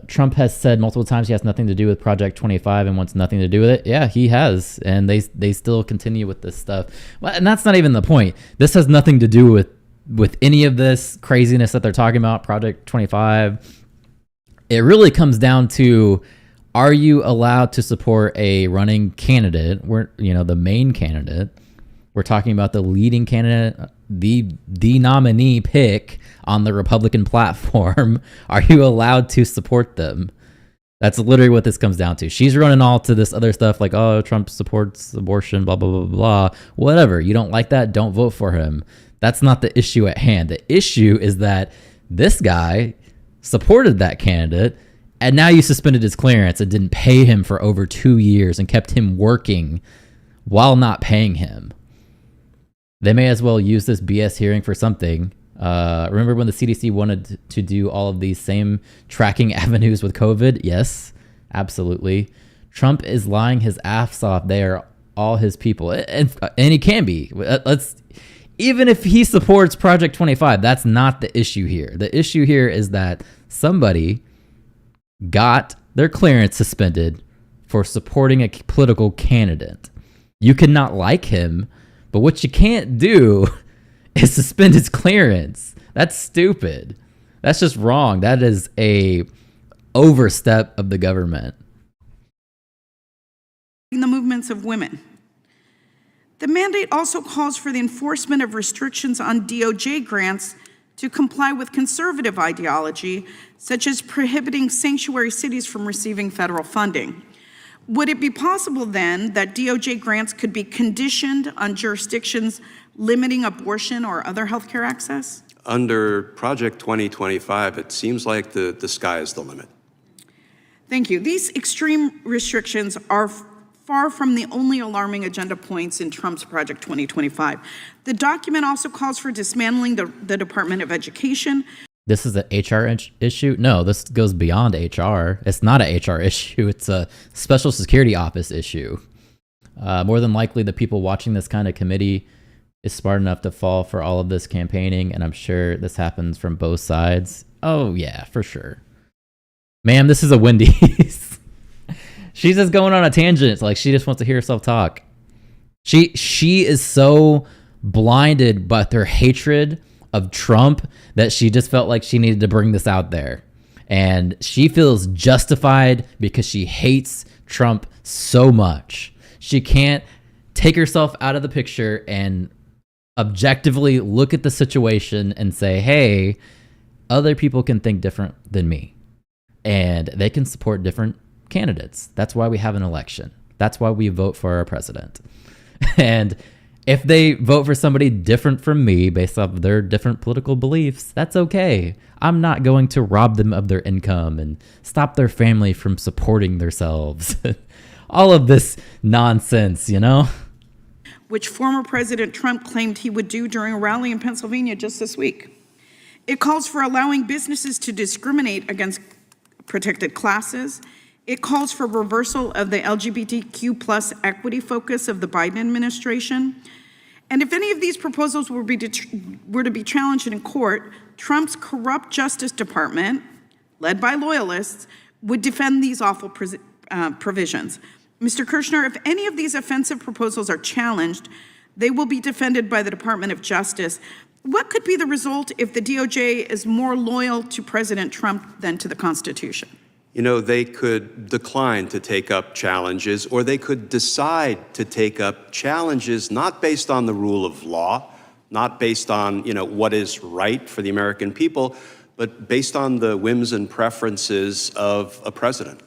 Trump has said multiple times he has nothing to do with Project 25 and wants nothing to do with it. Yeah, he has, and they still continue with this stuff. Well, and that's not even the point. This has nothing to do with any of this craziness that they're talking about, Project 25. It really comes down to, are you allowed to support a running candidate, the main candidate? We're talking about the leading candidate, the nominee pick on the Republican platform. Are you allowed to support them? That's literally what this comes down to. She's running all to this other stuff like, oh, Trump supports abortion, blah, blah, blah, blah. Whatever. You don't like that? Don't vote for him. That's not the issue at hand. The issue is that this guy supported that candidate, and now you suspended his clearance and didn't pay him for over 2 years and kept him working while not paying him. They may as well use this BS hearing for something. Remember when the CDC wanted to do all of these same tracking avenues with COVID? Yes, absolutely. Trump is lying his ass off. They are all his people. And he can be. Even if he supports Project 25, that's not the issue here. The issue here is that somebody got their clearance suspended for supporting a political candidate. You cannot like him, but what you can't do is suspend his clearance. That's stupid. That's just wrong. That is a overstep of the government. The movements of women. The mandate also calls for the enforcement of restrictions on DOJ grants to comply with conservative ideology, such as prohibiting sanctuary cities from receiving federal funding. Would it be possible then that DOJ grants could be conditioned on jurisdictions limiting abortion or other healthcare access? Under Project 2025, it seems like the sky is the limit. Thank you. These extreme restrictions are far from the only alarming agenda points in Trump's Project 2025. The document also calls for dismantling the Department of Education. This is an HR issue? No, this goes beyond HR. It's not an HR issue. It's a Special Security Office issue. More than likely, the people watching this kind of committee is smart enough to fall for all of this campaigning, and I'm sure this happens from both sides. Oh, yeah, for sure. Ma'am, this is a Wendy's. She's just going on a tangent. It's like she just wants to hear herself talk. She is so blinded by their hatred of Trump that she just felt like she needed to bring this out there. And she feels justified because she hates Trump so much. She can't take herself out of the picture and objectively look at the situation and say, hey, other people can think different than me. and they can support different candidates. That's why we have an election. That's why we vote for our president. And if they vote for somebody different from me based off of their different political beliefs, that's okay. I'm not going to rob them of their income and stop their family from supporting themselves. All of this nonsense, you know? Which former President Trump claimed he would do during a rally in Pennsylvania just this week. It calls for allowing businesses to discriminate against protected classes. It calls for reversal of the LGBTQ plus equity focus of the Biden administration. And if any of these proposals were to be challenged in court, Trump's corrupt Justice Department, led by loyalists, would defend these awful provisions. Mr. Kirshner, if any of these offensive proposals are challenged, they will be defended by the Department of Justice. What could be the result if the DOJ is more loyal to President Trump than to the Constitution? You know, they could decline to take up challenges, or they could decide to take up challenges not based on the rule of law, not based on, what is right for the American people, but based on the whims and preferences of a president.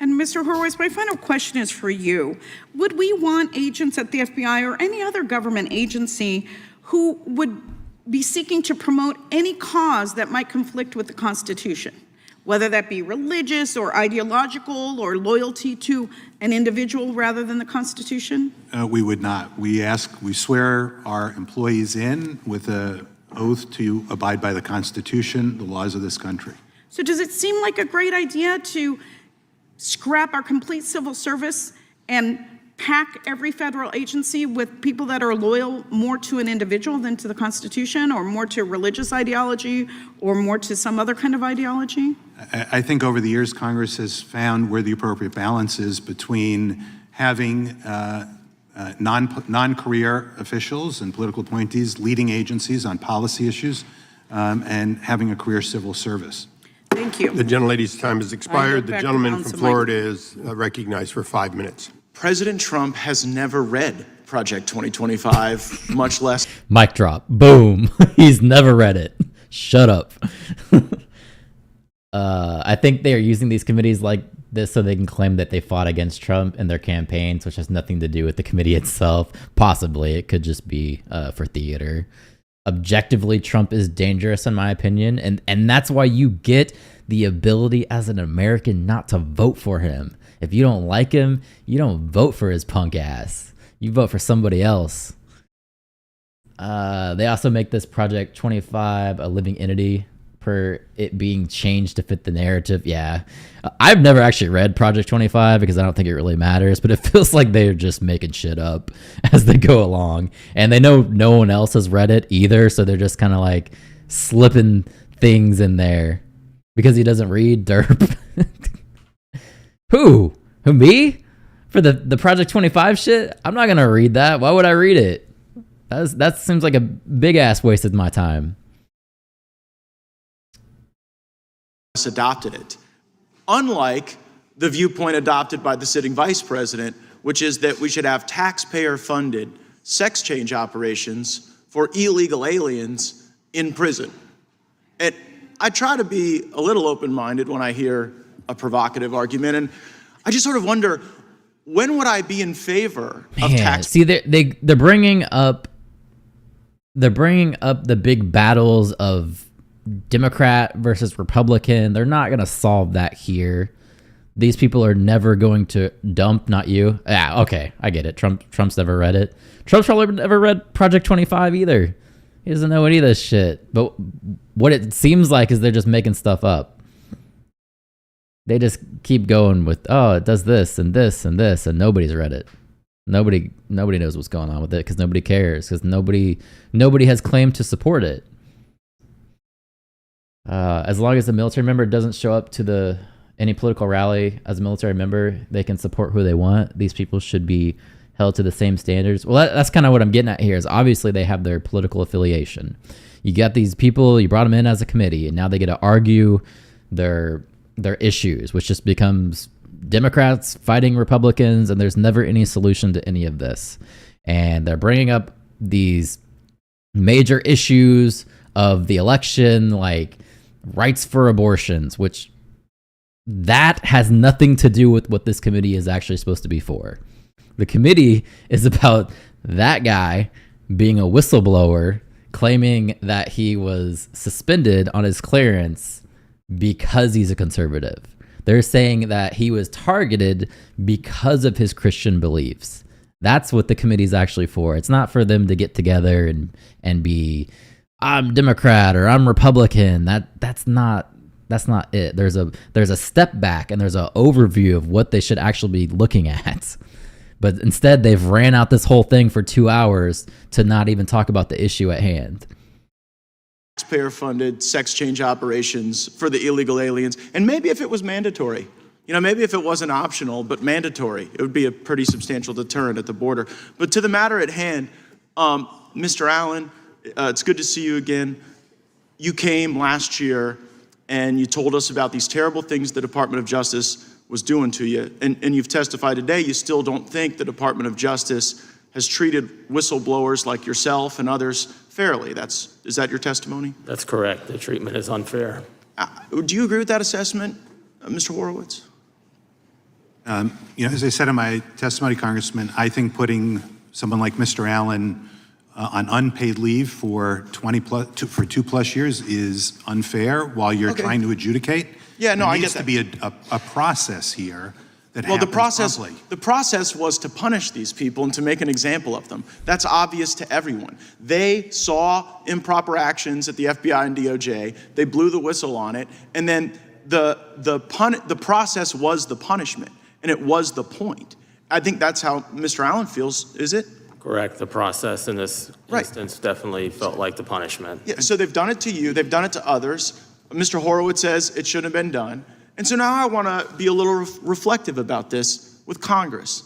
And Mr. Horowitz, my final question is for you. Would we want agents at the FBI or any other government agency who would be seeking to promote any cause that might conflict with the Constitution, whether that be religious or ideological or loyalty to an individual rather than the Constitution? We would not. We swear our employees in with an oath to abide by the Constitution, the laws of this country. So does it seem like a great idea to scrap our complete civil service and pack every federal agency with people that are loyal more to an individual than to the Constitution, or more to religious ideology, or more to some other kind of ideology? I think over the years, Congress has found where the appropriate balance is between having non-career officials and political appointees leading agencies on policy issues and having a career civil service. Thank you. The gentlelady's time has expired. The gentleman from Florida is recognized for 5 minutes. President Trump has never read Project 2025, much less. Mic drop. Boom. He's never read it. Shut up. I think they are using these committees like this so they can claim that they fought against Trump in their campaigns, which has nothing to do with the committee itself. Possibly. It could just be for theater. Objectively, Trump is dangerous in my opinion, and that's why you get the ability as an American not to vote for him. If you don't like him, you don't vote for his punk ass. You vote for somebody else. They also make this Project 25 a living entity per it being changed to fit the narrative. Yeah. I've never actually read Project 25 because I don't think it really matters, but it feels like they're just making shit up as they go along. And they know no one else has read it either, so they're just kind of like slipping things in there. Because he doesn't read, derp. Who? Me? For the Project 25 shit? I'm not gonna read that. Why would I read it? That seems like a big ass waste of my time. Adopted it. Unlike the viewpoint adopted by the sitting vice president, which is that we should have taxpayer-funded sex change operations for illegal aliens in prison. And I try to be a little open-minded when I hear a provocative argument, and I just sort of wonder, when would I be in favor of tax? See, they're bringing up the big battles of Democrat versus Republican. They're not going to solve that here. These people are never going to dump, not you. Yeah, okay, I get it. Trump's never read it. Trump's probably never read Project 25 either. He doesn't know any of this shit. But what it seems like is they're just making stuff up. They just keep going with, oh, it does this and this and this, and nobody's read it. Nobody knows what's going on with it because nobody cares, because nobody has claimed to support it. As long as the military member doesn't show up to any political rally as a military member, they can support who they want. These people should be held to the same standards. Well, that's kind of what I'm getting at here, is obviously they have their political affiliation. You got these people, you brought them in as a committee, and now they get to argue their issues, which just becomes Democrats fighting Republicans, and there's never any solution to any of this. And they're bringing up these major issues of the election, like rights for abortions, which That has nothing to do with what this committee is actually supposed to be for. The committee is about that guy being a whistleblower, claiming that he was suspended on his clearance because he's a conservative. They're saying that he was targeted because of his Christian beliefs. That's what the committee's actually for. It's not for them to get together and be, I'm Democrat or I'm Republican. That's not it. There's a step back and there's an overview of what they should actually be looking at. But instead, they've ran out this whole thing for 2 hours to not even talk about the issue at hand. Taxpayer-funded sex change operations for the illegal aliens. And maybe if it was mandatory, maybe if it wasn't optional, but mandatory, it would be a pretty substantial deterrent at the border. But to the matter at hand, Mr. Allen, it's good to see you again. You came last year and you told us about these terrible things the Department of Justice was doing to you. And you've testified today, you still don't think the Department of Justice has treated whistleblowers like yourself and others fairly. Is that your testimony? That's correct. The treatment is unfair. Do you agree with that assessment, Mr. Horowitz? As I said in my testimony, Congressman, I think putting someone like Mr. Allen on unpaid leave for 2+ years is unfair while you're trying to adjudicate. Yeah, no, I get that. that. There needs to be a process here that Well, happens promptly. the process was to punish these people and to make an example of them. That's obvious to everyone. They saw improper actions at the FBI and DOJ. They blew the whistle on it, and then the process was the punishment, and it was the point. I think that's how Mr. Allen feels. Is it? Correct. The process in this instance definitely felt like the punishment. Yeah. So they've done it to you. They've done it to others. Mr. Horowitz says it shouldn't have been done. And so now I want to be a little reflective about this with Congress.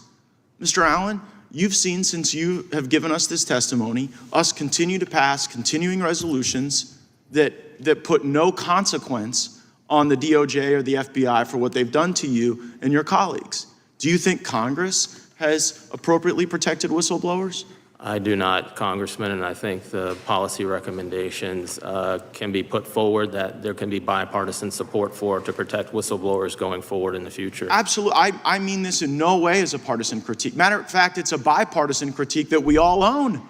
Mr. Allen, you've seen since you have given us this testimony, us continue to pass continuing resolutions that put no consequence on the DOJ or the FBI for what they've done to you and your colleagues. Do you think Congress has appropriately protected whistleblowers? I do not, Congressman, and I think the policy recommendations can be put forward that there can be bipartisan support for to protect whistleblowers going forward in the future. Absolutely. I mean this in no way as a partisan critique. Matter of fact, it's a bipartisan critique that we all own.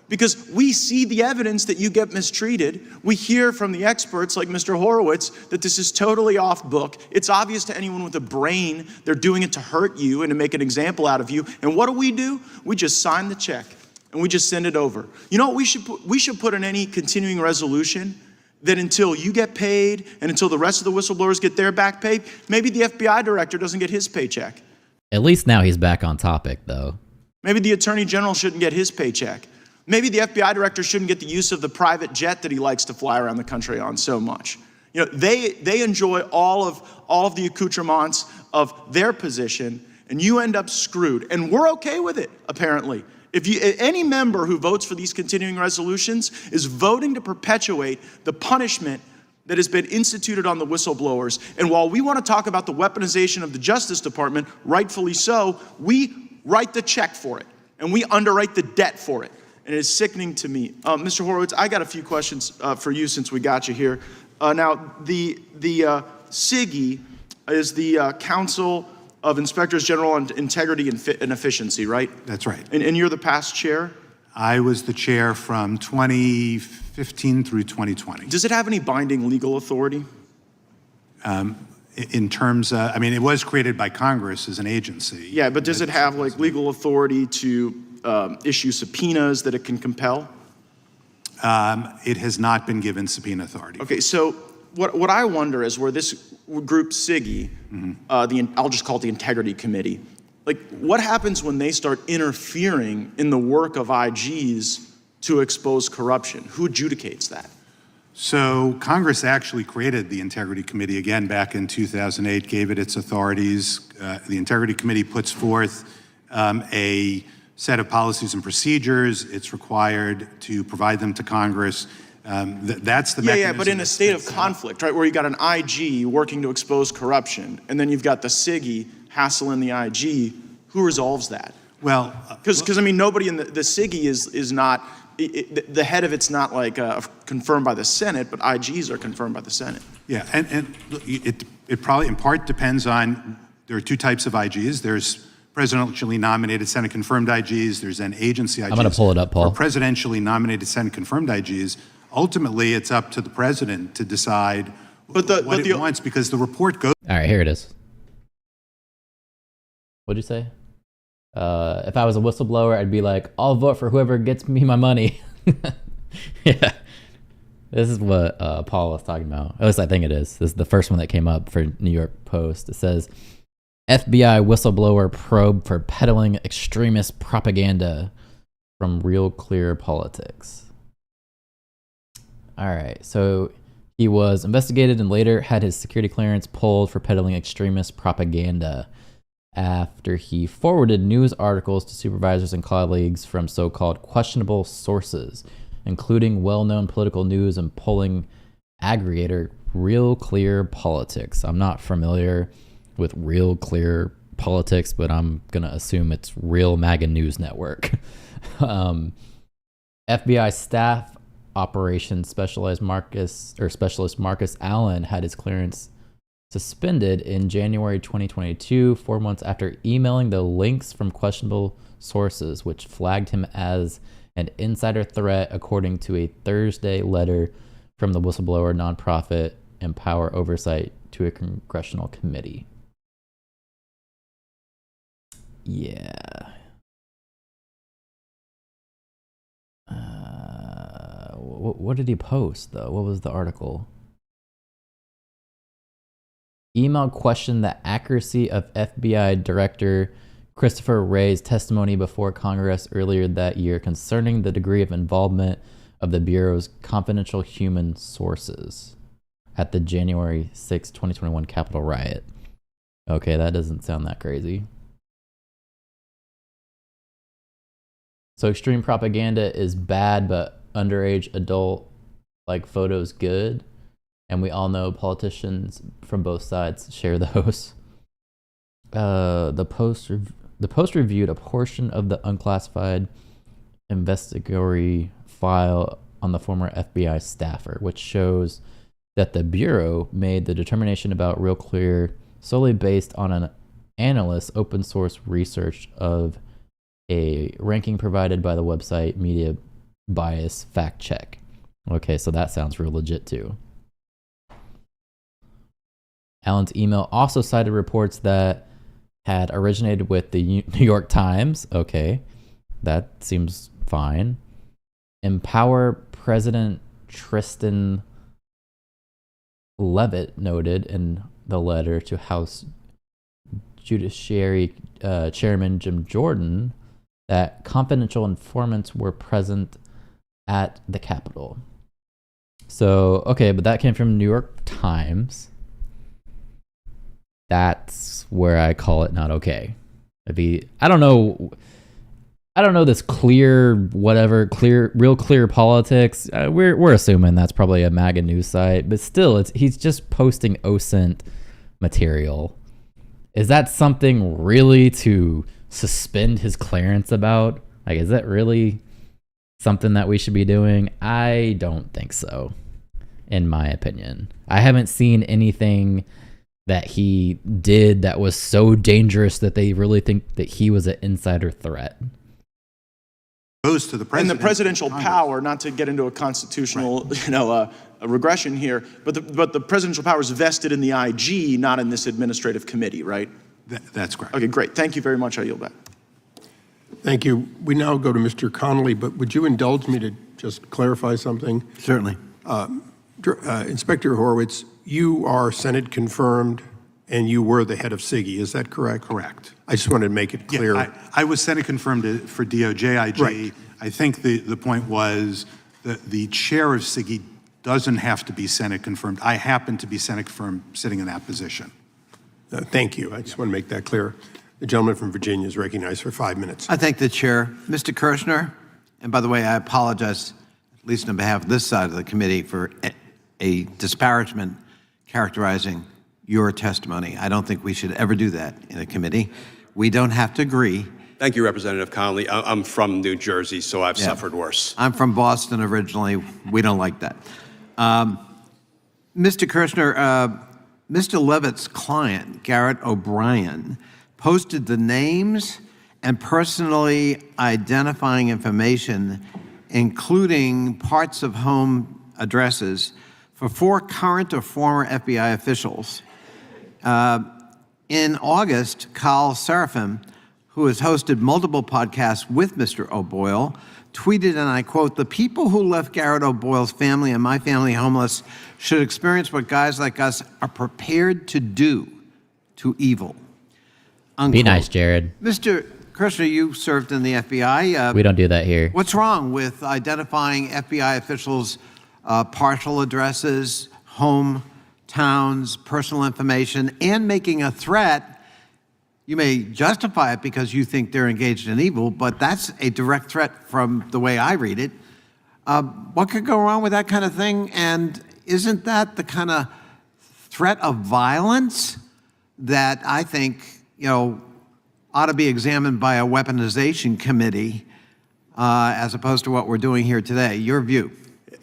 Because we see the evidence that you get mistreated. We hear from the experts like Mr. Horowitz that this is totally off book. It's obvious to anyone with a brain they're doing it to hurt you and to make an example out of you. And what do? We just sign the check and we just send it over. You know what we should put in any continuing resolution? That until you get paid and until the rest of the whistleblowers get their back pay, maybe the FBI director doesn't get his paycheck. At least now he's back on topic, though. Maybe the attorney general shouldn't get his paycheck. Maybe the FBI director shouldn't get the use of the private jet that he likes to fly around the country on so much. They enjoy all of the accoutrements of their position, and you end up screwed. And we're okay with it, apparently. Any member who votes for these continuing resolutions is voting to perpetuate the punishment that has been instituted on the whistleblowers. And while we want to talk about the weaponization of the Justice Department, rightfully so, we write the check for it, and we underwrite the debt for it. And it is sickening to me. Mr. Horowitz, I got a few questions for you since we got you here. Now, the CIGI is the Council of Inspectors General on Integrity and Efficiency, right? That's right. And you're the past chair? I was the chair from 2015 through 2020. Does it have any binding legal authority? In terms of, it was created by Congress as an agency. Yeah, but does it have legal authority to issue subpoenas that it can compel? It has not been given subpoena authority. Okay, so what I wonder is where this group CIGI, I'll just call it the Integrity Committee, what happens when they start interfering in the work of IGs to expose corruption? Who adjudicates that? So Congress actually created the Integrity Committee again back in 2008, gave it its authorities. The Integrity Committee puts forth a set of policies and procedures. It's required to provide them to Congress. That's the mechanism. Yeah, but in a state of conflict, right, where you got an IG working to expose corruption, and then you've got the CIGI hassling the IG, who resolves that? Well, because nobody in the CIGI is not, the head of it's not confirmed by the Senate, but IGs are confirmed by the Senate. Yeah, and it It probably in part depends on, there are two types of IGs. There's presidentially nominated Senate-confirmed IGs. There's then agency IGs. I'm going to pull it up, Paul. For presidentially nominated Senate-confirmed IGs, ultimately it's up to the president to decide what he wants, because the report goes. All right, here it is. What'd you say? If I was a whistleblower, I'd be like, I'll vote for whoever gets me my money. Yeah. This is what Paul was talking about. At least I think it is. This is the first one that came up for New York Post. It says, FBI whistleblower probe for peddling extremist propaganda from Real Clear Politics. All right, so he was investigated and later had his security clearance pulled for peddling extremist propaganda after he forwarded news articles to supervisors and colleagues from so-called questionable sources, including well-known political news and polling aggregator Real Clear Politics. I'm not familiar with Real Clear Politics, but I'm going to assume it's Real MAGA News Network. FBI staff operations specialist Marcus Allen had his clearance suspended in January 2022, 4 months after emailing the links from questionable sources, which flagged him as an insider threat, according to a Thursday letter from the whistleblower nonprofit Empower Oversight to a congressional committee. Yeah. What did he post, though? What was the article? Email questioned the accuracy of FBI Director Christopher Wray's testimony before Congress earlier that year concerning the degree of involvement of the Bureau's confidential human sources at the January 6, 2021 Capitol riot. Okay, that doesn't sound that crazy. So extreme propaganda is bad, but underage adult like photos good. And we all know politicians from both sides share those. The Post reviewed a portion of the unclassified investigatory file on the former FBI staffer, which shows that the Bureau made the determination about Real Clear solely based on an analyst's open source research of a ranking provided by the website Media Bias Fact Check. Okay, so that sounds real legit too. Allen's email also cited reports that had originated with the New York Times. Okay, that seems fine. Empower President Tristan Leavitt noted in the letter to House Judiciary Chairman Jim Jordan that confidential informants were present at the Capitol. So, okay, but that came from New York Times. That's where I call it not okay. I don't know this Real Clear Politics. We're assuming that's probably a MAGA news site, but still, he's just posting OSINT material. Is that something really to suspend his clearance about? Like, is that really something that we should be doing? I don't think so, in my opinion. I haven't seen anything that he did that was so dangerous that they really think that he was an insider threat. Goes to the president. And the presidential power, not to get into a constitutional, a regression here, but the presidential power is vested in the IG, not in this administrative committee, right? That's correct. Okay, great. Thank you very much. I yield back. Thank you. We now go to Mr. Connolly, but would you indulge me to just clarify something? Certainly. Inspector Horowitz, you are Senate confirmed and you were the head of SIGI, is that correct? Correct. I just wanted to make it clear. Yeah, I was Senate confirmed for DOJ IG. Right. I think the point was that the chair of SIGI doesn't have to be Senate confirmed. I happen to be Senate confirmed sitting in that position. Thank you. I just want to make that clear. The gentleman from Virginia is recognized for 5 minutes. I thank the chair. Mr. Kirshner, and by the way, I apologize, at least on behalf of this side of the committee, for a disparagement characterizing your testimony. I don't think we should ever do that in a committee. We don't have to agree. Thank you, Representative Connolly. I'm from New Jersey, so I've suffered worse. I'm from Boston originally. We don't like that. Mr. Kirshner, Mr. Levitt's client, Garrett O'Brien, posted the names and personally identifying information, including parts of home addresses, for 4 current or former FBI officials. In August, Carl Seraphim, who has hosted multiple podcasts with Mr. O'Boyle, tweeted, and I quote, "The people who left Garrett O'Boyle's family and my family homeless should experience what guys like us are prepared to do to evil." Unquote. Be nice, Jared. Mr. Kirshner, you served in the FBI. We don't do that here. What's wrong with identifying FBI officials' partial addresses, home towns, personal information, and making a threat? You may justify it because you think they're engaged in evil, but that's a direct threat from the way I read it. What could go wrong with that kind of thing? And isn't that the kind of threat of violence that I think, ought to be examined by a weaponization committee as opposed to what we're doing here today? Your view.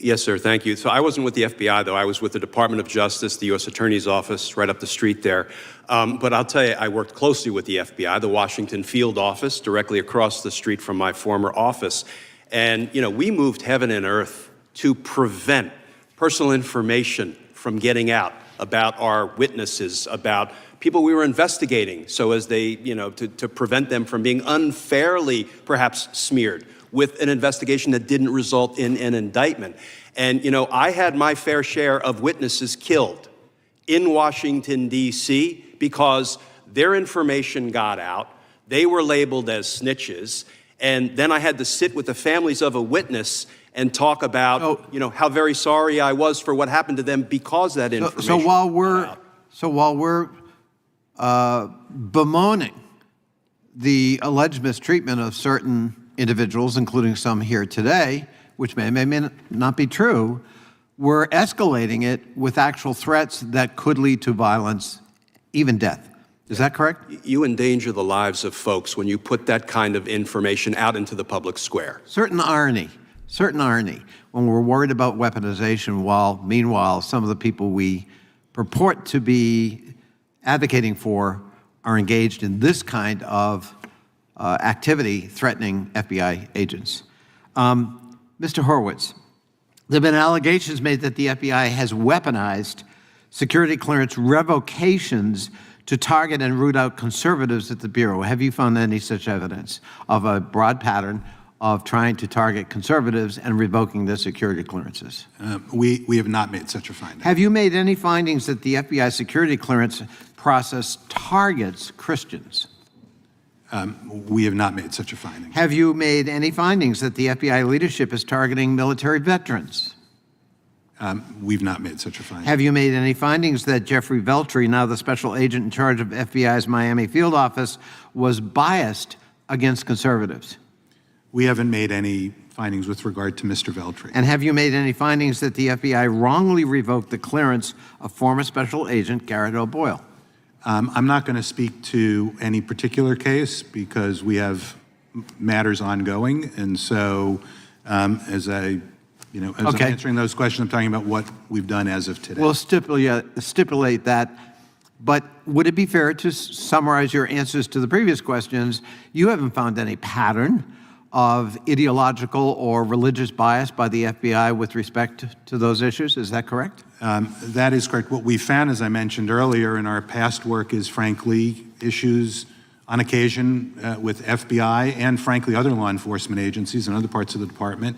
Yes, sir. Thank you. So I wasn't with the FBI, though. I was with the Department of Justice, the U.S. Attorney's Office, right up the street there. But I'll tell you, I worked closely with the FBI, the Washington Field Office, directly across the street from my former office. And, we moved heaven and earth to prevent personal information from getting out about our witnesses, about people we were investigating, so as they, to prevent them from being unfairly, perhaps, smeared with an investigation that didn't result in an indictment. And, I had my fair share of witnesses killed in Washington, D.C., because their information got out. They were labeled as snitches. And then I had to sit with the families of a witness and talk about, how very sorry I was for what happened to them because that information. So while we're bemoaning the alleged mistreatment of certain individuals, including some here today, which may not be true, we're escalating it with actual threats that could lead to violence, even death. Is that correct? You endanger the lives of folks when you put that kind of information out into the public square. Certain irony when we're worried about weaponization, while meanwhile some of the people we purport to be advocating for are engaged in this kind of activity threatening FBI agents. Mr. Horowitz, there have been allegations made that the FBI has weaponized security clearance revocations to target and root out conservatives at the Bureau. Have you found any such evidence of a broad pattern of trying to target conservatives and revoking their security clearances? We have not made such a finding. Have you made any findings that the FBI security clearance process targets Christians? We have not made such a finding. Have you made any findings that the FBI leadership is targeting military veterans? We've not made such a finding. Have you made any findings that Jeffrey Veltri, now the special agent in charge of FBI's Miami field office, was biased against conservatives? We haven't made any findings with regard to Mr. Veltri. And have you made any findings that the FBI wrongly revoked the clearance of former special agent Garrett O'Boyle? I'm not going to speak to any particular case because we have matters ongoing. And so as I'm answering those questions, I'm talking about what we've done as of today. We'll stipulate that. But would it be fair to summarize your answers to the previous questions? You haven't found any pattern of ideological or religious bias by the FBI with respect to those issues. Is that correct? That is correct. What we found, as I mentioned earlier, in our past work is, frankly, issues on occasion with FBI and, frankly, other law enforcement agencies and other parts of the department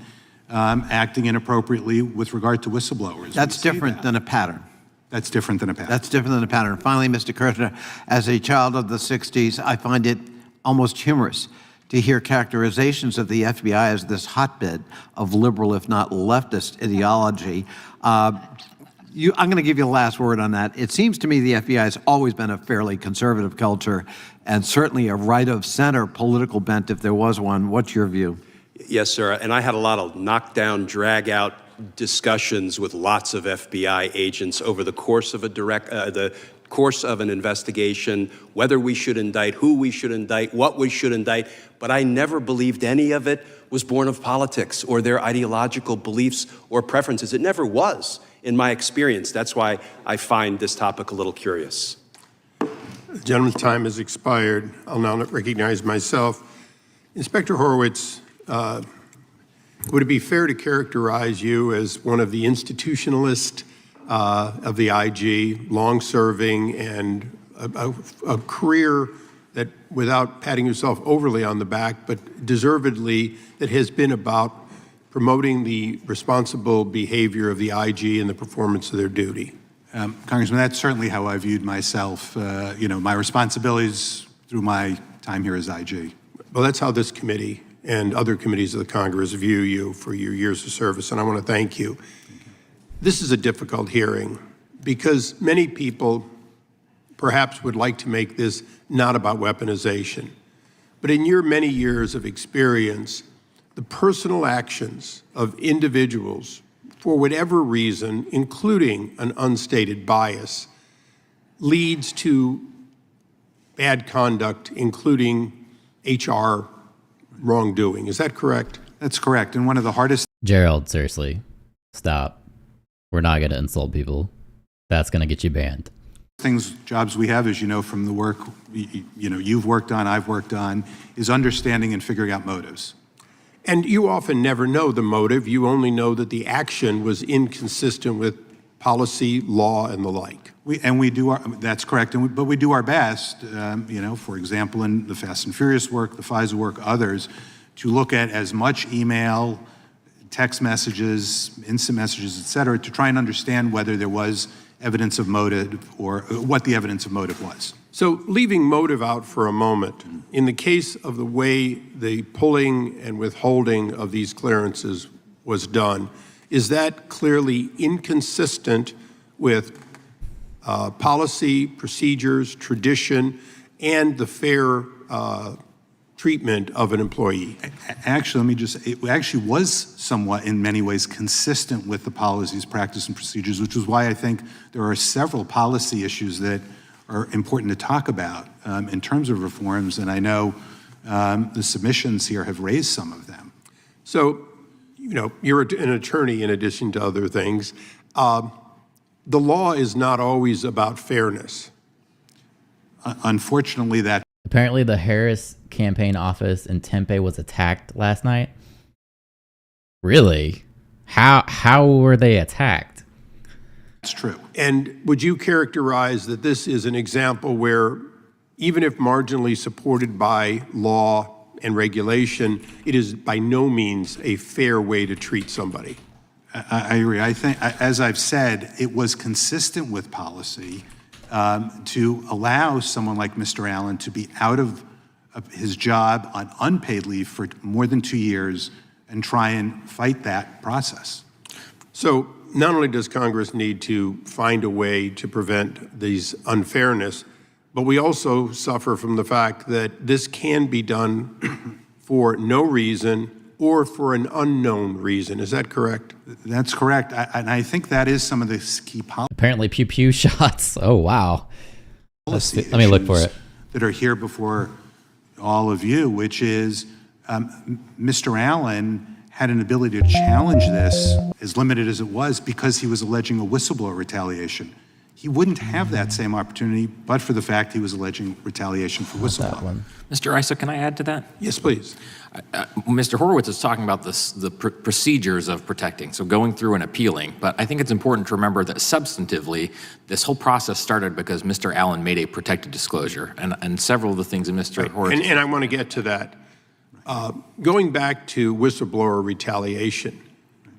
acting inappropriately with regard to whistleblowers. That's different than a pattern. That's different than a pattern. That's different than a pattern. Finally, Mr. Kirshner, as a child of the 60s, I find it almost humorous to hear characterizations of the FBI as this hotbed of liberal, if not leftist, ideology. I'm going to give you the last word on that. It seems to me the FBI has always been a fairly conservative culture and certainly a right-of-center political bent if there was one. What's your view? Yes, sir. And I had a lot of knockdown, drag-out discussions with lots of FBI agents over the course of an investigation, whether we should indict, who we should indict, what we should indict. But I never believed any of it was born of politics or their ideological beliefs or preferences. It never was. in my experience. That's why I find this topic a little curious. The gentleman's time has expired. I'll now recognize myself. Inspector Horowitz, would it be fair to characterize you as one of the institutionalists of the IG, long-serving, and a career that, without patting yourself overly on the back, but deservedly, that has been about promoting the responsible behavior of the IG and the performance of their duty? Congressman, that's certainly how I viewed myself, my responsibilities through my time here as IG. Well, that's how this committee and other committees of the Congress view you for your years of service, and I want to thank you. This is a difficult hearing because many people perhaps would like to make this not about weaponization. But in your many years of experience, the personal actions of individuals, for whatever reason, including an unstated bias, leads to bad conduct, including HR wrongdoing. Is that correct? That's correct. And one of the hardest... Gerald, seriously, stop. We're not going to insult people. That's going to get you banned. Jobs we have, as you know from the work you've worked on, I've worked on, is understanding and figuring out motives. And you often never know the motive. You only know that the action was inconsistent with policy, law, and the like. That's correct, but we do our best, for example, in the Fast and Furious work, the FISA work, others, to look at as much email, text messages, instant messages, et cetera, to try and understand whether there was evidence of motive or what the evidence of motive was. So leaving motive out for a moment, in the case of the way the pulling and withholding of these clearances was done, is that clearly inconsistent with policy, procedures, tradition, and the fair treatment of an employee? Actually, it actually was somewhat, in many ways, consistent with the policies, practice, and procedures, which is why I think there are several policy issues that are important to talk about in terms of reforms, and I know the submissions here have raised some of them. So, you're an attorney in addition to other things. The law is not always about fairness. Unfortunately, that... Apparently the Harris campaign office in Tempe was attacked last night. Really? How were they attacked? That's true. And would you characterize that this is an example where, even if marginally supported by law and regulation, it is by no means a fair way to treat somebody? I agree. I think, as I've said, it was consistent with policy to allow someone like Mr. Allen to be out of his job on unpaid leave for more than 2 years and try and fight that process. So not only does Congress need to find a way to prevent these unfairness, but we also suffer from the fact that this can be done for no reason or for an unknown reason. Is that correct? That's correct. And I think that is some of the key policy. Apparently pew pew shots. Oh, wow. Let me look for it. That are here before all of you, which is Mr. Allen had an ability to challenge this, as limited as it was, because he was alleging a whistleblower retaliation. He wouldn't have that same opportunity, but for the fact he was alleging retaliation for whistleblowing. Mr. Issa, can I add to that? Yes, please. Mr. Horowitz is talking about the procedures of protecting, so going through and appealing. But I think it's important to remember that substantively, this whole process started because Mr. Allen made a protected disclosure, and several of the things in Mr. Horowitz... And I want to get to that. Going back to whistleblower retaliation,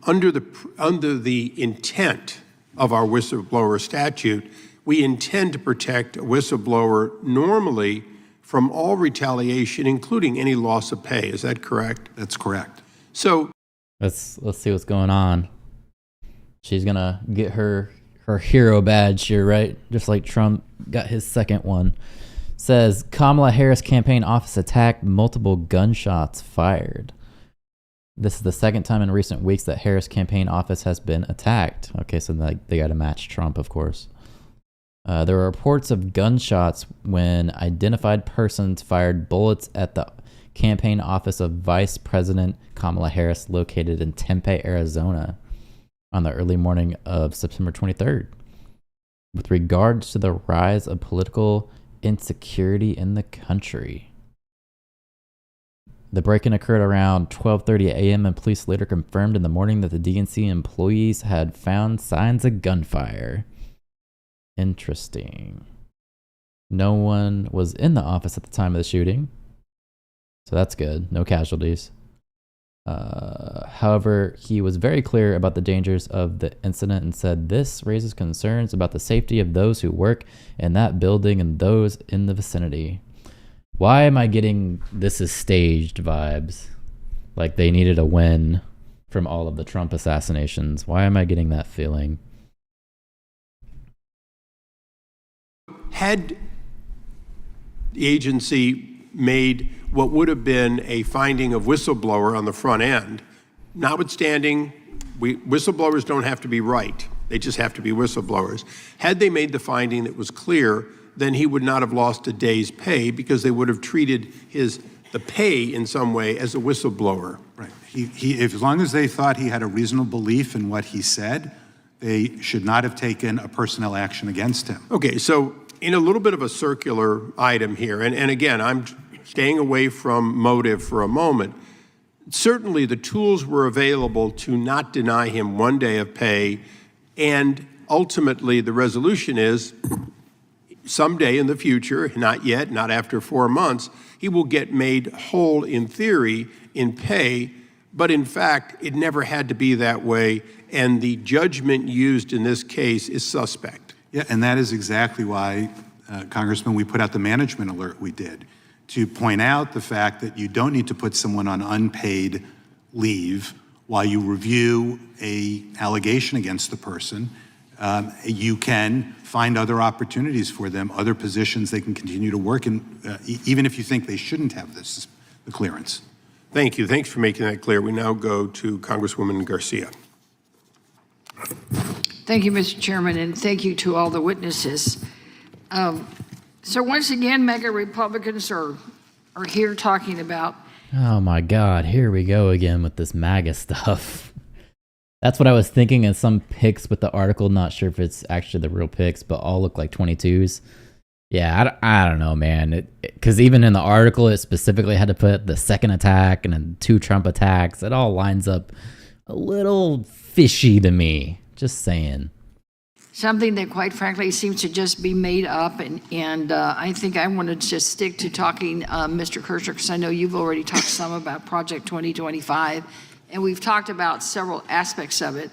under the intent of our whistleblower statute, we intend to protect a whistleblower normally from all retaliation, including any loss of pay. Is that correct? That's correct. So let's see what's going on. She's gonna get her hero badge here, right? Just like Trump got his second one. Says Kamala Harris campaign office attacked, multiple gunshots fired. This is the second time in recent weeks that Harris campaign office has been attacked. Okay, so they got to match Trump, of course. There were reports of gunshots when identified persons fired bullets at the campaign office of Vice President Kamala Harris located in Tempe, Arizona. on the early morning of September 23rd with regards to the rise of political insecurity in the country. The break-in occurred around 12:30 a.m. and police later confirmed in the morning that the DNC employees had found signs of gunfire. Interesting. No one was in the office at the time of the shooting, so that's good. No casualties. However, he was very clear about the dangers of the incident and said this raises concerns about the safety of those who work in that building and those in the vicinity. Why am I getting this is staged vibes? Like they needed a win from all of the Trump assassinations. Why am I getting that feeling? Had the agency made what would have been a finding of whistleblower on the front end, notwithstanding, whistleblowers don't have to be right. They just have to be whistleblowers. Had they made the finding that was clear, then he would not have lost a day's pay because they would have treated the pay in some way as a whistleblower. Right. If, as long as they thought he had a reasonable belief in what he said, they should not have taken a personnel action against him. Okay, so in a little bit of a circular item here, and again, I'm staying away from motive for a moment. Certainly the tools were available to not deny him 1 day of pay, and ultimately the resolution is someday in the future, not yet, not after 4 months, he will get made whole in theory in pay, but in fact, it never had to be that way, and the judgment used in this case is suspect. Yeah, and that is exactly why, Congressman, we put out the management alert we did, to point out the fact that you don't need to put someone on unpaid leave while you review an allegation against the person. You can find other opportunities for them, other positions they can continue to work in, even if you think they shouldn't have the clearance. Thank you. Thanks for making that clear. We now go to Congresswoman Garcia. Thank you, Mr. Chairman, and thank you to all the witnesses. So once again, MAGA Republicans are here talking about. Oh my God, here we go again with this MAGA stuff. That's what I was thinking in some pics with the article. Not sure if it's actually the real pics, but all look like 22s. Yeah, I don't know, man. Because even in the article, it specifically had to put the second attack and then 2 Trump attacks. It all lines up a little fishy to me. Just saying. Something that, quite frankly, seems to just be made up, and I think I want to just stick to talking, Mr. Kirchner, because I know you've already talked some about Project 2025, and we've talked about several aspects of it.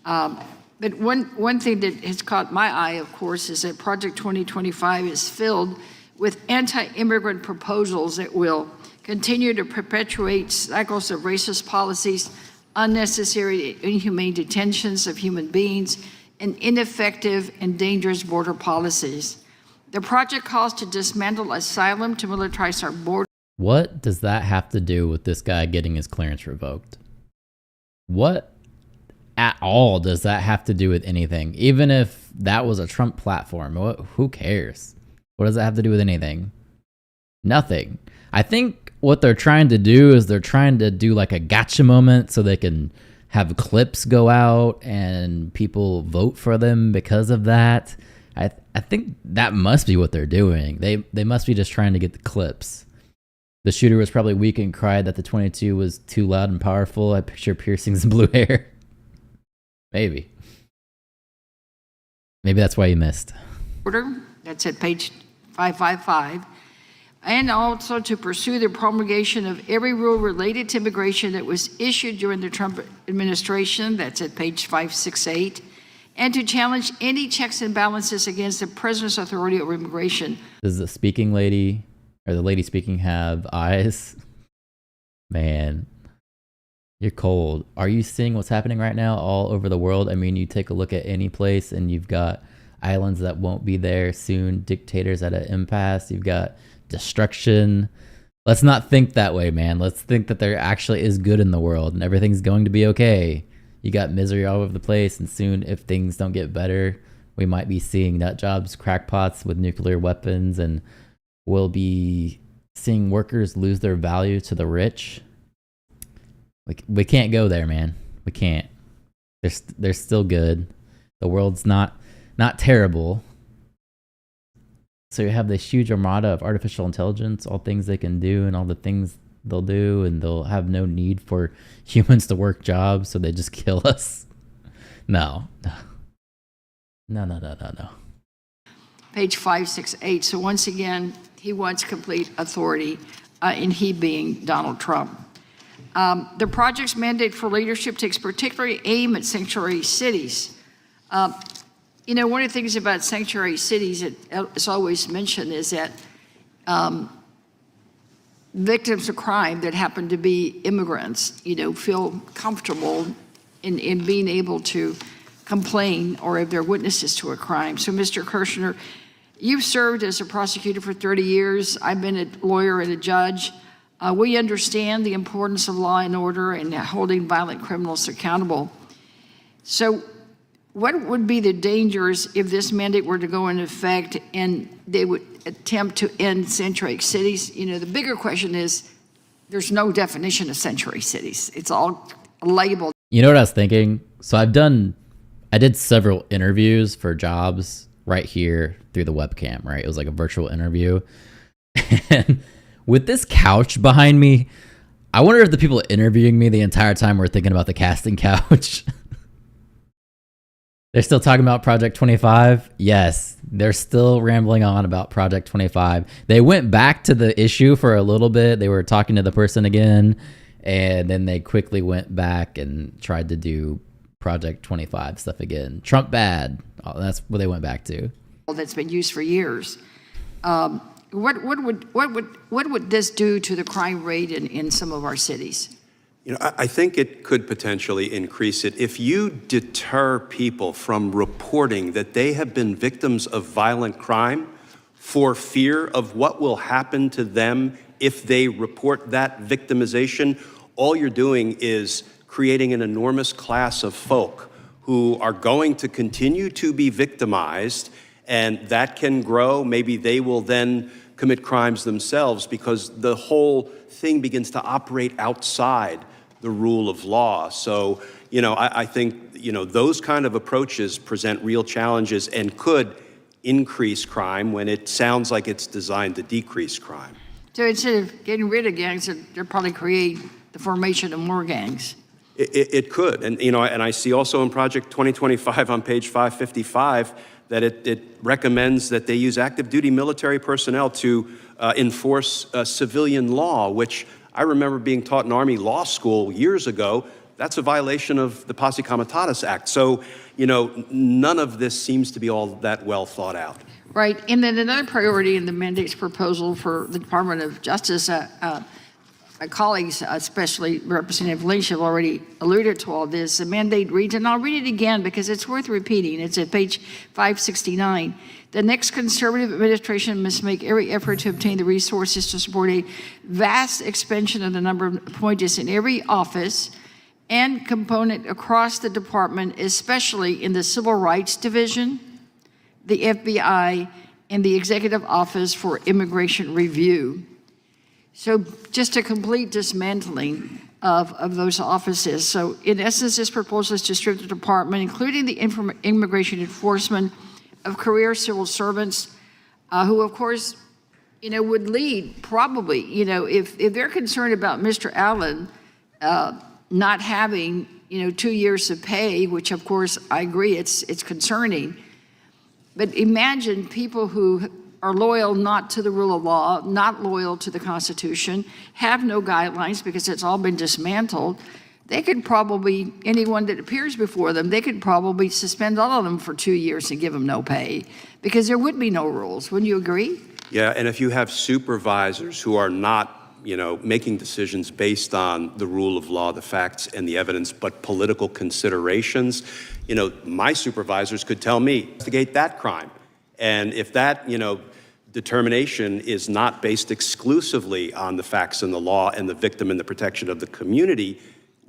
But one thing that has caught my eye, of course, is that Project 2025 is filled with anti-immigrant proposals that will continue to perpetuate cycles of racist policies, unnecessary, inhumane detentions of human beings, and ineffective and dangerous border policies. The project calls to dismantle asylum, to militarize our border. What does that have to do with this guy getting his clearance revoked? What at all does that have to do with anything? Even if that was a Trump platform, who cares? What does that have to do with anything? Nothing. I think what they're trying to do is they're trying to do like a gotcha moment so they can have clips go out and people vote for them because of that. I think that must be what they're doing. They must be just trying to get the clips. The shooter was probably weak and cried that the 22 was too loud and powerful. I picture piercings and blue hair. Maybe that's why you missed. Order, that's at page 555. And also to pursue the promulgation of every rule related to immigration that was issued during the Trump administration, that's at page 568, and to challenge any checks and balances against the president's authority over immigration. Does the speaking lady, or the lady speaking, have eyes? Man, you're cold. Are you seeing what's happening right now all over the world? I mean, you take a look at any place and you've got islands that won't be there soon, dictators at an impasse, you've got destruction. Let's not think that way, man. Let's think that there actually is good in the world and everything's going to be okay. You got misery all over the place, and soon, if things don't get better, we might be seeing nut jobs, crackpots with nuclear weapons, and we'll be seeing workers lose their value to the rich. We can't go there, man. We can't. They're still good. The world's not terrible. So you have this huge armada of artificial intelligence, all things they can do and all the things they'll do, and they'll have no need for humans to work jobs, so they just kill us. No. Page 568. So once again, he wants complete authority, and he being Donald Trump. The project's mandate for leadership takes particularly aim at sanctuary cities. You know, one of the things about sanctuary cities that is always mentioned is that victims of crime that happen to be immigrants, you know, feel comfortable in being able to complain or if they're witnesses to a crime. So, Mr. Kirshner, you've served as a prosecutor for 30 years. I've been a lawyer and a judge. We understand the importance of law and order and holding violent criminals accountable. So what would be the dangers if this mandate were to go into effect and they would attempt to end sanctuary cities? You know, the bigger question is there's no definition of sanctuary cities. It's all labeled. You know what I was thinking? So I did several interviews for jobs right here through the webcam, right? It was like a virtual interview. And with this couch behind me, I wonder if the people interviewing me the entire time were thinking about the casting couch. They're still talking about Project 25? Yes, they're still rambling on about Project 25. They went back to the issue for a little bit. They were talking to the person again, and then they quickly went back and tried to do Project 25 stuff again. Trump bad. Oh, that's what they went back to. That's been used for years. What would this do to the crime rate in some of our cities? You know, I think it could potentially increase it. If you deter people from reporting that they have been victims of violent crime for fear of what will happen to them if they report that victimization, all you're doing is creating an enormous class of folk who are going to continue to be victimized, and that can grow. Maybe they will then commit crimes themselves because the whole thing begins to operate outside the rule of law. So, you know, I think, you know, those kind of approaches present real challenges and could increase crime when it sounds like it's designed to decrease crime. So instead of getting rid of gangs, they'll probably create the formation of more gangs. It could. And, you know, and I see also in Project 2025 on page 555 that it recommends that they use active duty military personnel to enforce civilian law, which I remember being taught in Army law school years ago. That's a violation of the Posse Comitatus Act. So, you know, none of this seems to be all that well thought out. Right. And then another priority in the mandate's proposal for the Department of Justice, my colleagues, especially Representative Lynch, have already alluded to all this. The mandate reads, and I'll read it again because it's worth repeating. It's at page 569. The next conservative administration must make every effort to obtain the resources to support a vast expansion of the number of appointees in every office and component across the department, especially in the Civil Rights Division, the FBI, and the Executive Office for Immigration Review. So just a complete dismantling of those offices. So in essence, this proposal is to strip the department, including the immigration enforcement, of career civil servants who, of course, you know, would lead probably, you know, if they're concerned about Mr. Allen not having, you know, 2 years of pay, which of course I agree it's concerning. But imagine people who are loyal not to the rule of law, not loyal to the Constitution, have no guidelines because it's all been dismantled. They could probably, anyone that appears before them, they could probably suspend all of them for 2 years and give them no pay because there would be no rules. Wouldn't you agree? Yeah, and if you have supervisors who are not, you know, making decisions based on the rule of law, the facts and the evidence, but political considerations, you know, my supervisors could tell me, investigate that crime. And if that, you know, determination is not based exclusively on the facts and the law and the victim and the protection of the community,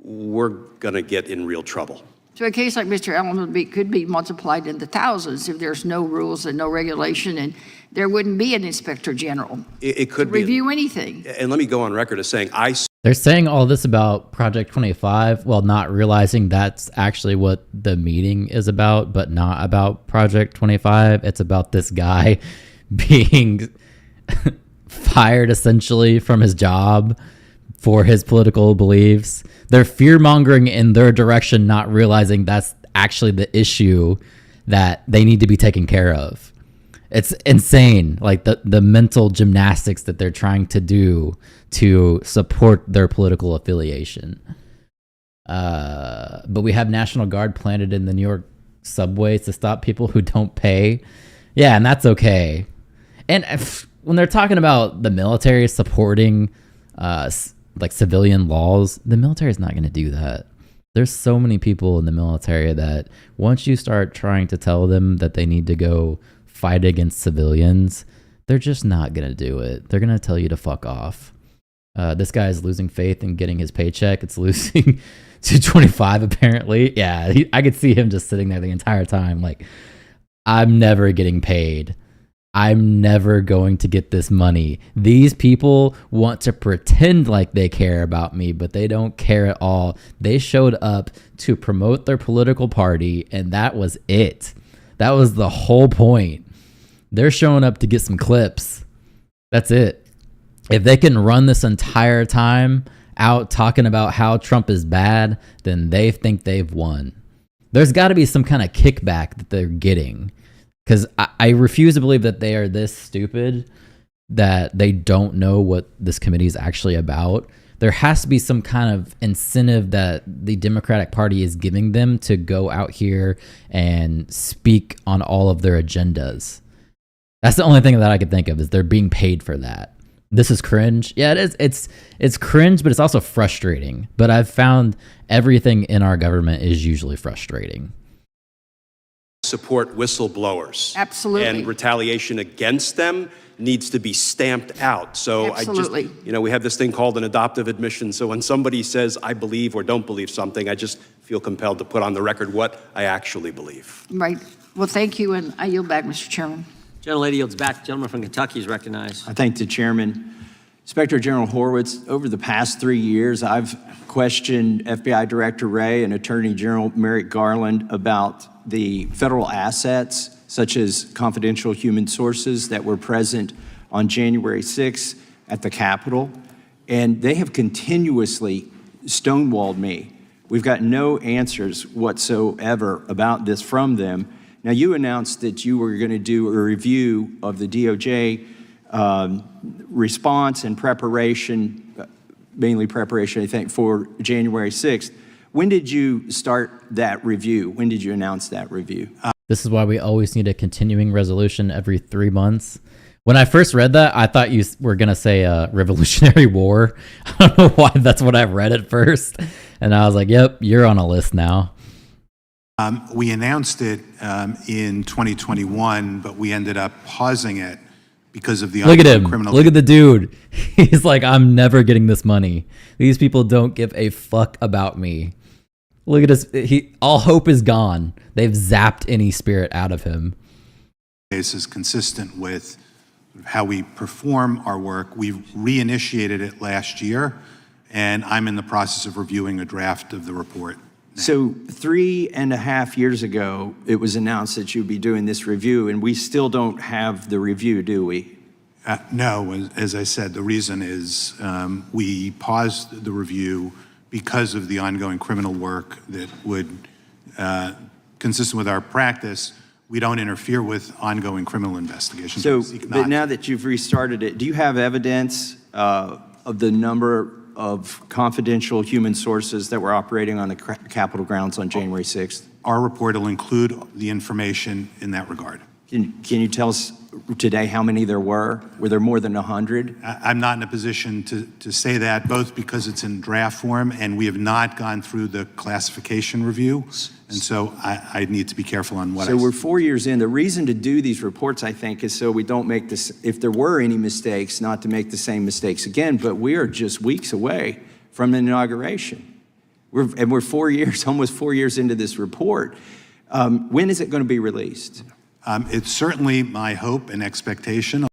we're going to get in real trouble. So a case like Mr. Allen could be multiplied into thousands if there's no rules and no regulation, and there wouldn't be an inspector general It could to review anything. And let me go on record as saying I They're saying all this about Project 25 while not realizing that's actually what the meeting is about, but not about Project 25. It's about this guy being fired essentially from his job for his political beliefs. They're fear-mongering in their direction, not realizing that's actually the issue that they need to be taken care of. It's insane, like the mental gymnastics that they're trying to do to support their political affiliation. But we have National Guard planted in the New York subways to stop people who don't pay. Yeah, and that's okay. And when they're talking about the military supporting like civilian laws, the military is not going to do that. There's so many people in the military that once you start trying to tell them that they need to go fight against civilians, they're just not going to do it. They're going to tell you to fuck off. This guy is losing faith in getting his paycheck. It's losing to 25 apparently. Yeah, I could see him just sitting there the entire time like, I'm never getting paid. I'm never going to get this money. These people want to pretend like they care about me, but they don't care at all. They showed up to promote their political party, and that was it. That was the whole point. They're showing up to get some clips. That's it. If they can run this entire time out talking about how Trump is bad, then they think they've won. There's got to be some kind of kickback that they're getting. Because I refuse to believe that they are this stupid that they don't know what this committee is actually about. There has to be some kind of incentive that the Democratic Party is giving them to go out here and speak on all of their agendas. That's the only thing that I could think of, is they're being paid for that. This is cringe. Yeah, it is. It's cringe, but it's also frustrating. But I've found everything in our government is usually frustrating. Support whistleblowers. Absolutely. And retaliation against them needs to be stamped out. So Absolutely. I just, we have this thing called an adoptive admission. So when somebody says, I believe or don't believe something, I just feel compelled to put on the record what I actually believe. Right. Well, thank you, and I yield back, Mr. Chairman. Gentlelady yields back. Gentleman from Kentucky is recognized. I thank the chairman. Inspector General Horowitz, over the past 3 years, I've questioned FBI Director Wray and Attorney General Merrick Garland about the federal assets, such as confidential human sources that were present on January 6th at the Capitol. And they have continuously stonewalled me. We've got no answers whatsoever about this from them. Now, you announced that you were going to do a review of the DOJ response and preparation, mainly preparation, I think, for January 6th. When did you start that review? When did you announce that review? This is why we always need a continuing resolution every 3 months. When I first read that, I thought you were going to say Revolutionary War. I don't know why that's what I read at first. And I was like, yep, you're on a list now. We announced it in 2021, but we ended up pausing it because of the Look at him. criminal. Look at the dude. He's like, I'm never getting this money. These people don't give a fuck about me. Look at us. All hope is gone. They've zapped any spirit out of him. This is consistent with how we perform our work. We reinitiated it last year, and I'm in the process of reviewing a draft of the report. So 3.5 years ago, it was announced that you'd be doing this review, and we still don't have the review, do we? No, as I said, the reason is we paused the review because of the ongoing criminal work that would, consistent with our practice, we don't interfere with ongoing criminal investigations. So, but now that you've restarted it, do you have evidence of the number of confidential human sources that were operating on the Capitol grounds on January 6th? Our report will include the information in that regard. Can you tell us today how many there were? Were there more than 100? I'm not in a position to say that, both because it's in draft form and we have not gone through the classification review. And so I need to be careful on what I say. So we're 4 years in. The reason to do these reports, I think, is so we don't make this, if there were any mistakes, not to make the same mistakes again, but we are just weeks away from the inauguration. We're 4 years, almost 4 years into this report. When is it going to be released? It's certainly my hope and expectation.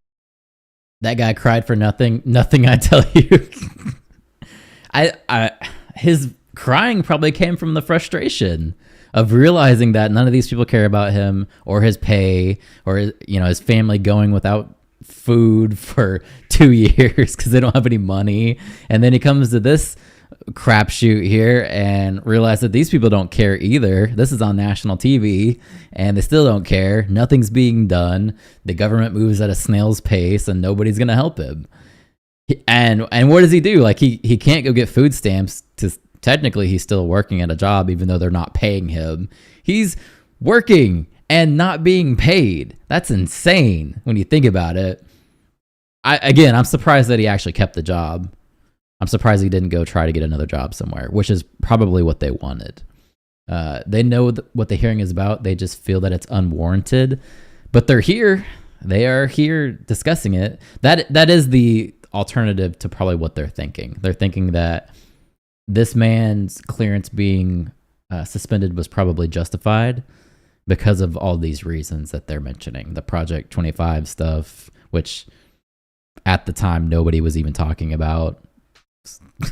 That guy cried for nothing. Nothing, I tell you. His crying probably came from the frustration of realizing that none of these people care about him or his pay or his family going without food for 2 years because they don't have any money. And then he comes to this crapshoot here and realize that these people don't care either. This is on national TV and they still don't care. Nothing's being done. The government moves at a snail's pace and nobody's going to help him. And what does he do? Like he can't go get food stamps. To technically he's still working at a job even though they're not paying him. He's working and not being paid. That's insane when you think about it. I'm surprised that he actually kept the job. I'm surprised he didn't go try to get another job somewhere, which is probably what they wanted. They know what the hearing is about. They just feel that it's unwarranted, but they're here. They are here discussing it. That is the alternative to probably what they're thinking. They're thinking that this man's clearance being suspended was probably justified because of all these reasons that they're mentioning. The Project 25 stuff, which at the time nobody was even talking about.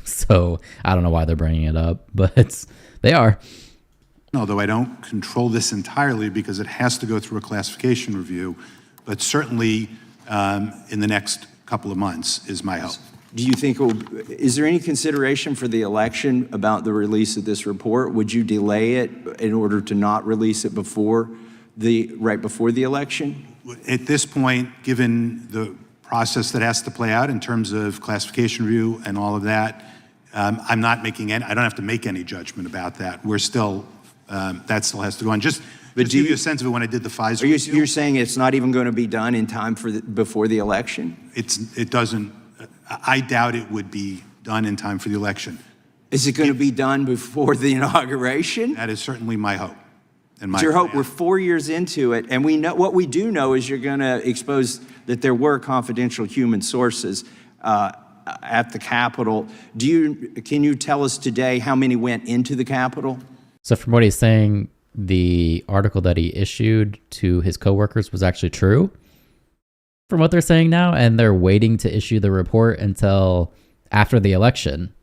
So I don't know why they're bringing it up, but they are. Although I don't control this entirely because it has to go through a classification review, but certainly in the next couple of months is my hope. Do you think, is there any consideration for the election about the release of this report? Would you delay it in order to not release it right before the election? At this point, given the process that has to play out in terms of classification review and all of that, I'm not making any, I don't have to make any judgment about that. We're still, that still has to go on. Just to give you a sense of it, when I did the Pfizer review, you're saying it's not even going to be done in time before the election? It doesn't, I doubt it would be done in time for the election. Is it going to be done before the inauguration? That is certainly my hope. And it's your hope. We're 4 years into it, and we know what we do know is you're going to expose that there were confidential human sources at the Capitol. Can you tell us today how many went into the Capitol? So from what he's saying, the article that he issued to his coworkers was actually true, from what they're saying now, and they're waiting to issue the report until after the election.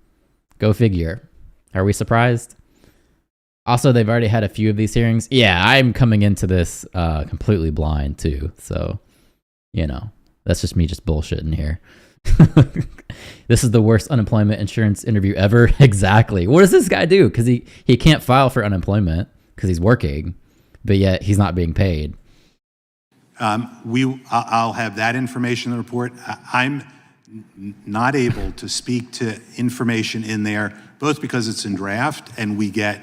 Go figure. Are we surprised? Also, they've already had a few of these hearings. Yeah, I'm coming into this completely blind too. So, that's just me just bullshitting here. This is the worst unemployment insurance interview ever. Exactly. What does this guy do? Because he can't file for unemployment because he's working, but yet he's not being paid. I'll have that information in the report. I'm not able to speak to information in there, both because it's in draft and we get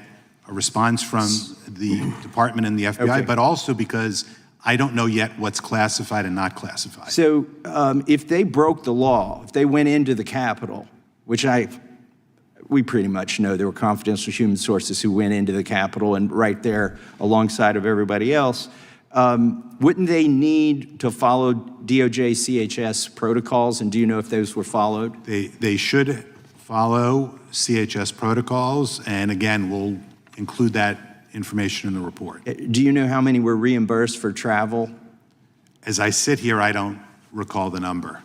a response from the department and the FBI, but also because I don't know yet what's classified and not classified. So if they broke the law, if they went into the Capitol, which we pretty much know there were confidential human sources who went into the Capitol and right there alongside of everybody else, wouldn't they need to follow DOJ CHS protocols? And do you know if those were followed? They should follow CHS protocols, and again, we'll include that information in the report. Do you know how many were reimbursed for travel? As I sit here, I don't recall the number.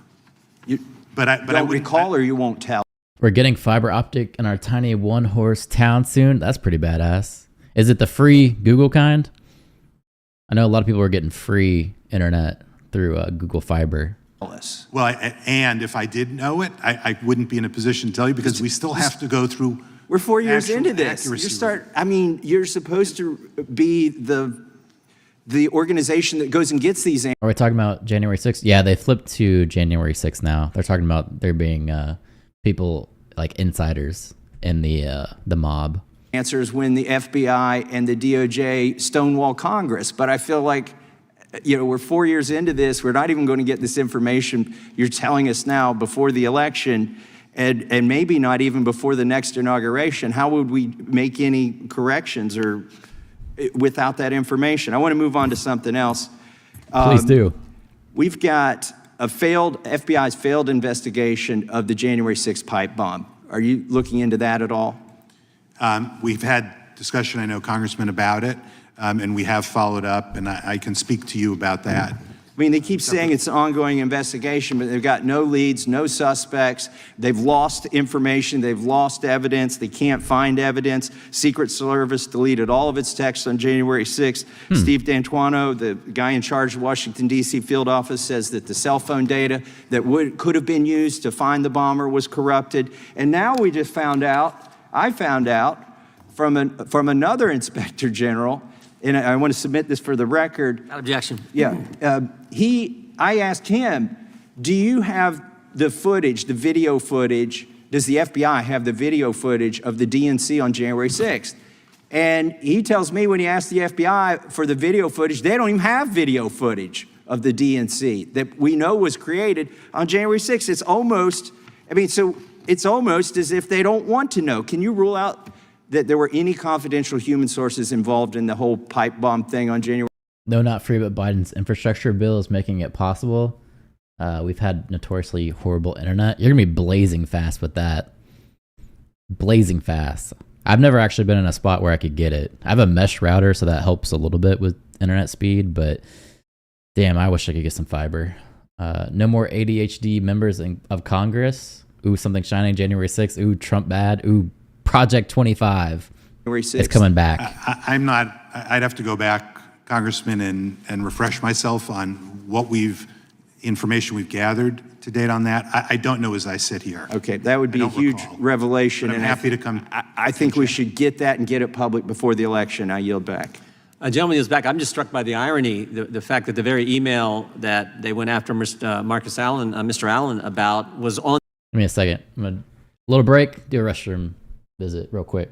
But I don't recall, or you won't tell? We're getting fiber optic in our tiny one-horse town soon. That's pretty badass. Is it the free Google kind? I know a lot of people are getting free internet through Google Fiber. Well, and if I did know it, I wouldn't be in a position to tell you because we still have to go through. We're 4 years into this. You're supposed to be the organization that goes and gets these. Are we talking about January 6th? Yeah, they flipped to January 6th now. They're talking about there being people like insiders in the mob. Answers when the FBI and the DOJ stonewall Congress. But I feel like, we're 4 years into this. We're not even going to get this information you're telling us now before the election. And maybe not even before the next inauguration. How would we make any corrections or without that information? I want to move on to something else. Please do. We've got FBI's failed investigation of the January 6th pipe bomb. Are you looking into that at all? We've had discussion, I know, Congressman, about it, and we have followed up, and I can speak to you about that. I mean, they keep saying it's an ongoing investigation, but they've got no leads, no suspects. They've lost information. They've lost evidence. They can't find evidence. Secret Service deleted all of its texts on January 6th. Steve D'Antuono, the guy in charge of Washington, D.C. field office, says that the cell phone data that could have been used to find the bomber was corrupted. And now we just I found out from another inspector general, and I want to submit this for the record. Without objection. Yeah. I asked him, do you have the footage, the video footage? Does the FBI have the video footage of the DNC on January 6th? And he tells me when he asked the FBI for the video footage, they don't even have video footage of the DNC that we know was created on January 6th. It's almost as if they don't want to know. Can you rule out that there were any confidential human sources involved in the whole pipe bomb thing on January? No, not free, but Biden's infrastructure bill is making it possible. We've had notoriously horrible internet. You're going to be blazing fast with that. Blazing fast. I've never actually been in a spot where I could get it. I have a mesh router, so that helps a little bit with internet speed, but damn, I wish I could get some fiber. No more ADHD members of Congress. Ooh, something shining January 6th. Ooh, Trump bad. Ooh, Project 25. January 6th. It's coming back. I'd have to go back, Congressman, and refresh myself on what information we've gathered to date on that. I don't know as I sit here. Okay, that would be a huge revelation. But I'm happy to come. I think we should get that and get it public before the election. I yield back. Gentleman is back. I'm just struck by the irony, the fact that the very email that they went after Mr. Allen about was on. Give me a second. I'm going to little break, do a restroom visit real quick.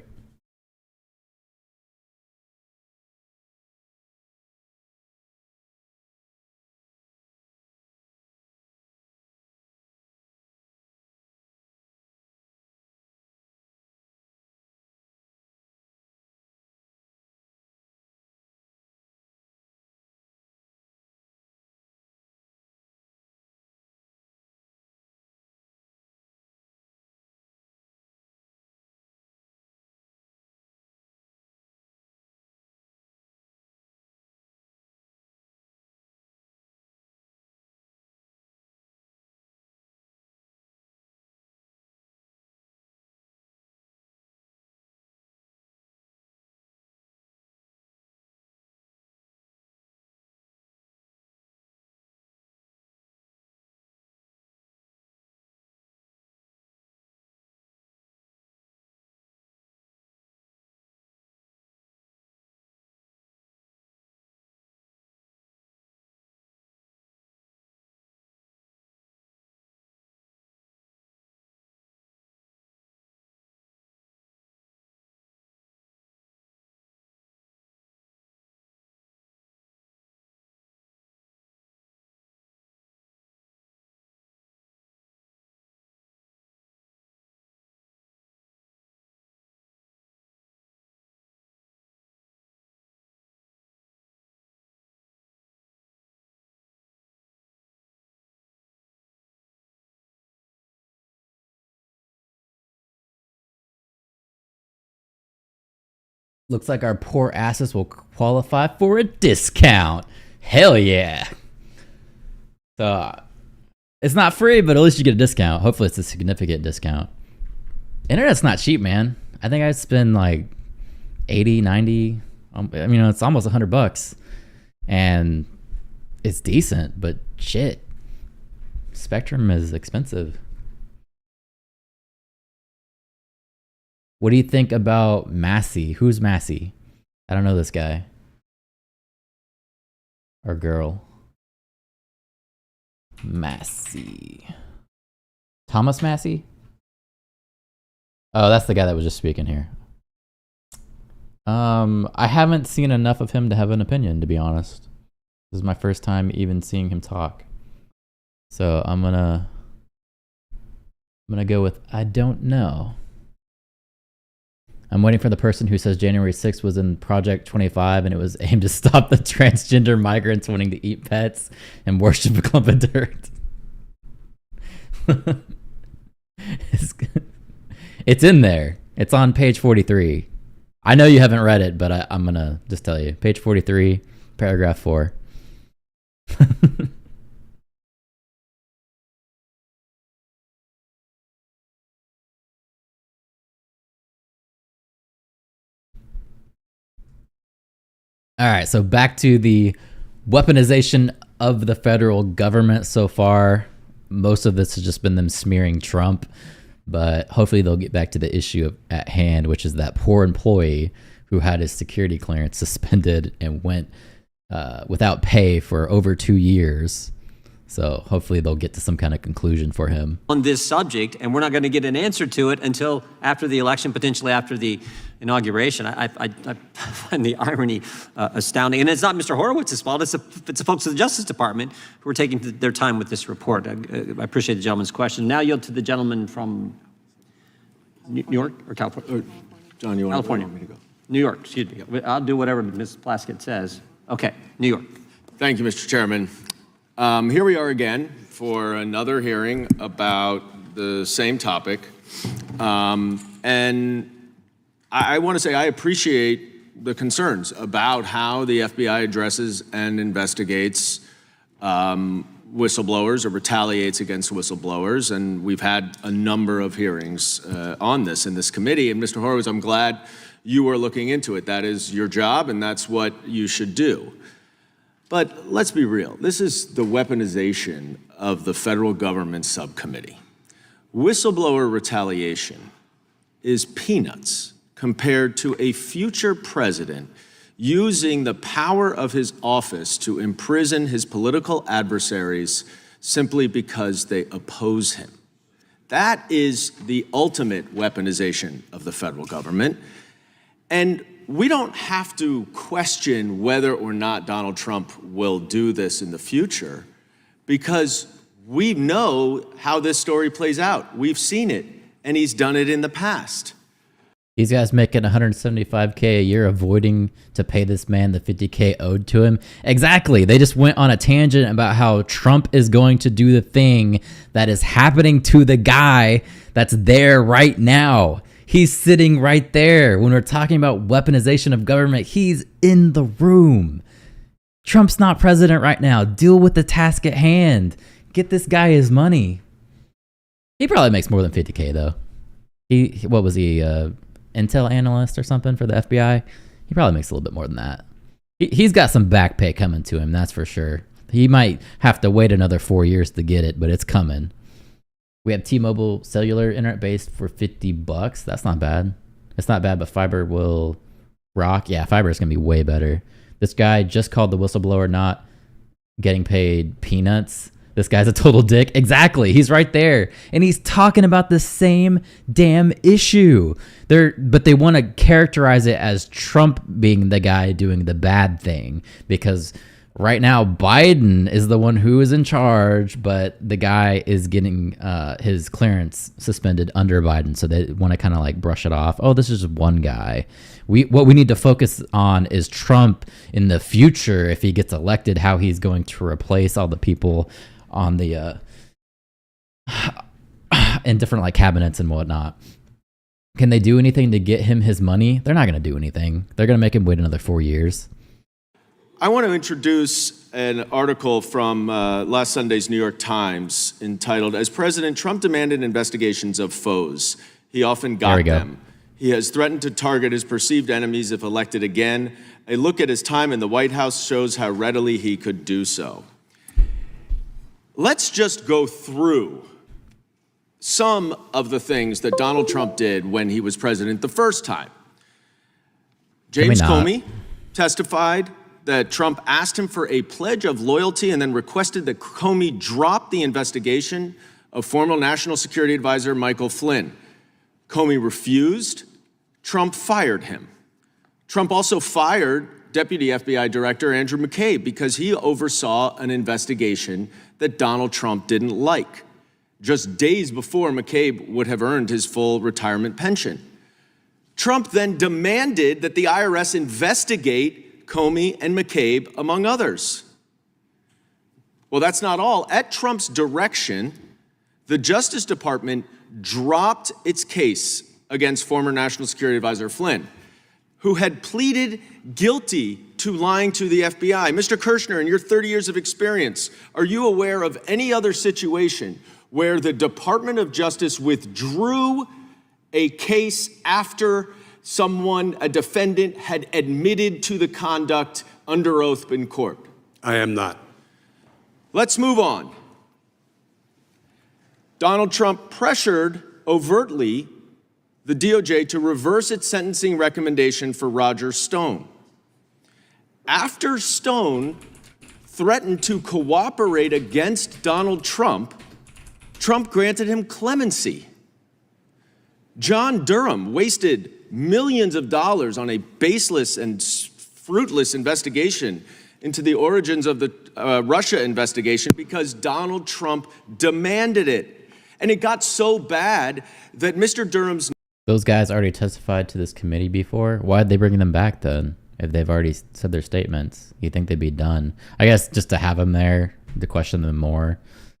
Looks like our poor asses will qualify for a discount. Hell yeah. So it's not free, but at least you get a discount. Hopefully it's a significant discount. Internet's not cheap, man. I think I spend like 80, 90. It's almost $100. And it's decent, but shit. Spectrum is expensive. What do you think about Massey? Who's Massey? I don't know this guy. Or girl. Massey. Thomas Massey? Oh, that's the guy that was just speaking here. I haven't seen enough of him to have an opinion, to be honest. This is my first time even seeing him talk. So I'm gonna go with I don't know. I'm waiting for the person who says January 6th was in Project 25 and it was aimed to stop the transgender migrants wanting to eat pets and worship a clump of dirt. It's in there. It's on page 43. I know you haven't read it, but I'm going to just tell you. Page 43, paragraph 4. All right, so back to the weaponization of the federal government so far. Most of this has just been them smearing Trump, but hopefully they'll get back to the issue at hand, which is that poor employee who had his security clearance suspended and went without pay for over 2 years. So hopefully they'll get to some kind of conclusion for him on this subject, and we're not going to get an answer to it until after the election, potentially after the inauguration. I find the irony astounding. And it's not Mr. Horowitz's fault. It's the folks of the Justice Department who are taking their time with this report. I appreciate the gentleman's question. Now yield to the gentleman from New York or California? John, you want California. me to go? New York, excuse me. I'll do whatever Ms. Plaskett says. Okay, New York. Thank you, Mr. Chairman. Here we are again for another hearing about the same topic. And I want to say I appreciate the concerns about how the FBI addresses and investigates whistleblowers or retaliates against whistleblowers. And we've had a number of hearings on this in this committee. And Mr. Horowitz, I'm glad you are looking into it. That is your job, and that's what you should do. But let's be real. This is the weaponization of the federal government subcommittee. Whistleblower retaliation is peanuts compared to a future president using the power of his office to imprison his political adversaries simply because they oppose him. That is the ultimate weaponization of the federal government. And we don't have to question whether or not Donald Trump will do this in the future because we know how this story plays out. We've seen it, and he's done it in the past. These guys making $175K a year avoiding to pay this man the $50K owed to him. Exactly. They just went on a tangent about how Trump is going to do the thing that is happening to the guy that's there right now. He's sitting right there. When we're talking about weaponization of government, he's in the room. Trump's not president right now. Deal with the task at hand. Get this guy his money. He probably makes more than $50K though. What was he, intel analyst or something for the FBI? He probably makes a little bit more than that. He's got some back pay coming to him, that's for sure. He might have to wait another 4 years to get it, but it's coming. We have T-Mobile cellular internet based for $50. That's not bad. It's not bad, but fiber will rock. Yeah, fiber is going to be way better. This guy just called the whistleblower not getting paid peanuts. This guy's a total dick. Exactly. He's right there. And he's talking about the same damn issue. But they want to characterize it as Trump being the guy doing the bad thing because right now, Biden is the one who is in charge, but the guy is getting his clearance suspended under Biden. So they want to kind of like brush it off. Oh, this is just one guy. What we need to focus on is Trump in the future, if he gets elected, how he's going to replace all the people on the in different like cabinets and whatnot. Can they do anything to get him his money? They're not going to do anything. They're going to make him wait another 4 years. I want to introduce an article from last Sunday's New York Times entitled, "As President, Trump demanded investigations of foes. He often got them. He has threatened to target his perceived enemies if elected again. A look at his time in the White House shows how readily he could do so." Let's just go through some of the things that Donald Trump did when he was president the first time. James Comey testified that Trump asked him for a pledge of loyalty and then requested that Comey drop the investigation of former National Security Advisor Michael Flynn. Comey refused. Trump fired him. Trump also fired Deputy FBI Director Andrew McCabe because he oversaw an investigation that Donald Trump didn't like, just days before McCabe would have earned his full retirement pension. Trump then demanded that the IRS investigate Comey and McCabe, among others. Well, that's not all. At Trump's direction, the Justice Department dropped its case against former National Security Advisor Flynn, who had pleaded guilty to lying to the FBI. Mr. Kirshner, in your 30 years of experience, are you aware of any other situation where the Department of Justice withdrew a case after a defendant, had admitted to the conduct under oath in court? I am not. Let's move on. Donald Trump pressured overtly the DOJ to reverse its sentencing recommendation for Roger Stone. After Stone threatened to cooperate against Donald Trump, Trump granted him clemency. John Durham wasted millions of dollars on a baseless and fruitless investigation into the origins of the Russia investigation because Donald Trump demanded it. And it got so bad that Mr. Durham's... Those guys already testified to this committee before. Why'd they bring them back then? If they've already said their statements, you think they'd be done? I guess just to have them there, to question them more,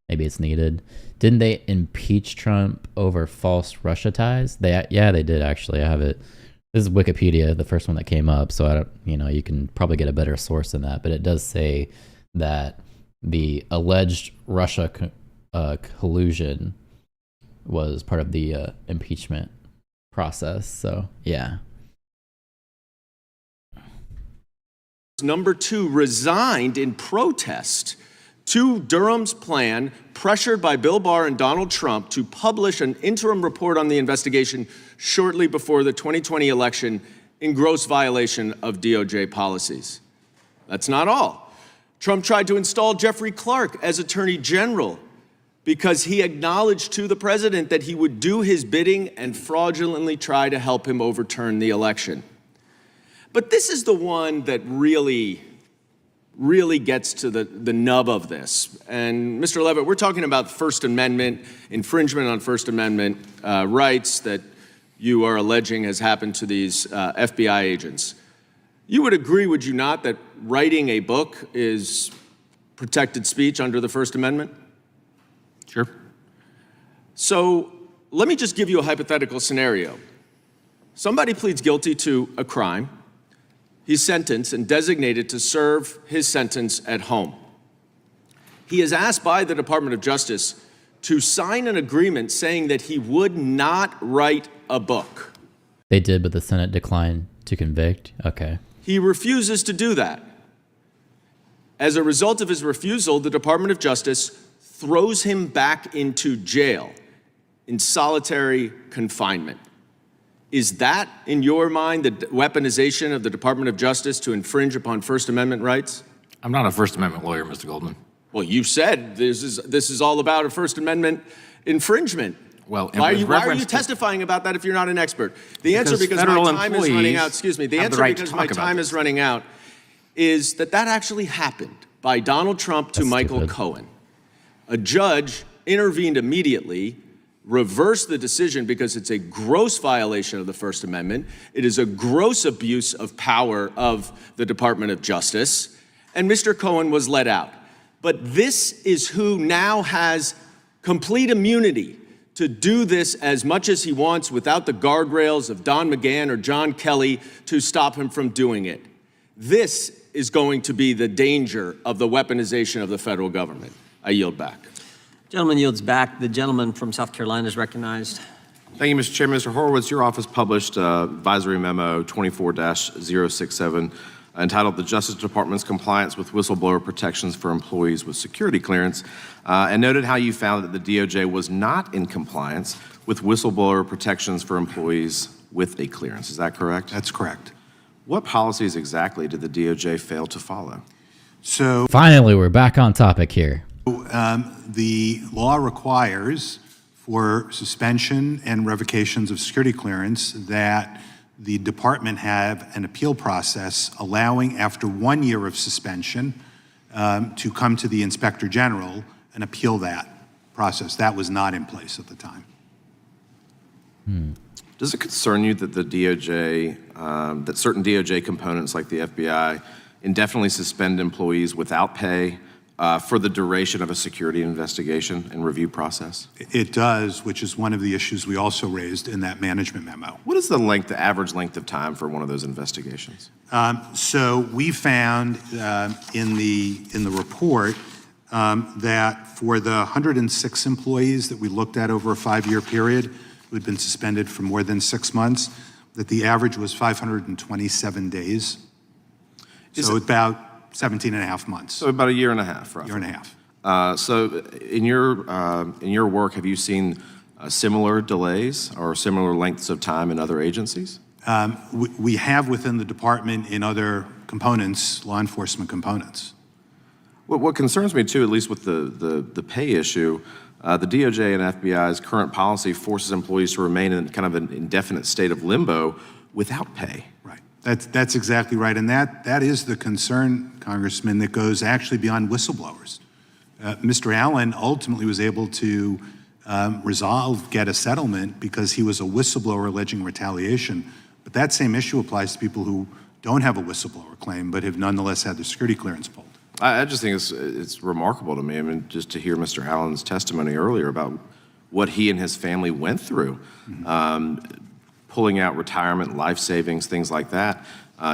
maybe it's needed. Didn't they impeach Trump over false Russia ties? Yeah, they did actually. I have it. This is Wikipedia, the first one that came up. So I don't, you can probably get a better source than that. But it does say that the alleged Russia collusion was part of the impeachment process. So yeah. Number 2 resigned in protest to Durham's plan, pressured by Bill Barr and Donald Trump to publish an interim report on the investigation shortly before the 2020 election in gross violation of DOJ policies. That's not all. Trump tried to install Jeffrey Clark as Attorney General because he acknowledged to the president that he would do his bidding and fraudulently try to help him overturn the election. But this is the one that really gets to the nub of this. And Mr. Levitt, we're talking about First Amendment, infringement on First Amendment rights that you are alleging has happened to these FBI agents. You would agree, would you not, that writing a book is protected speech under the First Amendment? Sure. So let me just give you a hypothetical scenario. Somebody pleads guilty to a crime. He's sentenced and designated to serve his sentence at home. He is asked by the Department of Justice to sign an agreement saying that he would not write a book. They did, but the Senate declined to convict? Okay. He refuses to do that. As a result of his refusal, the Department of Justice throws him back into jail in solitary confinement. Is that, in your mind, the weaponization of the Department of Justice to infringe upon First Amendment rights? I'm not a First Amendment lawyer, Mr. Goldman. Well, you said this is all about a First Amendment infringement. Well, why are you testifying about that if you're not an expert? The answer, because my time is running out. Excuse me. The answer, because my time is running out, is that actually happened by Donald Trump to Michael Cohen. A judge intervened immediately, reversed the decision because it's a gross violation of the First Amendment. It is a gross abuse of power of the Department of Justice, and Mr. Cohen was let out. But this is who now has complete immunity to do this as much as he wants without the guardrails of Don McGahn or John Kelly to stop him from doing it. This is going to be the danger of the weaponization of the federal government. I yield back. Gentleman yields back. The gentleman from South Carolina is recognized. Thank you, Mr. Chairman. Mr. Horowitz, your office published advisory memo 24-067 entitled The Justice Department's Compliance with Whistleblower Protections for Employees with Security Clearance, and noted how you found that the DOJ was not in compliance with whistleblower protections for employees with a clearance. Is that correct? That's correct. What policies exactly did the DOJ fail to follow? So finally, we're back on topic here. The law requires for suspension and revocations of security clearance that the department have an appeal process allowing, after 1 year of suspension, to come to the Inspector General and appeal that process. That was not in place at the time. Does it concern you that the DOJ, that certain DOJ components like the FBI indefinitely suspend employees without pay for the duration of a security investigation and review process? It does, which is one of the issues we also raised in that management memo. What is the average length of time for one of those investigations? So we found in the report that for the 106 employees that we looked at over a 5-year period who had been suspended for more than 6 months, that the average was 527 days. So about 17 and a half months. So about a year and a half, roughly. Year and a half. So in your work, have you seen similar delays or similar lengths of time in other agencies? We have within the department in other components, law enforcement components. What concerns me too, at least with the pay issue, the DOJ and FBI's current policy forces employees to remain in kind of an indefinite state of limbo without pay. Right. That's exactly right. And that is the concern, Congressman, that goes actually beyond whistleblowers. Mr. Allen ultimately was able to get a settlement because he was a whistleblower alleging retaliation. But that same issue applies to people who don't have a whistleblower claim but have nonetheless had their security clearance pulled. I just think it's remarkable to me. I mean, just to hear Mr. Allen's testimony earlier about what he and his family went through, pulling out retirement, life savings, things like that,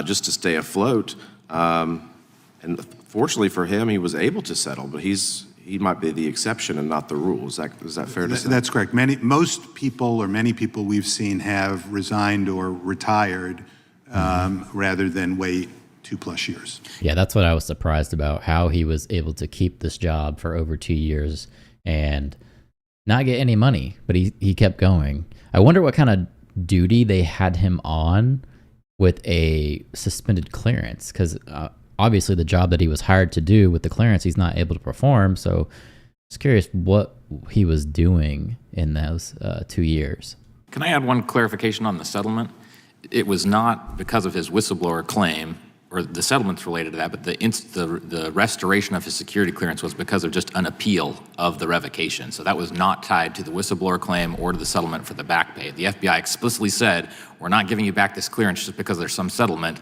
just to stay afloat. And fortunately for him, he was able to settle, but he might be the exception and not the rule. Is that fair to say? That's correct. Most people or many people we've seen have resigned or retired rather than wait 2+ years. Yeah, that's what I was surprised about, how he was able to keep this job for over 2 years and not get any money, but he kept going. I wonder what kind of duty they had him on with a suspended clearance, because obviously the job that he was hired to do with the clearance, he's not able to perform. So just curious what he was doing in those 2 years. Can I add one clarification on the settlement? It was not because of his whistleblower claim, or the settlement's related to that, but the restoration of his security clearance was because of just an appeal of the revocation. So that was not tied to the whistleblower claim or to the settlement for the back pay. The FBI explicitly said, we're not giving you back this clearance just because there's some settlement.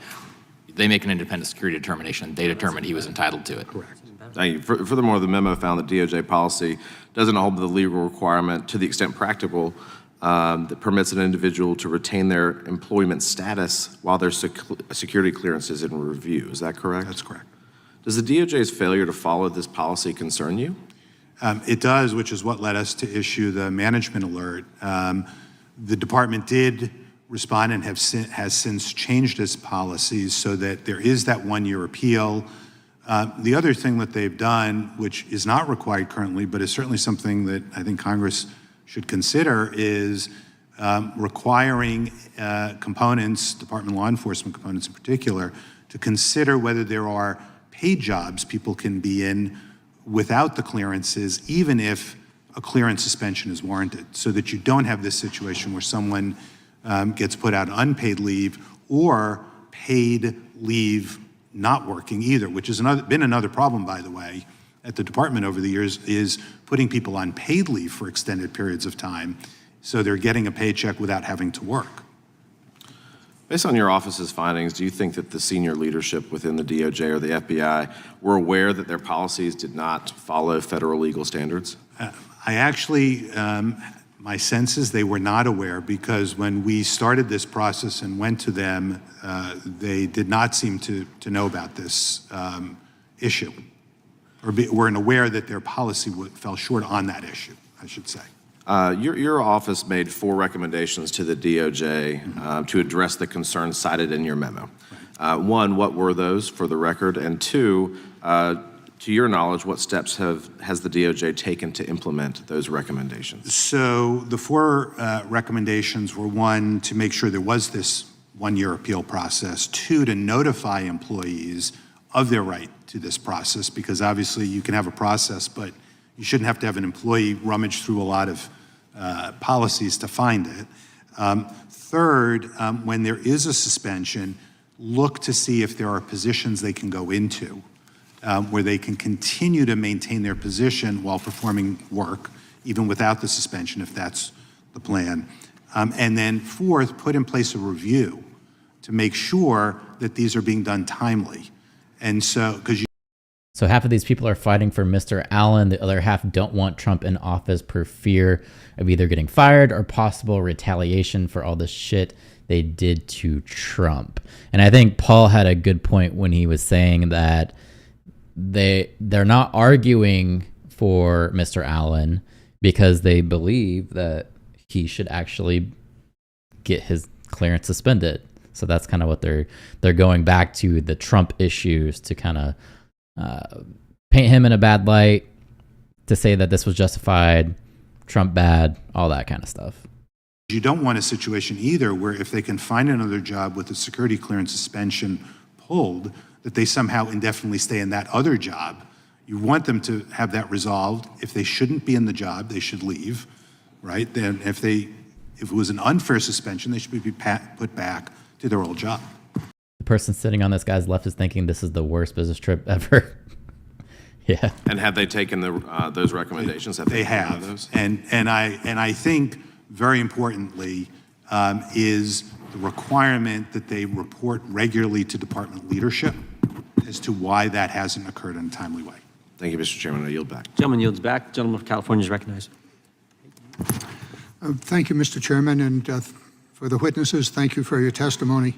They make an independent security determination. They determined he was entitled to it. Correct. Thank you. Furthermore, the memo found that DOJ policy doesn't hold the legal requirement to the extent practical that permits an individual to retain their employment status while their security clearance is in review. Is that correct? That's correct. Does the DOJ's failure to follow this policy concern you? It does, which is what led us to issue the management alert. The department did respond and has since changed its policies so that there is that 1-year appeal. The other thing that they've done, which is not required currently, but is certainly something that I think Congress should consider, is requiring components, department law enforcement components in particular, to consider whether there are paid jobs people can be in without the clearances, even if a clearance suspension is warranted, so that you don't have this situation where someone gets put out unpaid leave or paid leave not working either, which has been another problem, by the way, at the department over the years, is putting people on paid leave for extended periods of time so they're getting a paycheck without having to work. Based on your office's findings, do you think that the senior leadership within the DOJ or the FBI were aware that their policies did not follow federal legal standards? I actually, my sense is they were not aware, because when we started this process and went to them, they did not seem to know about this issue, or weren't aware that their policy fell short on that issue, I should say. Your office made 4 recommendations to the DOJ to address the concerns cited in your memo. One, what were those for the record? And 2, to your knowledge, what steps has the DOJ taken to implement those recommendations? So the 4 recommendations were: 1, to make sure there was this 1-year appeal process; 2, to notify employees of their right to this process, because obviously you can have a process, but you shouldn't have to have an employee rummage through a lot of policies to find it. 3rd, when there is a suspension, look to see if there are positions they can go into where they can continue to maintain their position while performing work, even without the suspension, if that's the plan. And then 4th, put in place a review to make sure that these are being done timely. And so, So half of these people are fighting for Mr. Allen. The other half don't want Trump in office per fear of either getting fired or possible retaliation for all the shit they did to Trump. And I think Paul had a good point when he was saying that they're not arguing for Mr. Allen because they believe that he should actually get his clearance suspended. So that's kind of what they're going back to, the Trump issues, to kind of paint him in a bad light, to say that this was justified, Trump bad, all that kind of stuff. You don't want a situation either where if they can find another job with the security clearance suspension pulled, that they somehow indefinitely stay in that other job. You want them to have that resolved. If they shouldn't be in the job, they should leave, right? Then if it was an unfair suspension, they should be put back to their old job. The person sitting on this guy's left is thinking this is the worst business trip ever. Yeah. And have they taken those recommendations? They have. Those? And I think very importantly is the requirement that they report regularly to department leadership as to why that hasn't occurred in a timely way. Thank you, Mr. Chairman. I yield back. Gentleman yields back. Gentleman from California is recognized. Thank you, Mr. Chairman, and for the witnesses, thank you for your testimony.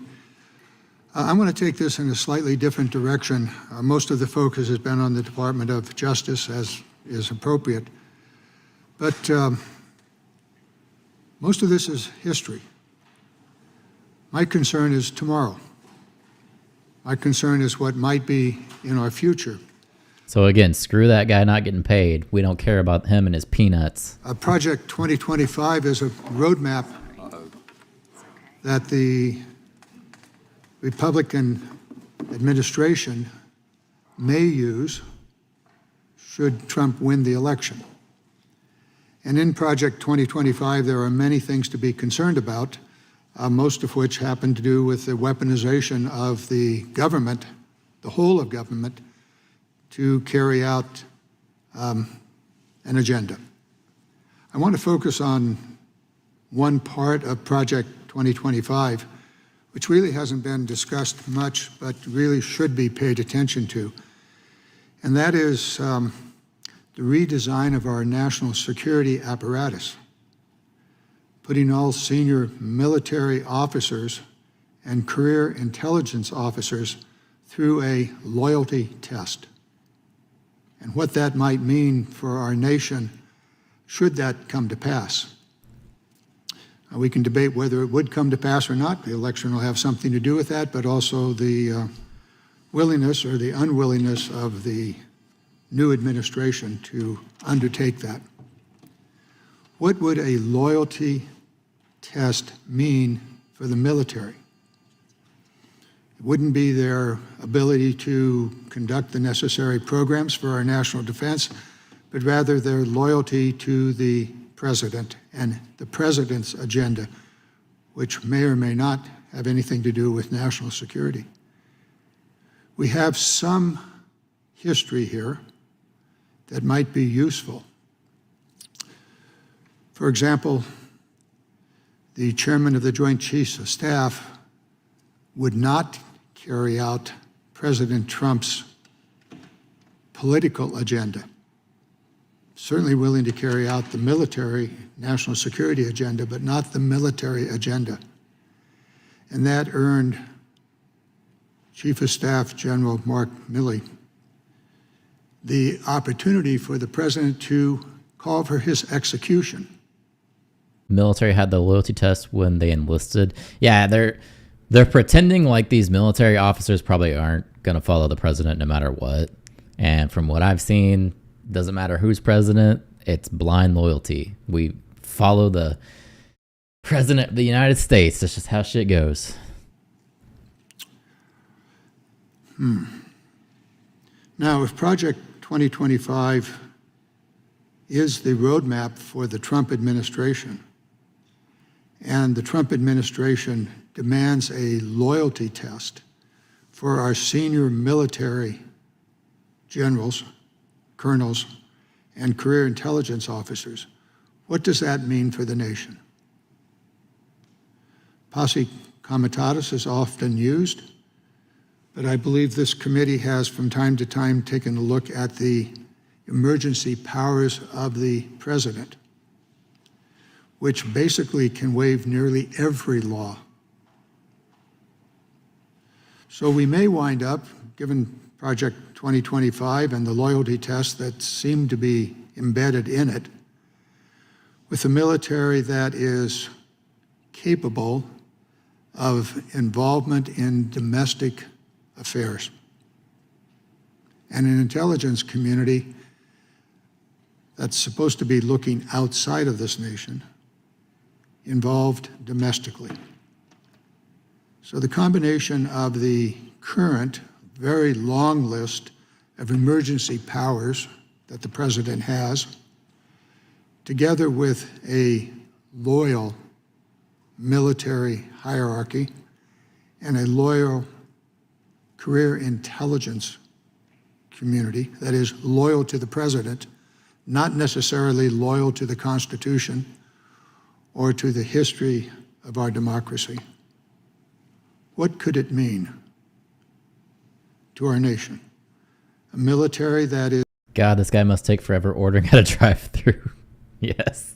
I'm going to take this in a slightly different direction. Most of the focus has been on the Department of Justice, as is appropriate. But most of this is history. My concern is tomorrow. My concern is what might be in our future. So again, screw that guy not getting paid. We don't care about him and his peanuts. Project 2025 is a roadmap that the Republican administration may use should Trump win the election. And in Project 2025, there are many things to be concerned about, most of which happen to do with the weaponization of the government, the whole of government, to carry out an agenda. I want to focus on one part of Project 2025, which really hasn't been discussed much, but really should be paid attention to. And that is the redesign of our national security apparatus, putting all senior military officers and career intelligence officers through a loyalty test. And what that might mean for our nation should that come to pass. We can debate whether it would come to pass or not. The election will have something to do with that, but also the willingness or the unwillingness of the new administration to undertake that. What would a loyalty test mean for the military? It wouldn't be their ability to conduct the necessary programs for our national defense, but rather their loyalty to the president and the president's agenda, which may or may not have anything to do with national security. We have some history here that might be useful. For example, the chairman of the Joint Chiefs of Staff would not carry out President Trump's political agenda. Certainly willing to carry out the military national security agenda, but not the military agenda. And that earned Chief of Staff General Mark Milley the opportunity for the president to call for his execution. Military had the loyalty test when they enlisted. Yeah, they're pretending like these military officers probably aren't going to follow the president no matter what. And from what I've seen, doesn't matter who's president, it's blind loyalty. We follow the president of the United States. That's just how shit goes. Now, if Project 2025 is the roadmap for the Trump administration, and the Trump administration demands a loyalty test for our senior military generals, colonels, and career intelligence officers, what does that mean for the nation? Posse comitatus is often used, but I believe this committee has from time to time taken a look at the emergency powers of the president, which basically can waive nearly every law. So we may wind up, given Project 2025 and the loyalty tests that seem to be embedded in it, with a military that is capable of involvement in domestic affairs, and an intelligence community that's supposed to be looking outside of this nation, involved domestically. So the combination of the current very long list of emergency powers that the president has, together with a loyal military hierarchy and a loyal career intelligence community that is loyal to the president, not necessarily loyal to the Constitution or to the history of our democracy. What could it mean to our nation? A military that is... God, this guy must take forever ordering at a drive-through. Yes.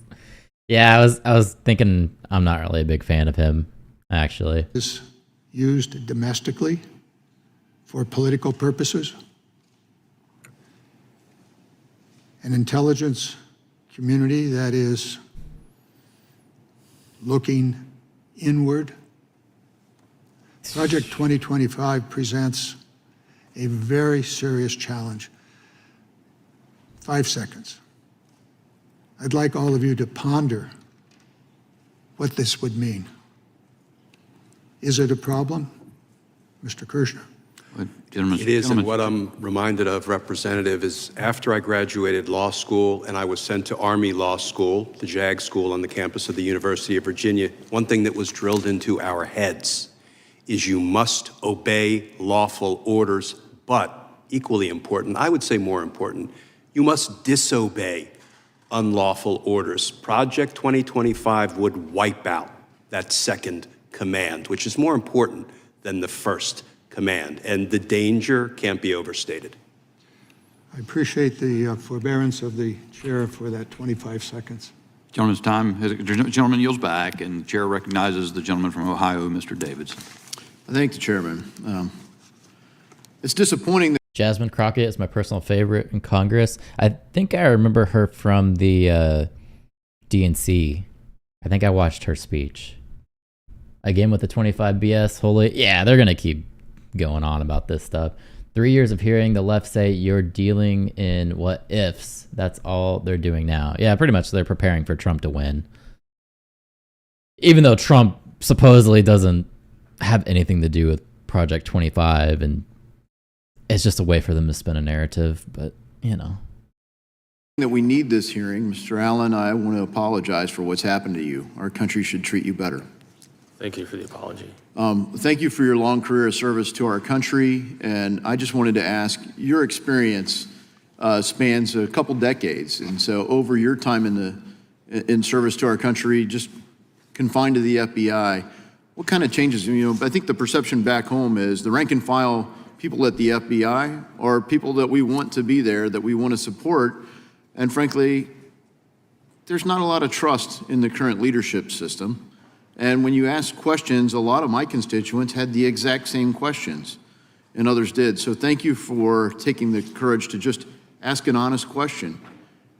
Yeah, I was thinking I'm not really a big fan of him, actually. Is used domestically for political purposes. An intelligence community that is looking inward. Project 2025 presents a very serious challenge. 5 seconds. I'd like all of you to ponder what this would mean. Is it a problem? Mr. Kirshner. It is, and what I'm reminded of, Representative, is after I graduated law school and I was sent to Army Law School, the JAG school on the campus of the University of Virginia, one thing that was drilled into our heads is you must obey lawful orders, but equally important, I would say more important, you must disobey unlawful orders. Project 2025 would wipe out that second command, which is more important than the first command, and the danger can't be overstated. I appreciate the forbearance of the chair for that 25 seconds. Gentleman's time. The gentleman yields back, and the chair recognizes the gentleman from Ohio, Mr. Davidson. I thank the chairman. It's disappointing that Jasmine Crockett is my personal favorite in Congress. I think I remember her from the DNC. I think I watched her speech. Again with the 25 BS, holy, yeah, they're going to keep going on about this stuff. 3 years of hearing the left say you're dealing in what ifs. That's all they're doing now. Yeah, pretty much they're preparing for Trump to win. Even though Trump supposedly doesn't have anything to do with Project 25, and it's just a way for them to spin a narrative, but you know. That we need this hearing. Mr. Allen, I want to apologize for what's happened to you. Our country should treat you better. Thank you for the apology. Thank you for your long career of service to our country, and I just wanted to ask, your experience spans a couple decades, and so over your time in service to our country, just confined to the FBI, what kind of changes? You know, I think the perception back home is the rank and file people at the FBI are people that we want to be there, that we want to support, and frankly, there's not a lot of trust in the current leadership system. And when you ask questions, a lot of my constituents had the exact same questions, and others did. So thank you for taking the courage to just ask an honest question.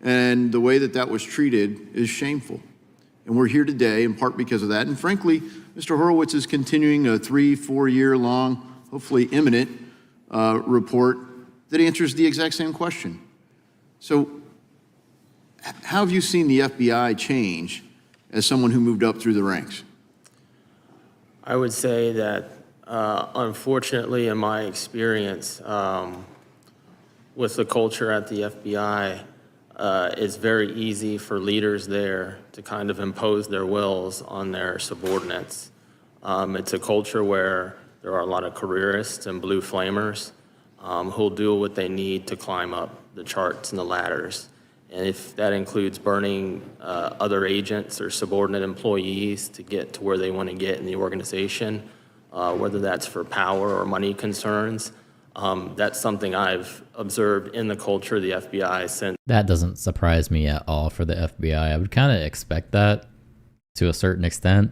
And the way that that was treated is shameful. And we're here today in part because of that. And frankly, Mr. Horowitz is continuing a 3-4 year long, hopefully imminent report that answers the exact same question. So how have you seen the FBI change as someone who moved up through the ranks? I would say that, unfortunately, in my experience with the culture at the FBI, it's very easy for leaders there to kind of impose their wills on their subordinates. It's a culture where there are a lot of careerists and blue flamers who'll do what they need to climb up the charts and the ladders. And if that includes burning other agents or subordinate employees to get to where they want to get in the organization, whether that's for power or money concerns, that's something I've observed in the culture of the FBI since. That doesn't surprise me at all for the FBI. I would kind of expect that to a certain extent.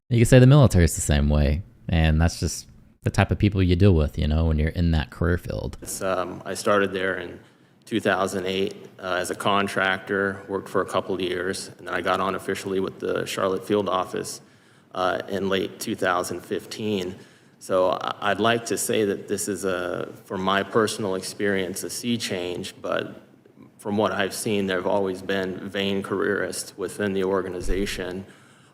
You could say the military is the same way, and that's just the type of people you deal with, you know, when you're in that career field. I started there in 2008 as a contractor, worked for a couple of years, and then I got on officially with the Charlotte field office in late 2015. So I'd like to say that this is, from my personal experience, a sea change, but from what I've seen, there have always been vain careerists within the organization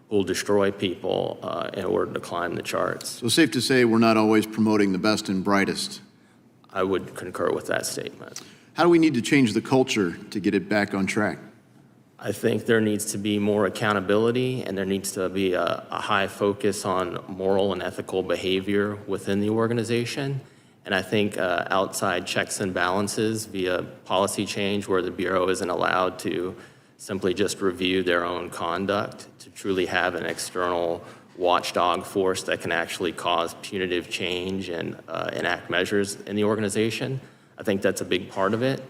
who will destroy people in order to climb the charts. So safe to say we're not always promoting the best and brightest. I would concur with that statement. How do we need to change the culture to get it back on track? I think there needs to be more accountability, and there needs to be a high focus on moral and ethical behavior within the organization. And I think outside checks and balances via policy change where the Bureau isn't allowed to simply just review their own conduct, to truly have an external watchdog force that can actually cause punitive change and enact measures in the organization. I think that's a big part of it.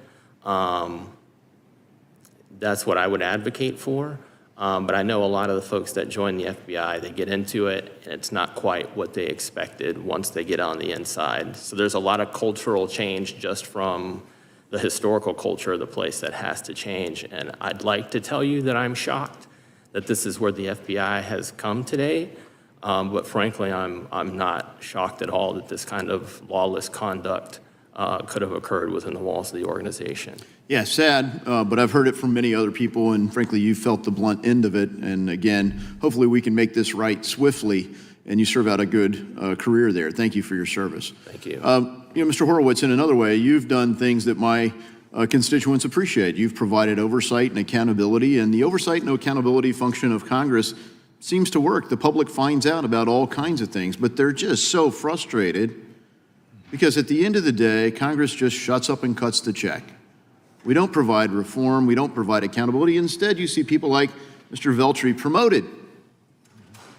That's what I would advocate for. But I know a lot of the folks that join the FBI, they get into it, and it's not quite what they expected once they get on the inside. So there's a lot of cultural change just from the historical culture of the place that has to change. And I'd like to tell you that I'm shocked that this is where the FBI has come today. But frankly, I'm not shocked at all that this kind of lawless conduct could have occurred within the walls of the organization. Yeah, sad, but I've heard it from many other people, and frankly, you felt the blunt end of it. And again, hopefully we can make this right swiftly, and you serve out a good career there. Thank you for your service. Thank you. Mr. Horowitz, in another way, you've done things that my constituents appreciate. You've provided oversight and accountability, and the oversight and accountability function of Congress seems to work. The public finds out about all kinds of things, but they're just so frustrated because at the end of the day, Congress just shuts up and cuts the check. We don't provide reform. We don't provide accountability. Instead, you see people like Mr. Veltri promoted,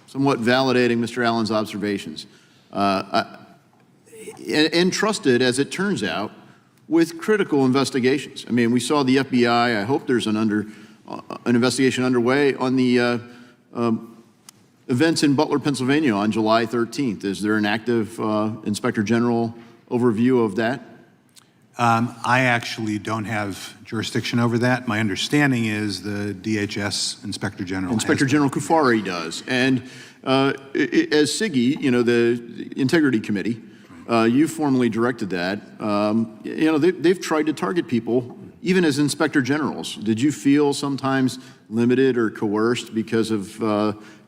somewhat validating Mr. Allen's observations, and trusted, as it turns out, with critical investigations. I mean, we saw the FBI. I hope there's an investigation underway on the events in Butler, Pennsylvania on July 13th. Is there an active Inspector General overview of that? I actually don't have jurisdiction over that. My understanding is the DHS Inspector General. Inspector General Kufari does. And as SIGI, the Integrity Committee, you formally directed that. They've tried to target people, even as Inspector Generals. Did you feel sometimes limited or coerced because of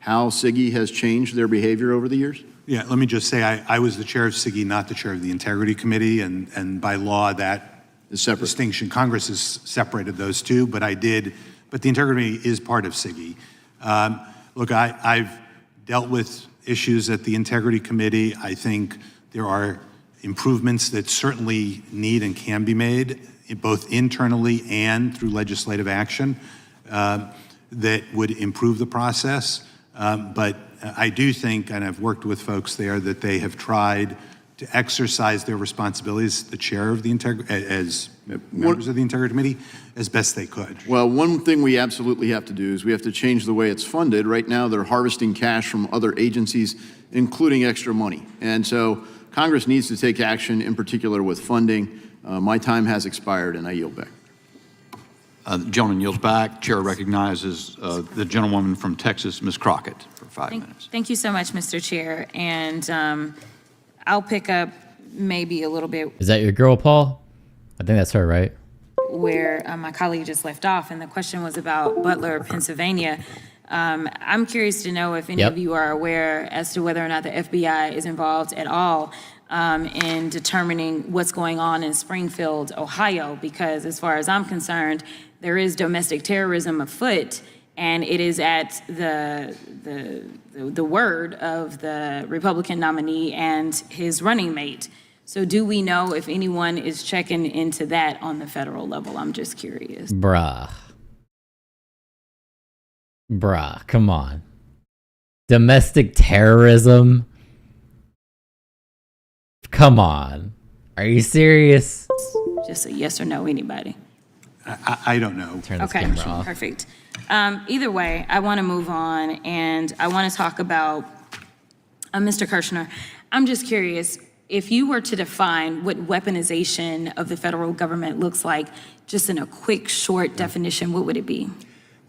how SIGI has changed their behavior over the years? Yeah, let me just say, I was the chair of SIGI, not the chair of the Integrity Committee, and by law, that is separate distinction. Congress has separated those two, but the Integrity Committee is part of SIGI. Look, I've dealt with issues at the Integrity Committee. I think there are improvements that certainly need and can be made, both internally and through legislative action, that would improve the process. But I do think, and I've worked with folks there, that they have tried to exercise their responsibilities, the chair of the as members of the Integrity Committee, as best they could. Well, one thing we absolutely have to do is we have to change the way it's funded. Right now, they're harvesting cash from other agencies, including extra money. And so Congress needs to take action, in particular with funding. My time has expired, and I yield back. The gentleman yields back. Chair recognizes the gentlewoman from Texas, Ms. Crockett, for 5 minutes. Thank you so much, Mr. Chair. And I'll pick up maybe a little bit Is that your girl, Paul? I think that's her, right? where my colleague just left off. And the question was about Butler, Pennsylvania. I'm curious to know if any of you are aware as to whether or not the FBI is involved at all in determining what's going on in Springfield, Ohio, because as far as I'm concerned, there is domestic terrorism afoot, and it is at the word of the Republican nominee and his running mate. So do we know if anyone is checking into that on the federal level? I'm just curious. Bruh, come on. Domestic terrorism? Come on. Are you serious? Just a yes or no, anybody? I don't know. Turn this Okay, camera off. perfect. Either way, I want to move on, and I want to talk about Mr. Kirshner. I'm just curious, if you were to define what weaponization of the federal government looks like, just in a quick, short definition, what would it be?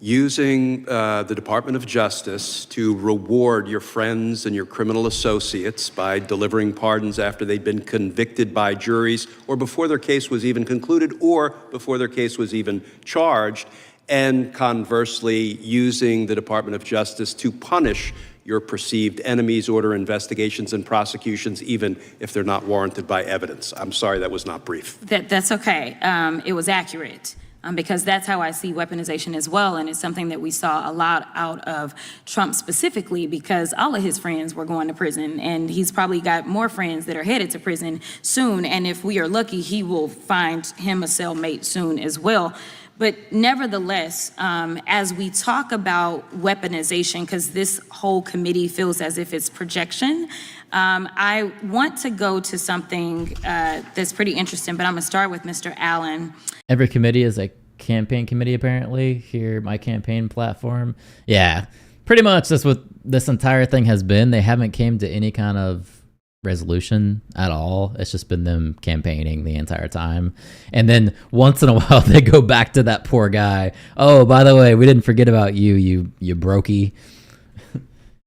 using the Department of Justice to reward your friends and your criminal associates by delivering pardons after they'd been convicted by juries or before their case was even concluded or before their case was even charged, and conversely using the Department of Justice to punish your perceived enemies, order investigations and prosecutions, even if they're not warranted by evidence. I'm sorry that was not brief. That's okay. It was accurate. Because that's how I see weaponization as well, and it's something that we saw a lot out of Trump specifically, because all of his friends were going to prison, and he's probably got more friends that are headed to prison soon, and if we are lucky, he will find him a cellmate soon as well. But nevertheless, as we talk about weaponization, because this whole committee feels as if it's projection, I want to go to something that's pretty interesting, but I'm gonna start with Mr. Allen. Every committee is a campaign committee, apparently. Here, my campaign platform. Yeah, pretty much that's what this entire thing has been. They haven't came to any kind of resolution at all. It's just been them campaigning the entire time. And then once in a while, they go back to that poor guy. Oh, by the way, we didn't forget about you, you brokey.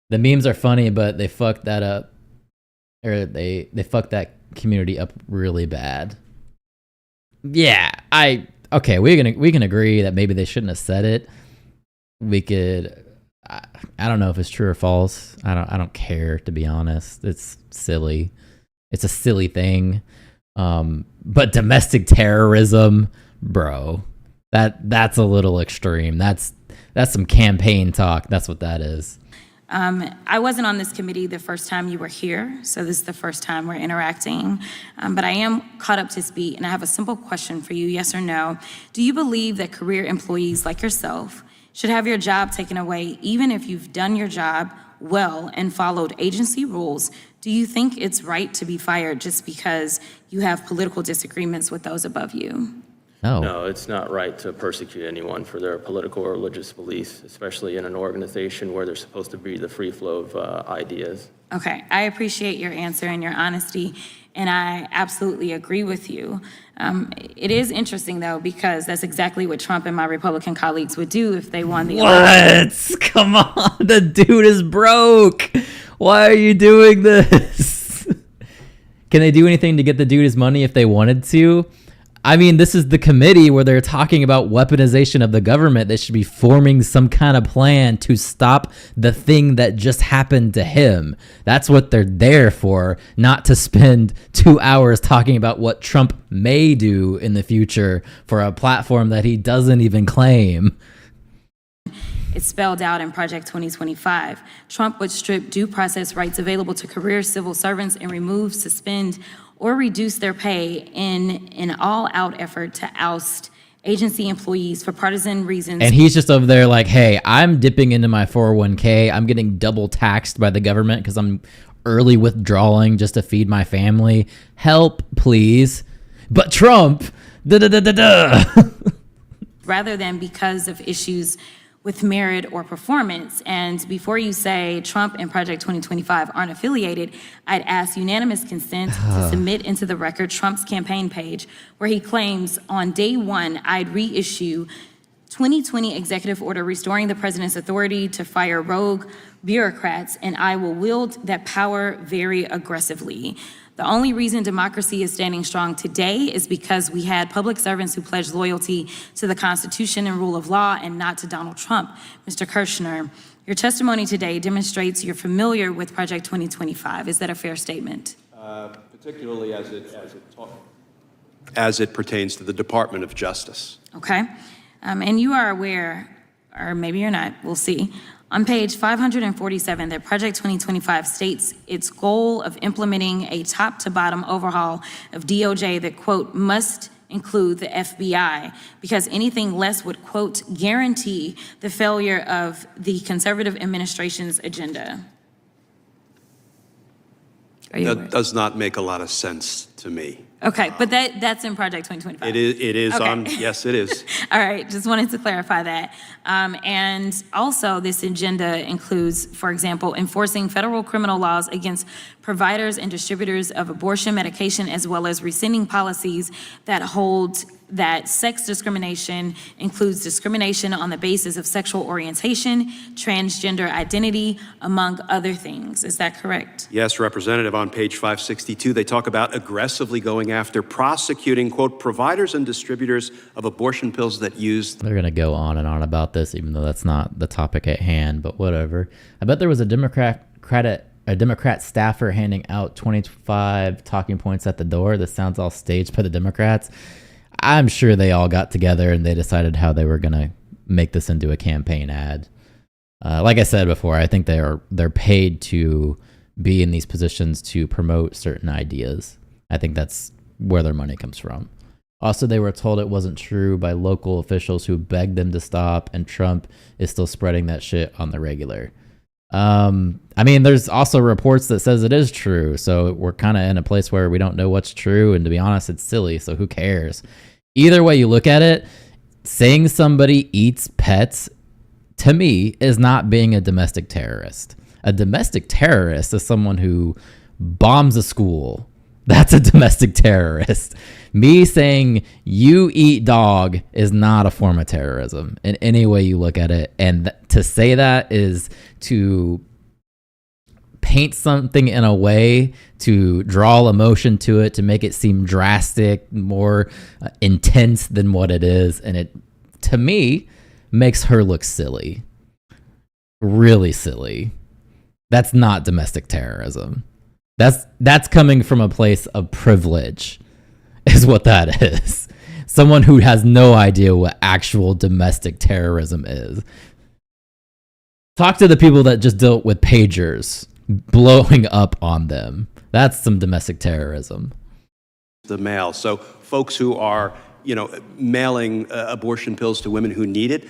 The memes are funny, but they fucked that up. Or they fucked that community up really bad. Yeah, okay, we can agree that maybe they shouldn't have said it. We could, I don't know if it's true or false. I don't care, to be honest. It's silly. It's a silly thing. But domestic terrorism, bro, that's a little extreme. That's some campaign talk. That's what that is. I wasn't on this committee the first time you were here, so this is the first time we're interacting. But I am caught up to speed, and I have a simple question for you, yes or no. Do you believe that career employees like yourself should have your job taken away even if you've done your job well and followed agency rules? Do you think it's right to be fired just because you have political disagreements with those above you? No, it's not right to persecute anyone for their political or religious beliefs, especially in an organization where there's supposed to be the free flow of ideas. Okay, I appreciate your answer and your honesty, and I absolutely agree with you. It is interesting, though, because that's exactly what Trump and my Republican colleagues would do if they won the election. What? Come on, the dude is broke. Why are you doing this? Can they do anything to get the dude his money if they wanted to? I mean, this is the committee where they're talking about weaponization of the government. They should be forming some kind of plan to stop the thing that just happened to him. That's what they're there for, not to spend 2 hours talking about what Trump may do in the future for a platform that he doesn't even claim. It's spelled out in Project 2025. Trump would strip due process rights available to career civil servants and remove, suspend, or reduce their pay in an all-out effort to oust agency employees for partisan reasons. And he's just over there like, hey, I'm dipping into my 401k. I'm getting double taxed by the government because I'm early withdrawing just to feed my family. Help, please. But Trump, rather than because of issues with merit or performance. And before you say Trump and Project 2025 aren't affiliated, I'd ask unanimous consent to submit into the record Trump's campaign page, where he claims on day one, I'd reissue 2020 executive order restoring the president's authority to fire rogue bureaucrats, and I will wield that power very aggressively. The only reason democracy is standing strong today is because we had public servants who pledged loyalty to the Constitution and rule of law and not to Donald Trump. Mr. Kirshner, your testimony today demonstrates you're familiar with Project 2025. Is that a fair statement? Particularly as it pertains to the Department of Justice. Okay. And you are aware, or maybe you're not, we'll see, on page 547, that Project 2025 states its goal of implementing a top-to-bottom overhaul of DOJ that, quote, must include the FBI, because anything less would, quote, guarantee the failure of the conservative administration's agenda. That does not make a lot of sense to me. Okay, but that's in Project 2025. It is Okay. on, yes, it is. All right, just wanted to clarify that. And also, this agenda includes, for example, enforcing federal criminal laws against providers and distributors of abortion medication, as well as rescinding policies that hold that sex discrimination includes discrimination on the basis of sexual orientation, transgender identity, among other things. Is that correct? Yes, Representative, on page 562, they talk about aggressively going after prosecuting, quote, providers and distributors of abortion pills that use. They're going to go on and on about this, even though that's not the topic at hand, but whatever. I bet there was a Democrat staffer handing out 25 talking points at the door. This sounds all staged by the Democrats. I'm sure they all got together and they decided how they were going to make this into a campaign ad. Like I said before, I think they're paid to be in these positions to promote certain ideas. I think that's where their money comes from. Also, they were told it wasn't true by local officials who begged them to stop, and Trump is still spreading that shit on the regular. I mean, there's also reports that says it is true, so we're kind of in a place where we don't know what's true, and to be honest, it's silly, so who cares? Either way you look at it, saying somebody eats pets, to me, is not being a domestic terrorist. A domestic terrorist is someone who bombs a school. That's a domestic terrorist. Me saying you eat dog is not a form of terrorism in any way you look at it. And to say that is to paint something in a way to draw emotion to it, to make it seem drastic, more intense than what it is. And it, to me, makes her look silly. Really silly. That's not domestic terrorism. That's coming from a place of privilege, is what that is. Someone who has no idea what actual domestic terrorism is. Talk to the people that just dealt with pagers blowing up on them. That's some domestic terrorism. The mail. So folks who are, mailing abortion pills to women who need it,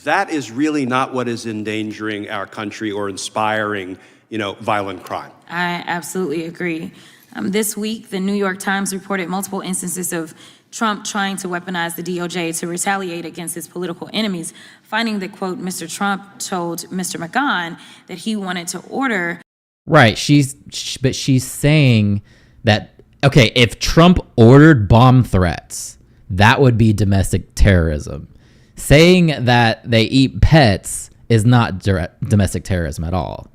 that is really not what is endangering our country or inspiring, violent crime. I absolutely agree. This week, the New York Times reported multiple instances of Trump trying to weaponize the DOJ to retaliate against his political enemies, finding that, quote, Mr. Trump told Mr. McGahn that he wanted to order. Right. But she's saying that, okay, if Trump ordered bomb threats, that would be domestic terrorism. Saying that they eat pets is not domestic terrorism at all.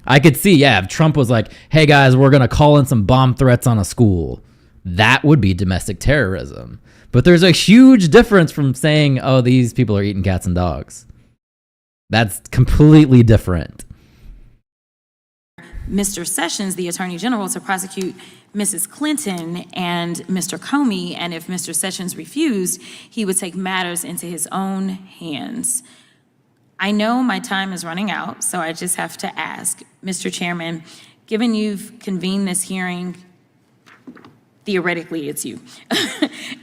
I could see, if Trump was like, hey guys, we're going to call in some bomb threats on a school, that would be domestic terrorism. But there's a huge difference from saying, oh, these people are eating cats and dogs. That's completely different. Mr. Sessions, the Attorney General, to prosecute Mrs. Clinton and Mr. Comey, and if Mr. Sessions refused, he would take matters into his own hands. I know my time is running out, so I just have to ask, Mr. Chairman, given you've convened this hearing, theoretically it's you,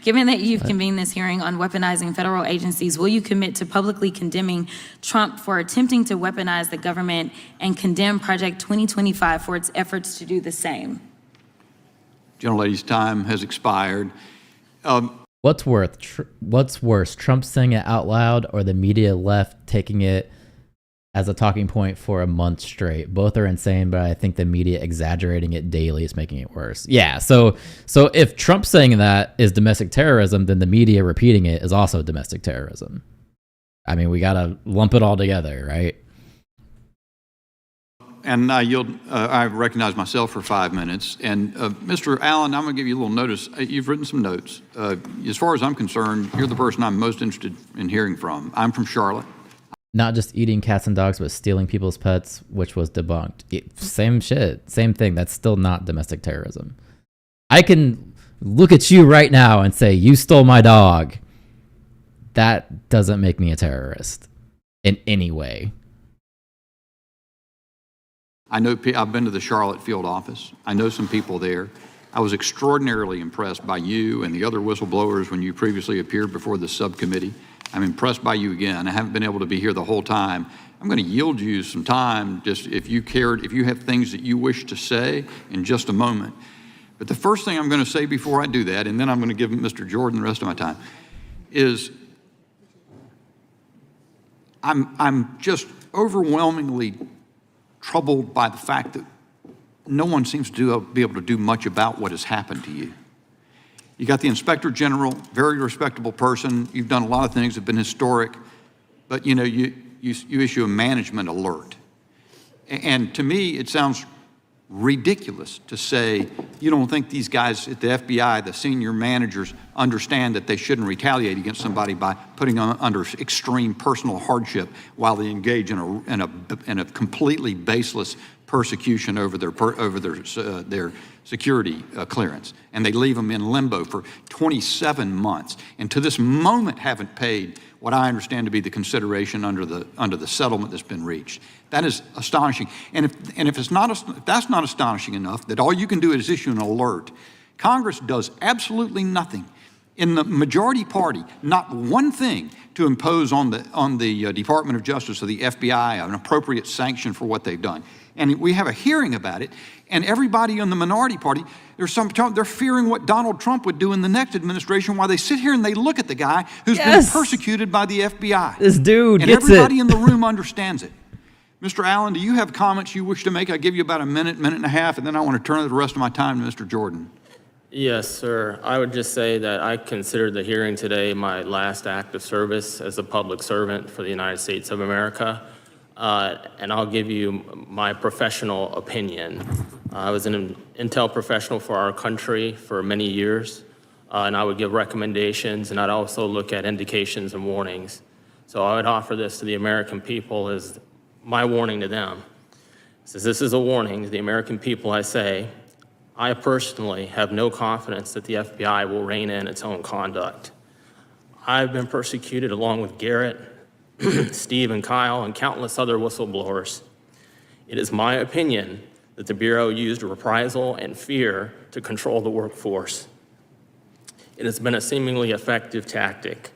given that you've convened this hearing on weaponizing federal agencies, will you commit to publicly condemning Trump for attempting to weaponize the government and condemn Project 2025 for its efforts to do the same? Gentlelady's time has expired. What's worse, Trump saying it out loud or the media left taking it as a talking point for a month straight? Both are insane, but I think the media exaggerating it daily is making it worse. Yeah, so if Trump saying that is domestic terrorism, then the media repeating it is also domestic terrorism. I mean, we got to lump it all together, right? And I recognize myself for 5 minutes. And Mr. Allen, I'm going to give you a little notice. You've written some notes. As far as I'm concerned, you're the person I'm most interested in hearing from. I'm from Charlotte. Not just eating cats and dogs, but stealing people's pets, which was debunked. Same shit, same thing. That's still not domestic terrorism. I can look at you right now and say, you stole my dog. That doesn't make me a terrorist in any way. I know I've been to the Charlotte field office. I know some people there. I was extraordinarily impressed by you and the other whistleblowers when you previously appeared before the subcommittee. I'm impressed by you again. I haven't been able to be here the whole time. I'm going to yield you some time, just if you have things that you wish to say in just a moment. But the first thing I'm going to say before I do that, and then I'm going to give Mr. Jordan the rest of my time, is I'm just overwhelmingly troubled by the fact that no one seems to be able to do much about what has happened to you. You got the Inspector General, very respectable person. You've done a lot of things that have been historic, but you know, you issue a management alert. And to me, it sounds ridiculous to say you don't think these guys at the FBI, the senior managers, understand that they shouldn't retaliate against somebody by putting them under extreme personal hardship while they engage in a completely baseless persecution over their security clearance, and they leave them in limbo for 27 months, and to this moment haven't paid what I understand to be the consideration under the settlement that's been reached. That is astonishing. And if that's not astonishing enough, that all you can do is issue an alert, Congress does absolutely nothing. In the majority party, not one thing to impose on the Department of Justice or the FBI an appropriate sanction for what they've done. And we have a hearing about it, and everybody in the minority party, they're fearing what Donald Trump would do in the next administration while they sit here and they look at the guy who's been persecuted by the FBI. This dude and gets everybody it. in the room understands it. Mr. Allen, do you have comments you wish to make? I'll give you about a minute and a half, and then I want to turn the rest of my time to Mr. Jordan. Yes, sir. I would just say that I consider the hearing today my last act of service as a public servant for the United States of America. And I'll give you my professional opinion. I was an intel professional for our country for many years, and I would give recommendations, and I'd also look at indications and warnings. So I would offer this to the American people as my warning to them. Since this is a warning to the American people, I say, I personally have no confidence that the FBI will rein in its own conduct. I've been persecuted along with Garrett, Steve and Kyle, and countless other whistleblowers. It is my opinion that the Bureau used reprisal and fear to control the workforce. It has been a seemingly effective tactic.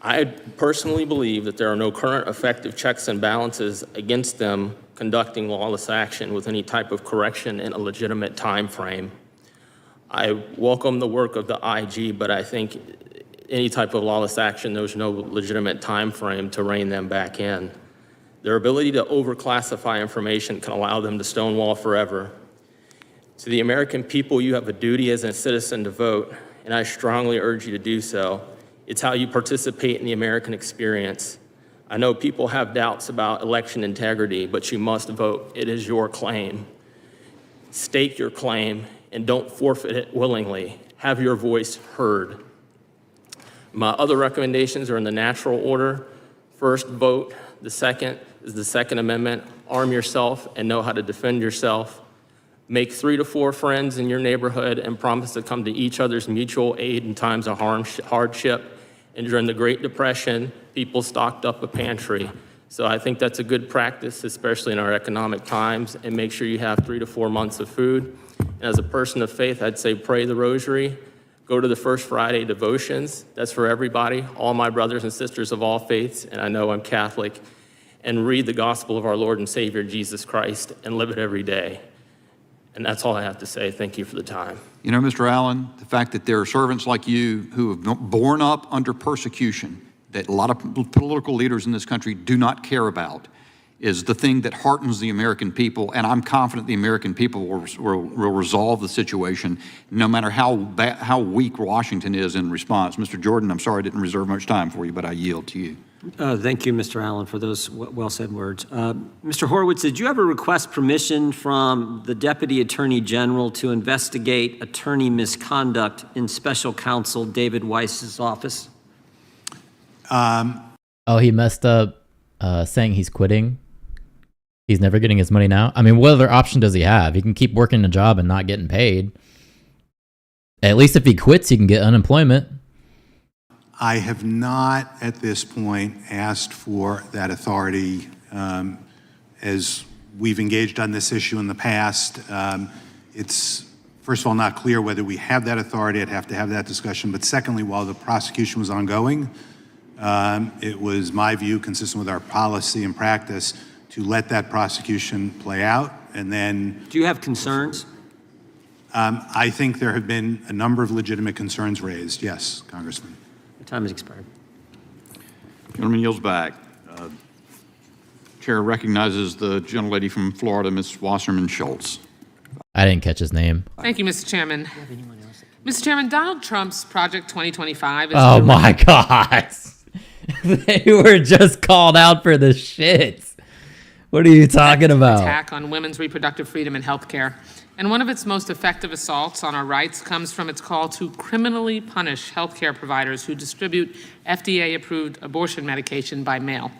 I personally believe that there are no current effective checks and balances against them conducting lawless action with any type of correction in a legitimate time frame. I welcome the work of the IG, but I think any type of lawless action, there's no legitimate time frame to rein them back in. Their ability to overclassify information can allow them to stonewall forever. To the American people, you have a duty as a citizen to vote, and I strongly urge you to do so. It's how you participate in the American experience. I know people have doubts about election integrity, but you must vote. It is your claim. Stake your claim and don't forfeit it willingly. Have your voice heard. My other recommendations are in the natural order. First, vote. The second is the Second Amendment. Arm yourself and know how to defend yourself. Make 3 to 4 friends in your neighborhood and promise to come to each other's mutual aid in times of hardship. And during the Great Depression, people stocked up a pantry. So I think that's a good practice, especially in our economic times, and make sure you have 3 to 4 months of food. And as a person of faith, I'd say pray the rosary, go to the First Friday devotions. That's for everybody, all my brothers and sisters of all faiths, and I know I'm Catholic, and read the gospel of our Lord and Savior, Jesus Christ, and live it every day. And that's all I have to say. Thank you for the time. You know, Mr. Allen, the fact that there are servants like you who have borne up under persecution that a lot of political leaders in this country do not care about is the thing that heartens the American people, and I'm confident the American people will resolve the situation no matter how weak Washington is in response. Mr. Jordan, I'm sorry I didn't reserve much time for you, but I yield to you. Thank you, Mr. Allen, for those well-said words. Mr. Horowitz, did you ever request permission from the Deputy Attorney General to investigate attorney misconduct in Special Counsel David Weiss's office? He messed up saying he's quitting. He's never getting his money now. I mean, what other option does he have? He can keep working a job and not getting paid. At least if he quits, he can get unemployment. I have not, at this point, asked for that authority. As we've engaged on this issue in the past, it's, first of all, not clear whether we have that authority. I'd have to have that discussion. But secondly, while the prosecution was ongoing, it was my view, consistent with our policy and practice, to let that prosecution play out. And then... Do you have concerns? I think there have been a number of legitimate concerns raised. Yes, Congressman. Your time has expired. Gentleman yields back. Chair recognizes the gentlelady from Florida, Ms. Wasserman Schultz. I didn't catch his name. Thank you, Mr. Chairman. Mr. Chairman, Donald Trump's Project 2025 is Oh my God. They were just called out for the shit. What are you talking about? attack on women's reproductive freedom and health care. And one of its most effective assaults on our rights comes from its call to criminally punish healthcare providers who distribute FDA-approved abortion medication by mail.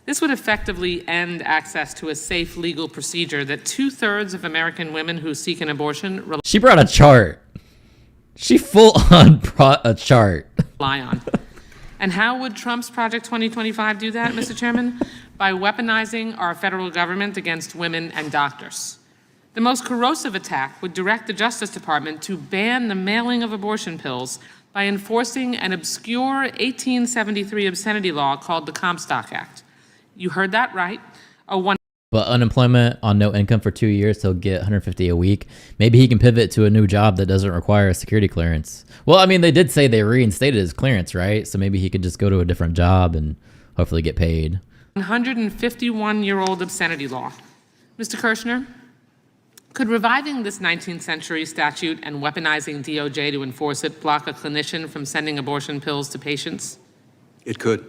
This would effectively end access to a safe legal procedure that 2/3 of American women who seek an abortion She brought a chart. She full on brought a chart. rely on. And how would Trump's Project 2025 do that, Mr. Chairman? By weaponizing our federal government against women and doctors. The most corrosive attack would direct the Justice Department to ban the mailing of abortion pills by enforcing an obscure 1873 obscenity law called the Comstock Act. You heard that right. But unemployment on no income for 2 years, he'll get $150 a week. Maybe he can pivot to a new job that doesn't require a security clearance. Well, I mean, they did say they reinstated his clearance, right? So maybe he could just go to a different job and hopefully get paid. 151-year-old obscenity law. Mr. Kirshner, could reviving this 19th century statute and weaponizing DOJ to enforce it block a clinician from sending abortion pills to patients? It could.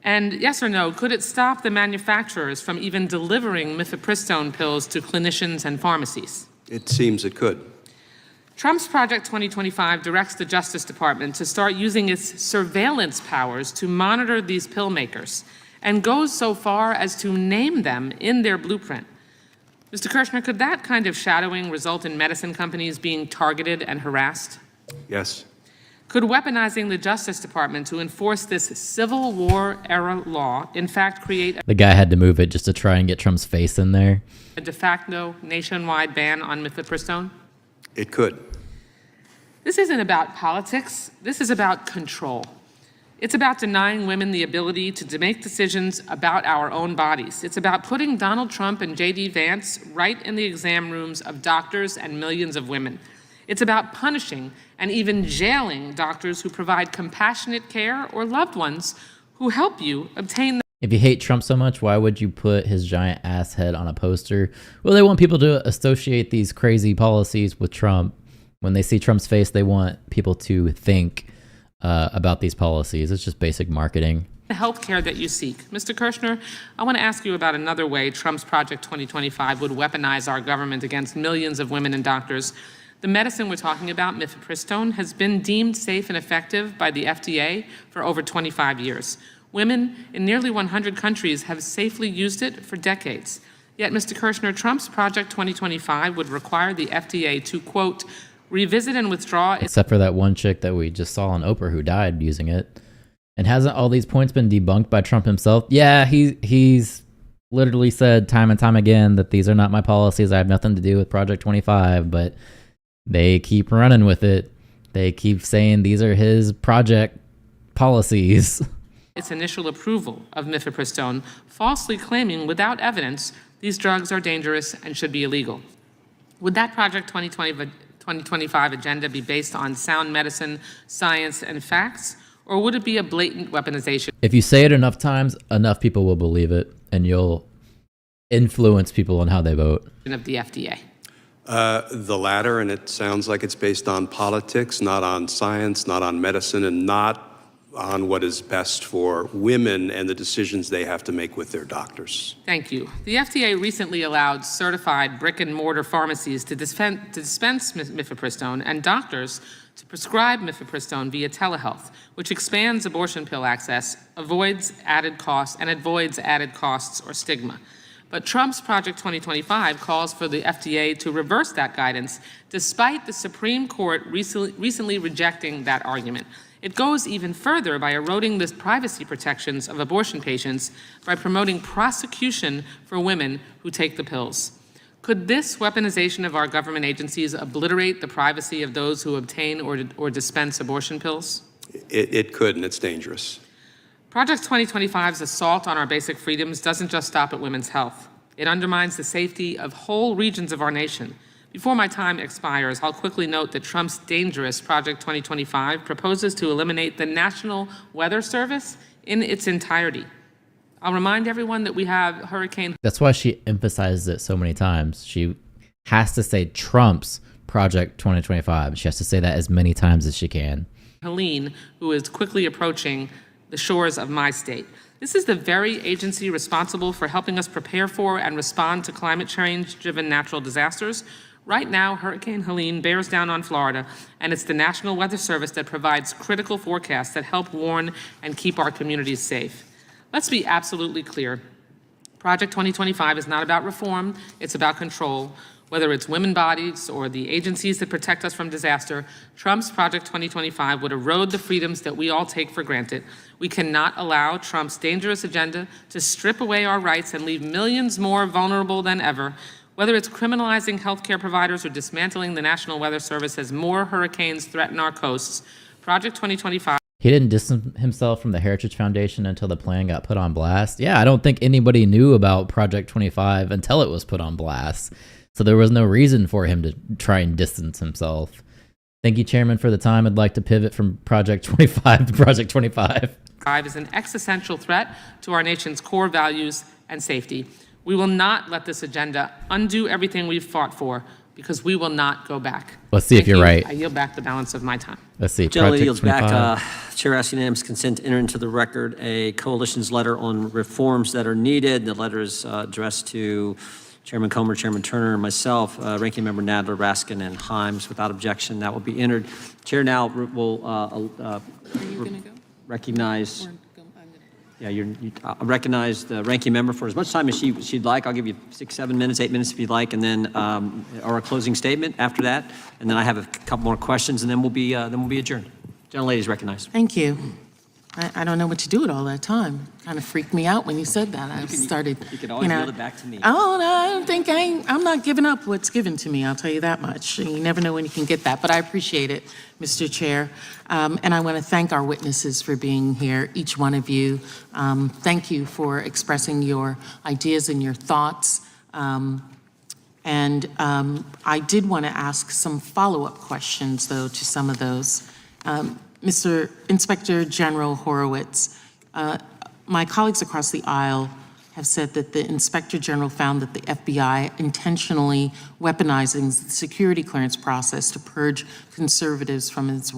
And yes or no, could it stop the manufacturers from even delivering mifepristone pills to clinicians and pharmacies? It seems it could. Trump's Project 2025 directs the Justice Department to start using its surveillance powers to monitor these pill makers and goes so far as to name them in their blueprint. Mr. Kirshner, could that kind of shadowing result in medicine companies being targeted and harassed? Yes. Could weaponizing the Justice Department to enforce this Civil War-era law, in fact, create The guy had to move it just to try and get Trump's face in there. a de facto nationwide ban on mifepristone? It could. This isn't about politics. This is about control. It's about denying women the ability to make decisions about our own bodies. It's about putting Donald Trump and J.D. Vance right in the exam rooms of doctors and millions of women. It's about punishing and even jailing doctors who provide compassionate care or loved ones who help you obtain If you hate Trump so much, why would you put his giant ass head on a poster? Well, they want people to associate these crazy policies with Trump. When they see Trump's face, they want people to think about these policies. It's just basic marketing. the health care that you seek. Mr. Kirshner, I want to ask you about another way Trump's Project 2025 would weaponize our government against millions of women and doctors. The medicine we're talking about, mifepristone, has been deemed safe and effective by the FDA for over 25 years. Women in nearly 100 countries have safely used it for decades. Yet, Mr. Kirshner, Trump's Project 2025 would require the FDA to, quote, revisit and withdraw. Except for that one chick that we just saw on Oprah who died using it. And hasn't all these points been debunked by Trump himself? Yeah, he's literally said time and time again that these are not my policies. I have nothing to do with Project 25, but they keep running with it. They keep saying these are his project policies. Its initial approval of mifepristone, falsely claiming without evidence these drugs are dangerous and should be illegal. Would that Project 2025 agenda be based on sound medicine, science, and facts, or would it be a blatant weaponization? If you say it enough times, enough people will believe it, and you'll influence people on how they vote. Of the FDA. The latter, and it sounds like it's based on politics, not on science, not on medicine, and not on what is best for women and the decisions they have to make with their doctors. Thank you. The FDA recently allowed certified brick-and-mortar pharmacies to dispense mifepristone and doctors to prescribe mifepristone via telehealth, which expands abortion pill access, avoids added costs or stigma. But Trump's Project 2025 calls for the FDA to reverse that guidance, despite the Supreme Court recently rejecting that argument. It goes even further by eroding the privacy protections of abortion patients by promoting prosecution for women who take the pills. Could this weaponization of our government agencies obliterate the privacy of those who obtain or dispense abortion pills? It could, and it's dangerous. Project 2025's assault on our basic freedoms doesn't just stop at women's health. It undermines the safety of whole regions of our nation, Before my time expires, I'll quickly note that Trump's dangerous Project 2025 proposes to eliminate the National Weather Service in its entirety. I'll remind everyone that we have Hurricane. That's why she emphasizes it so many times. She has to say Trump's Project 2025. She has to say that as many times as she can. Helene, who is quickly approaching the shores of my state. This is the very agency responsible for helping us prepare for and respond to climate change-driven natural disasters. Right now, Hurricane Helene bears down on Florida, and it's the National Weather Service that provides critical forecasts that help warn and keep our communities safe. Let's be absolutely clear. Project 2025 is not about reform, it's about control. Whether it's women bodies or the agencies that protect us from disaster, Trump's Project 2025 would erode the freedoms that we all take for granted. We cannot allow Trump's dangerous agenda to strip away our rights and leave millions more vulnerable than ever. Whether it's criminalizing healthcare providers or dismantling the National Weather Service as more hurricanes threaten our coasts, Project 2025. He didn't distance himself from the Heritage Foundation until the plan got put on blast. Yeah, I don't think anybody knew about Project 25 until it was put on blast. So there was no reason for him to try and distance himself. Thank you, Chairman, for the time. I'd like to pivot from Project 25 to Project 25. Is an existential threat to our nation's core values and safety. We will not let this agenda undo everything we've fought for, because we will not go back. Let's see if you're right. I yield back the balance of my time. Let's see. Generally Project yields 25. back. Chair asks unanimous consent to enter into the record a coalition's letter on reforms that are needed. The letter is addressed to Chairman Comer, Chairman Turner, and myself, Ranking Member Nadler, Raskin, and Himes. Without objection, that will be entered. Chair now will recognize. Yeah, recognize the ranking member for as much time as she'd like. I'll give you 6, 7 minutes, 8 minutes if you'd like, and then or a closing statement after that, and then I have a couple more questions, and then we'll be adjourned. Gentlelady is recognized. Thank you. I don't know what to do with all that time. Kind of freaked me out when you said that. I started. You could always yield it back to me. Oh, no, I don't think I'm not giving up what's given to me. I'll tell you that much. You never know when you can get that, but I appreciate it, Mr. Chair. And I want to thank our witnesses for being here, each one of you. Thank you for expressing your ideas and your thoughts. And I did want to ask some follow-up questions, though, to some of those. Mr. Inspector General Horowitz, my colleagues across the aisle have said that the Inspector General found that the FBI intentionally weaponizing the security clearance process to purge conservatives from its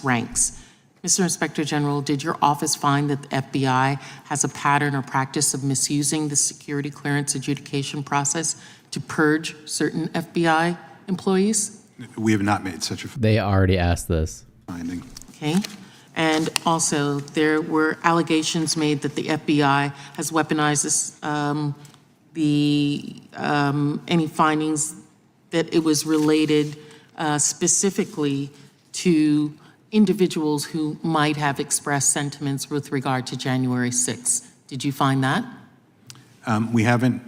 ranks. Mr. Inspector General, did your office find that the FBI has a pattern or practice of misusing the security clearance adjudication process to purge certain FBI employees? We have not made such a They already asked this. finding. Okay. And also, there were allegations made that the FBI has weaponized this, any findings that it was related specifically to individuals who might have expressed sentiments with regard to January 6th. Did you find that? We haven't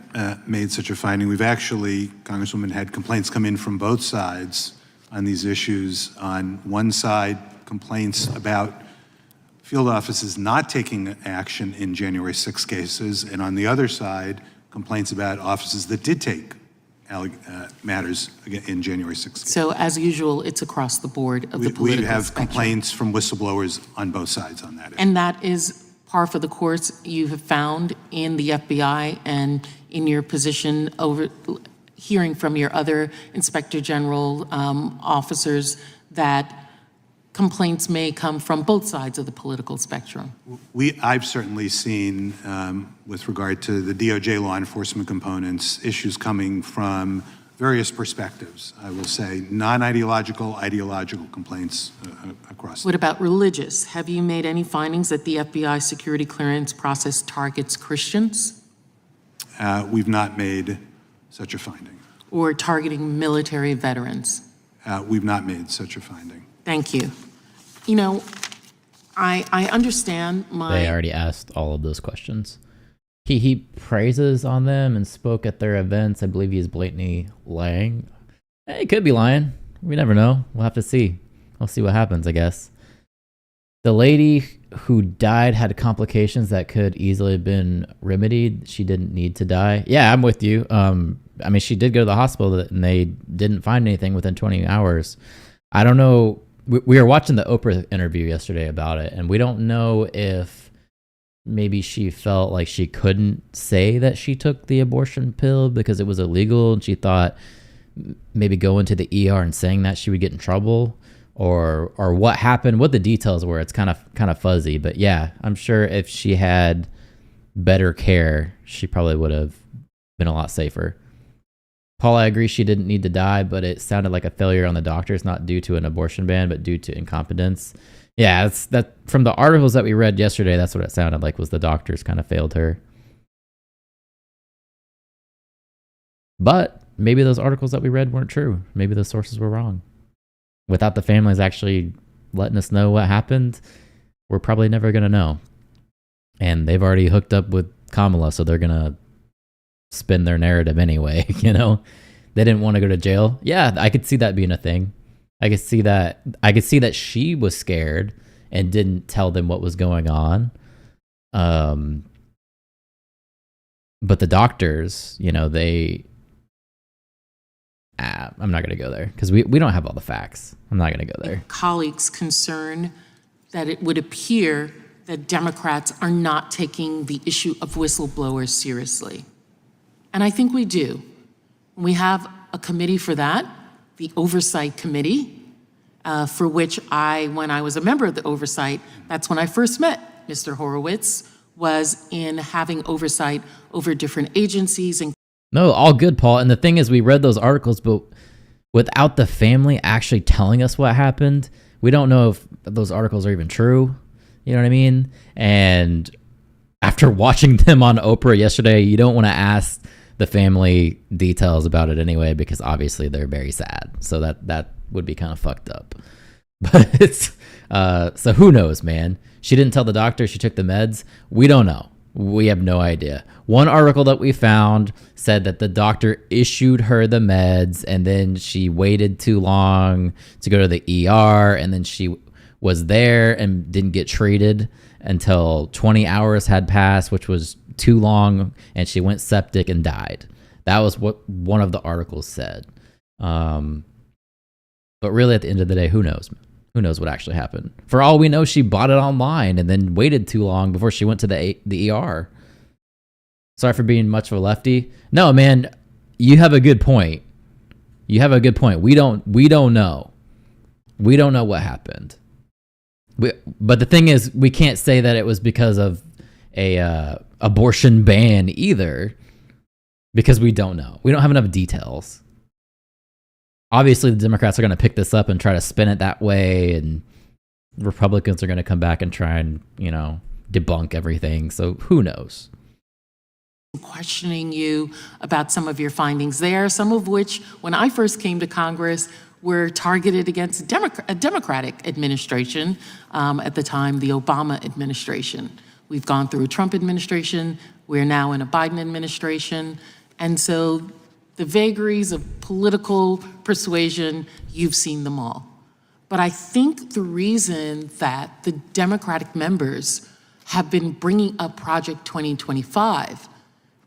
made such a finding. We've actually, Congresswoman, had complaints come in from both sides on these issues. On one side, complaints about field offices not taking action in January 6 cases, and on the other side, complaints about offices that did take matters in January 6 cases. So as usual, it's across the board of the political We have spectrum. complaints from whistleblowers on both sides on that issue. And that is par for the course you have found in the FBI and in your position over hearing from your other Inspector General officers that complaints may come from both sides of the political spectrum. I've certainly seen, with regard to the DOJ law enforcement components, issues coming from various perspectives. I will say non-ideological, ideological complaints across. What about religious? Have you made any findings that the FBI security clearance process targets Christians? We've not made such a finding. Or targeting military veterans? We've not made such a finding. Thank you. You know, I understand They already asked all of those questions. He praises on them and spoke at their events. I believe he's blatantly lying. He could be lying. We never know. We'll have to see. We'll see what happens, I guess. The lady who died had complications that could easily have been remedied. She didn't need to die. Yeah, I'm with you. I mean, she did go to the hospital and they didn't find anything within 20 hours. I don't know. We were watching the Oprah interview yesterday about it, and we don't know if maybe she felt like she couldn't say that she took the abortion pill because it was illegal, and she thought maybe going to the ER and saying that she would get in trouble, or what happened, what the details were. It's kind of fuzzy, but yeah, I'm sure if she had better care, she probably would have been a lot safer. Paul, I agree she didn't need to die, but it sounded like a failure on the doctors, not due to an abortion ban, but due to incompetence. Yeah, it's that from the articles that we read yesterday, that's what it sounded like, was the doctors kind of failed her. But maybe those articles that we read weren't true. Maybe the sources were wrong. Without the families actually letting us know what happened, we're probably never going to know. And they've already hooked up with Kamala, so they're going to spin their narrative anyway, you know? They didn't want to go to jail. Yeah, I could see that being a thing. I could see that she was scared and didn't tell them what was going on. But the doctors, you know, I'm not going to go there because we don't have all the facts. I'm not going to go there. Colleagues' concern that it would appear that Democrats are not taking the issue of whistleblowers seriously. And I think we do. We have a committee for that, the Oversight Committee, for which when I was a member of the Oversight, that's when I first met Mr. Horowitz, was in having oversight over different agencies. And no, all good, Paul. And the thing is, we read those articles, but without the family actually telling us what happened, we don't know if those articles are even true. You know what I mean? And after watching them on Oprah yesterday, you don't want to ask the family details about it anyway, because obviously they're very sad. So that would be kind of fucked up. But it's, so who knows, man? She didn't tell the doctor she took the meds. We don't know. We have no idea. One article that we found said that the doctor issued her the meds and then she waited too long to go to the ER, and then she was there and didn't get treated until 20 hours had passed, which was too long, and she went septic and died. That was what one of the articles said. But really, at the end of the day, who knows? Who knows what actually happened? For all we know, she bought it online and then waited too long before she went to the ER. Sorry for being much of a lefty. No, man, you have a good point. You have a good point. We don't know. We don't know what happened. But the thing is, we can't say that it was because of a abortion ban either, because we don't know. We don't have enough details. Obviously, the Democrats are going to pick this up and try to spin it that way, and Republicans are going to come back and try and, you know, debunk everything. So who knows? Questioning you about some of your findings there, some of which, when I first came to Congress, were targeted against a Democratic administration, at the time, the Obama administration. We've gone through a Trump administration. We're now in a Biden administration. And so the vagaries of political persuasion, you've seen them all. But I think the reason that the Democratic members have been bringing up Project 2025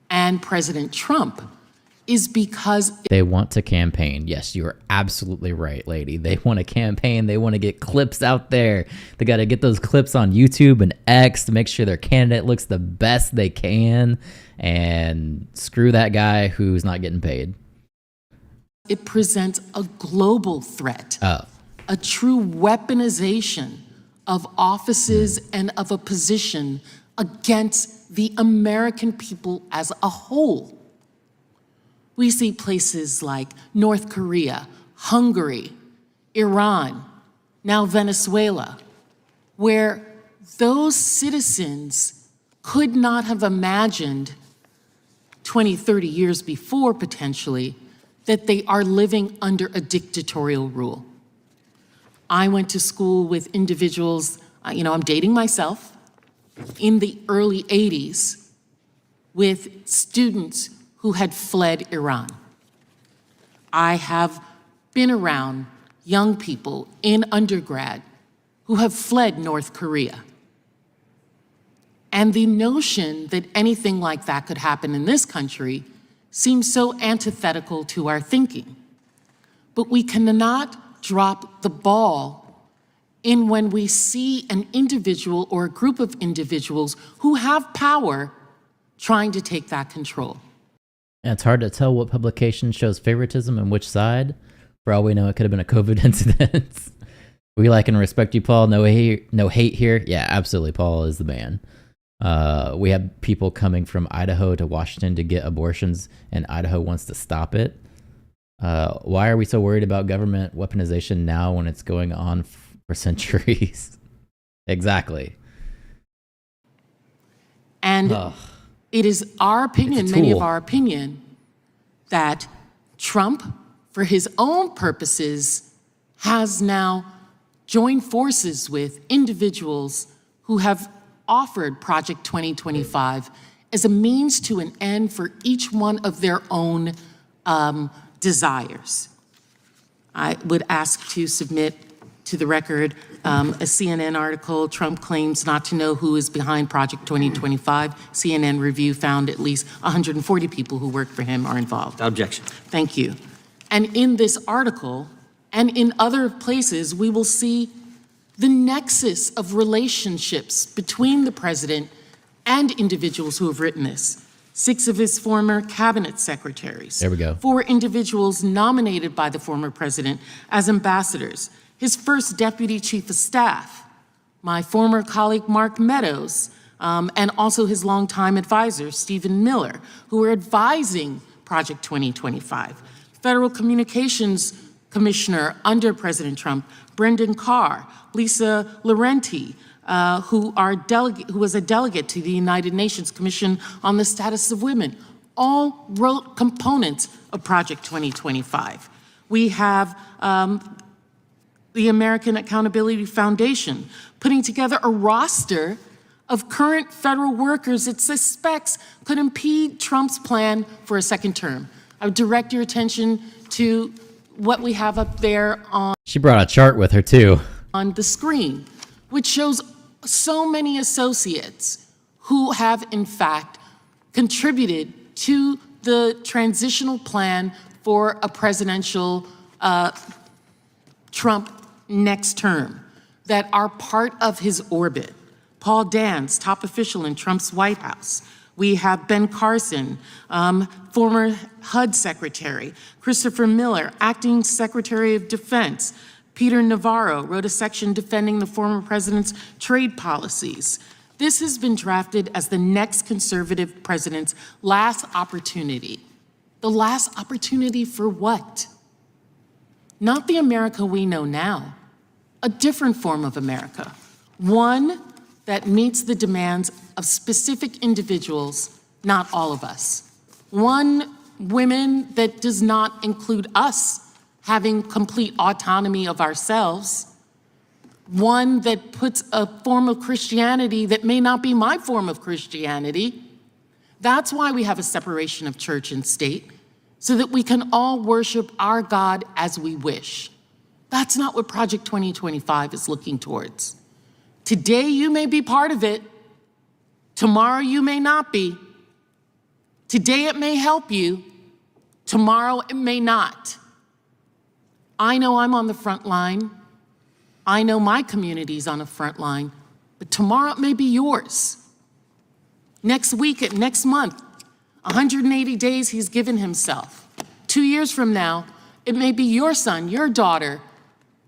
and President Trump is because they want to campaign. Yes, you are absolutely right, lady. They want to campaign. They want to get clips out there. They got to get those clips on YouTube and X to make sure their candidate looks the best they can, and screw that guy who's not getting paid. It presents a global threat, a true weaponization of offices and of a position against the American people as a whole. We see places like North Korea, Hungary, Iran, now Venezuela, where those citizens could not have imagined 20, 30 years before, potentially, that they are living under a dictatorial rule. I went to school with individuals, I'm dating myself, in the early 80s with students who had fled Iran. I have been around young people in undergrad who have fled North Korea. And the notion that anything like that could happen in this country seems so antithetical to our thinking. But we cannot drop the ball in when we see an individual or a group of individuals who have power trying to take that control. And it's hard to tell what publication shows favoritism and which side. For all we know, it could have been a COVID incident. We like and respect you, Paul. No hate here. Yeah, absolutely. Paul is the man. We have people coming from Idaho to Washington to get abortions, and Idaho wants to stop it. Why are we so worried about government weaponization now when it's going on for centuries? Exactly. And it is our opinion, many of our opinion, that Trump, for his own purposes, has now joined forces with individuals who have offered Project 2025 as a means to an end for each one of their own desires. I would ask to submit to the record a CNN article, Trump claims not to know who is behind Project 2025. CNN review found at least 140 people who work for him are involved. Objection. Thank you. And in this article, and in other places, we will see the nexus of relationships between the president and individuals who have written this. 6 of his former cabinet secretaries. There we go. 4 individuals nominated by the former president as ambassadors. His first deputy chief of staff, my former colleague Mark Meadows, and also his longtime advisor, Stephen Miller, who were advising Project 2025. Federal Communications Commissioner under President Trump, Brendan Carr, Lisa Laurenti, who was a delegate to the United Nations Commission on the Status of Women, all wrote components of Project 2025. We have the American Accountability Foundation putting together a roster of current federal workers it suspects could impede Trump's plan for a second term. I would direct your attention to what we have up there on She brought a chart with her too. On the screen, which shows so many associates who have in fact contributed to the transitional plan for a presidential Trump next term that are part of his orbit. Paul Dans, top official in Trump's White House. We have Ben Carson, former HUD secretary. Christopher Miller, acting Secretary of Defense. Peter Navarro wrote a section defending the former president's trade policies. This has been drafted as the next conservative president's last opportunity. The last opportunity for what? Not the America we know now, a different form of America. One that meets the demands of specific individuals, not all of us. One women that does not include us having complete autonomy of ourselves. One that puts a form of Christianity that may not be my form of Christianity. That's why we have a separation of church and state, so that we can all worship our God as we wish. That's not what Project 2025 is looking towards. Today you may be part of it. Tomorrow you may not be. Today it may help you. Tomorrow it may not. I know I'm on the front line. I know my community's on the front line, but tomorrow it may be yours. Next week, next month, 180 days he's given himself. 2 years from now, it may be your son, your daughter,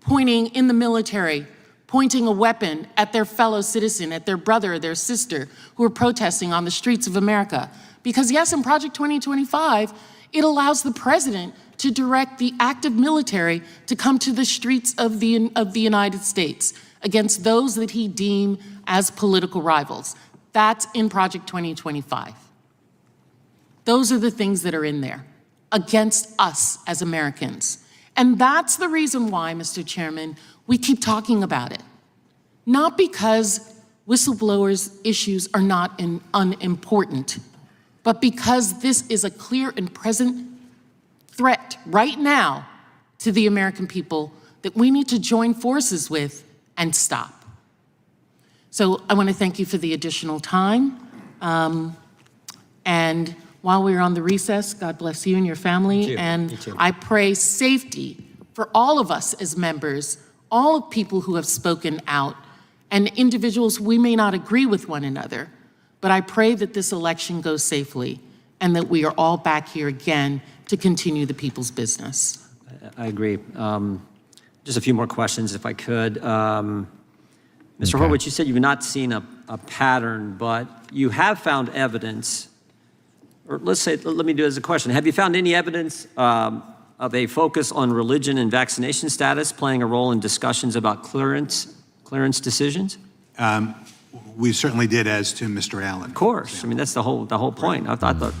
pointing in the military, pointing a weapon at their fellow citizen, at their brother or their sister who are protesting on the streets of America. Because yes, in Project 2025, it allows the president to direct the active military to come to the streets of the United States against those that he deems as political rivals. That's in Project 2025. Those are the things that are in there against us as Americans. And that's the reason why, Mr. Chairman, we keep talking about it. Not because whistleblowers' issues are not unimportant, but because this is a clear and present threat right now to the American people that we need to join forces with and stop. So I want to thank you for the additional time. And while we're on the recess, God bless you and your family. too. And You too. I pray safety for all of us as members, all of people who have spoken out, and individuals, we may not agree with one another, but I pray that this election goes safely and that we are all back here again to continue the people's business. I agree. Just a few more questions, if I could. Mr. Horowitz, you said you've not seen a pattern, but you have found evidence, or let me do it as a question. Have you found any evidence of a focus on religion and vaccination status playing a role in discussions about clearance decisions? We certainly did, as to Mr. Allen. Of course. I mean, that's the whole point. I thought,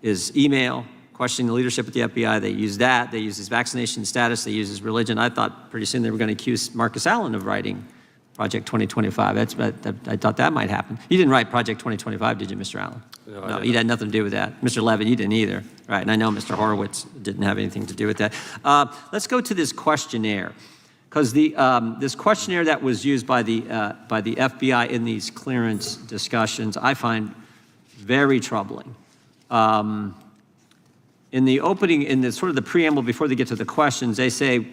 his email questioning the leadership at the FBI, they used that. They used his vaccination status. They used his religion. I thought pretty soon they were going to accuse Marcus Allen of writing Project 2025. I thought that might happen. You didn't write Project 2025, did you, Mr. Allen? No, you had nothing to do with that. Mr. Levitt, you didn't either. Right, and I know Mr. Horowitz didn't have anything to do with that. Let's go to this questionnaire, because this questionnaire that was used by the FBI in these clearance discussions, I find very troubling. In the opening, in the sort of the preamble before they get to the questions, they say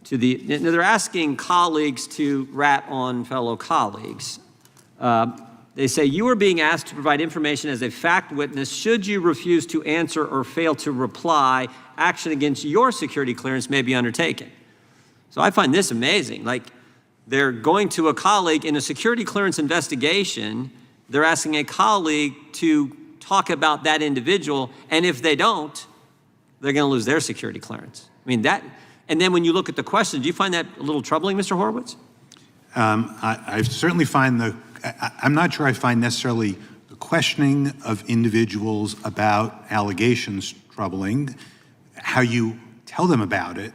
they're asking colleagues to rat on fellow colleagues. They say, you are being asked to provide information as a fact witness. Should you refuse to answer or fail to reply, action against your security clearance may be undertaken. So I find this amazing. Like, they're going to a colleague in a security clearance investigation, they're asking a colleague to talk about that individual, and if they don't, they're going to lose their security clearance. I mean, and then when you look at the question, do you find that a little troubling, Mr. Horowitz? I certainly find I'm not sure I find necessarily the questioning of individuals about allegations troubling. How you tell them about it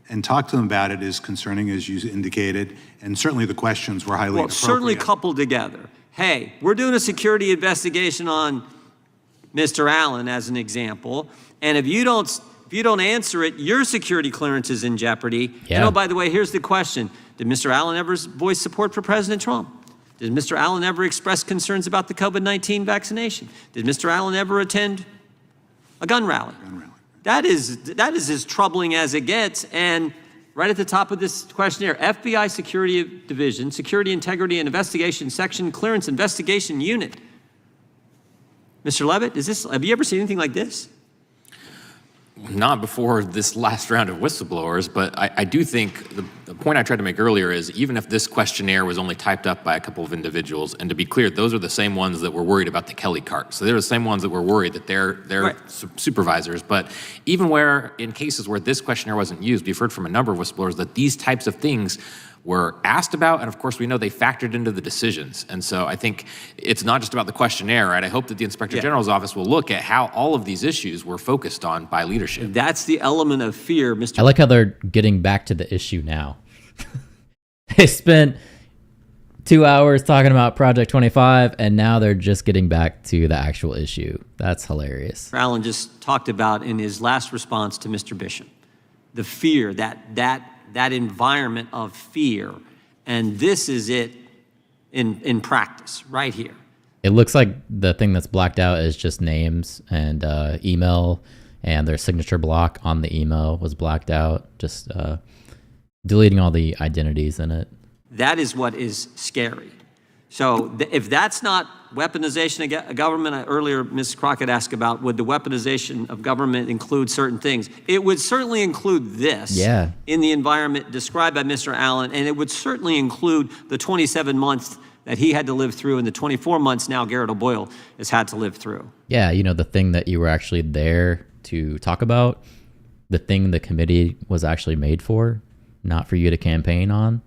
and talk to them about it is concerning, as you indicated, and certainly the questions were highly inappropriate. Certainly coupled together. Hey, we're doing a security investigation on Mr. Allen, as an example, and if you don't answer it, your security clearance is in jeopardy. Yeah. And oh, by the way, here's the question. Did Mr. Allen ever voice support for President Trump? Did Mr. Allen ever express concerns about the COVID-19 vaccination? Did Mr. Allen ever attend a gun rally? That is as troubling as it gets. And right at the top of this questionnaire, FBI Security Division, Security Integrity and Investigation Section, Clearance Investigation Unit. Mr. Levitt, have you ever seen anything like this? Not before this last round of whistleblowers, but I do think the point I tried to make earlier is even if this questionnaire was only typed up by a couple of individuals, and to be clear, those are the same ones that were worried about the Kelly cart. So they're the same ones that were worried that they're Right. supervisors. But even where, in cases where this questionnaire wasn't used, we've heard from a number of whistleblowers that these types of things were asked about, and of course we know they factored into the decisions. And so I think it's not just about the questionnaire, right? I hope that the Inspector General's office will look at how all of these issues were focused on by leadership. That's the element of fear, Mr. I like how they're getting back to the issue now. They spent 2 hours talking about Project 25, and now they're just getting back to the actual issue. That's hilarious. Allen just talked about in his last response to Mr. Bishop, the fear, that environment of fear. And this is it in practice right here. It looks like the thing that's blacked out is just names and email, and their signature block on the email was blacked out, just deleting all the identities in it. That is what is scary. So if that's not weaponization of government, earlier Ms. Crockett asked about, would the weaponization of government include certain things? It would certainly include this in the environment described by Mr. Allen, and it would certainly include the 27 months that he had to live through and the 24 months now Garrett O'Boyle has had to live through. Yeah, the thing that you were actually there to talk about, the thing the committee was actually made for, not for you to campaign on.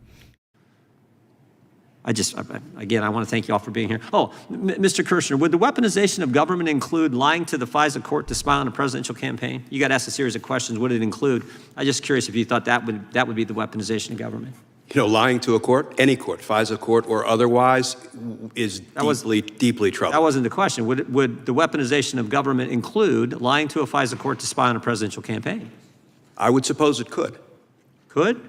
Again, I want to thank you all for being here. Oh, Mr. Kirshner, would the weaponization of government include lying to the FISA court to spy on a presidential campaign? You got asked a series of questions. Would it include? I'm just curious if you thought that would be the weaponization of government. Lying to a court, any court, FISA court or otherwise, is deeply troubling. That wasn't the question. Would the weaponization of government include lying to a FISA court to spy on a presidential campaign? I would suppose it could. Could?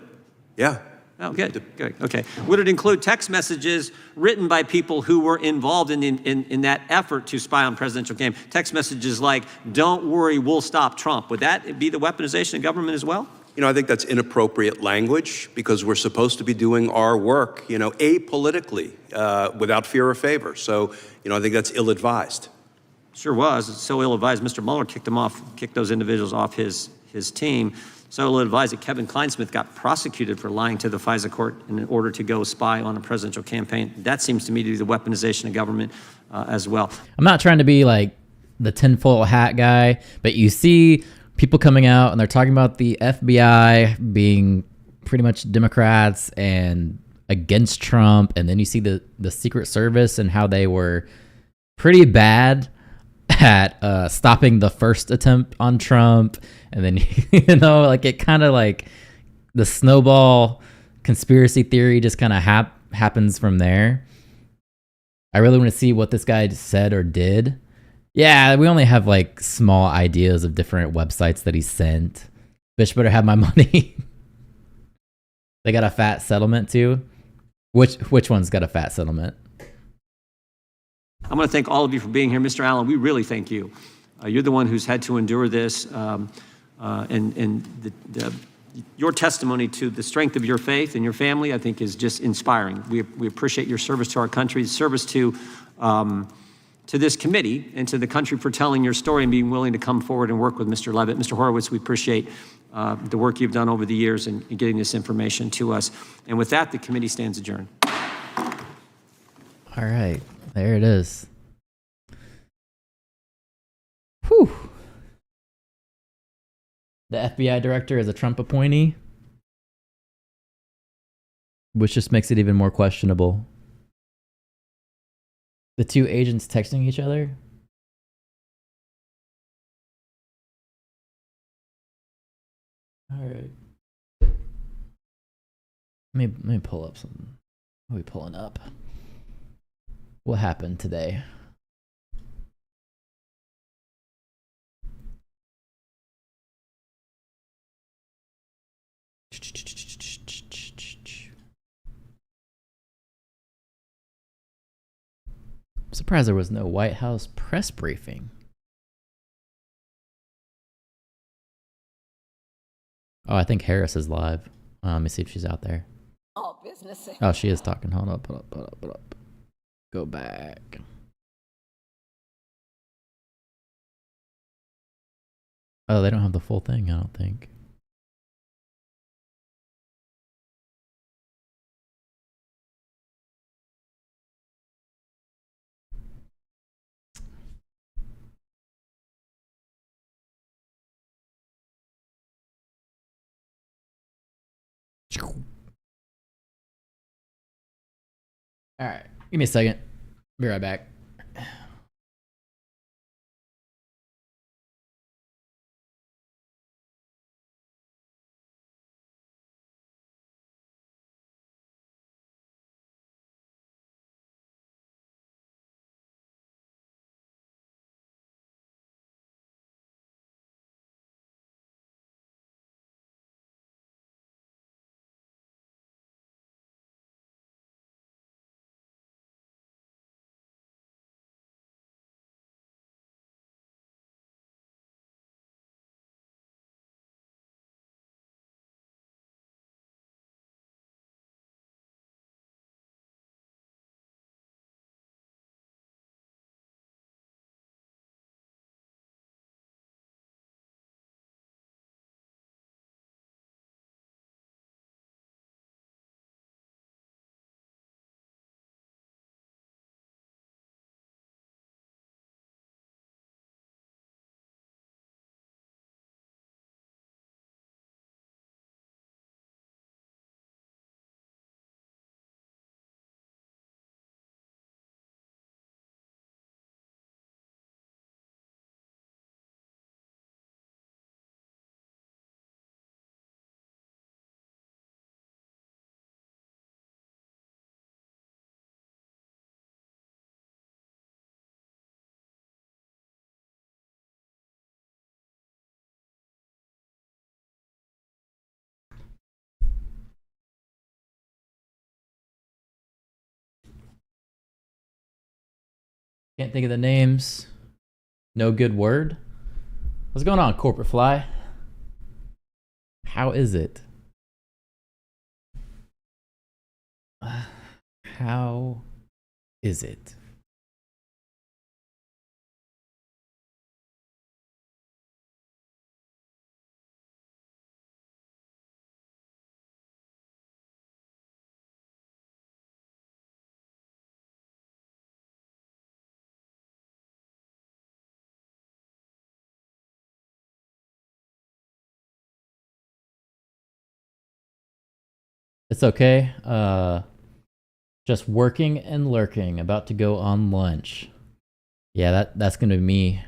Yeah. Oh, good, good, okay. Would it include text messages written by people who were involved in that effort to spy on presidential campaign? Text messages like, "Don't worry, we'll stop Trump." Would that be the weaponization of government as well? You know, I think that's inappropriate language because we're supposed to be doing our work, you know, apolitically, without fear or favor. So, you know, I think that's ill-advised. Sure was. It's so ill-advised. Mr. Mueller kicked those individuals off his team. So ill-advised that Kevin Kleinsmith got prosecuted for lying to the FISA court in order to go spy on a presidential campaign. That seems to me to be the weaponization of government as well. I'm not trying to be like the tinfoil hat guy, but you see people coming out and they're talking about the FBI being pretty much Democrats and against Trump, and then you see the Secret Service and how they were pretty bad at stopping the first attempt on Trump, and then you know, like it kind of like the snowball conspiracy theory just kind of happens from there. I really want to see what this guy said or did. Yeah, we only have like small ideas of different websites that he sent. Bitch better have my money. They got a fat settlement too. Which one's got a fat settlement? I'm going to thank all of you for being here. Mr. Allen, we really thank you. You're the one who's had to endure this, your testimony to the strength of your faith and your family, I think, is just inspiring. We appreciate your service to our country, service to this committee and to the country for telling your story and being willing to come forward and work with Mr. Levitt. Mr. Horowitz, we appreciate the work you've done over the years in getting this information to us. And with that, the committee stands adjourned. All right, there it is. Whew. The FBI director is a Trump appointee, which just makes it even more questionable. The two agents texting each other. All right. Let me pull up something. What are we pulling up? What happened today? I'm surprised there was no White House press briefing. Oh, I think Harris is live. Let me see if she's out there. Oh, business. Oh, she is talking. Hold up, hold up, hold up, hold up. Go back. Oh, they don't have the full thing, I don't think. All right, give me a second. Be right back. Can't think of the names. No good word. What's going on, Corporate Fly? How is it? How is it? It's okay. Just working and lurking. About to go on lunch. Yeah, that's gonna be me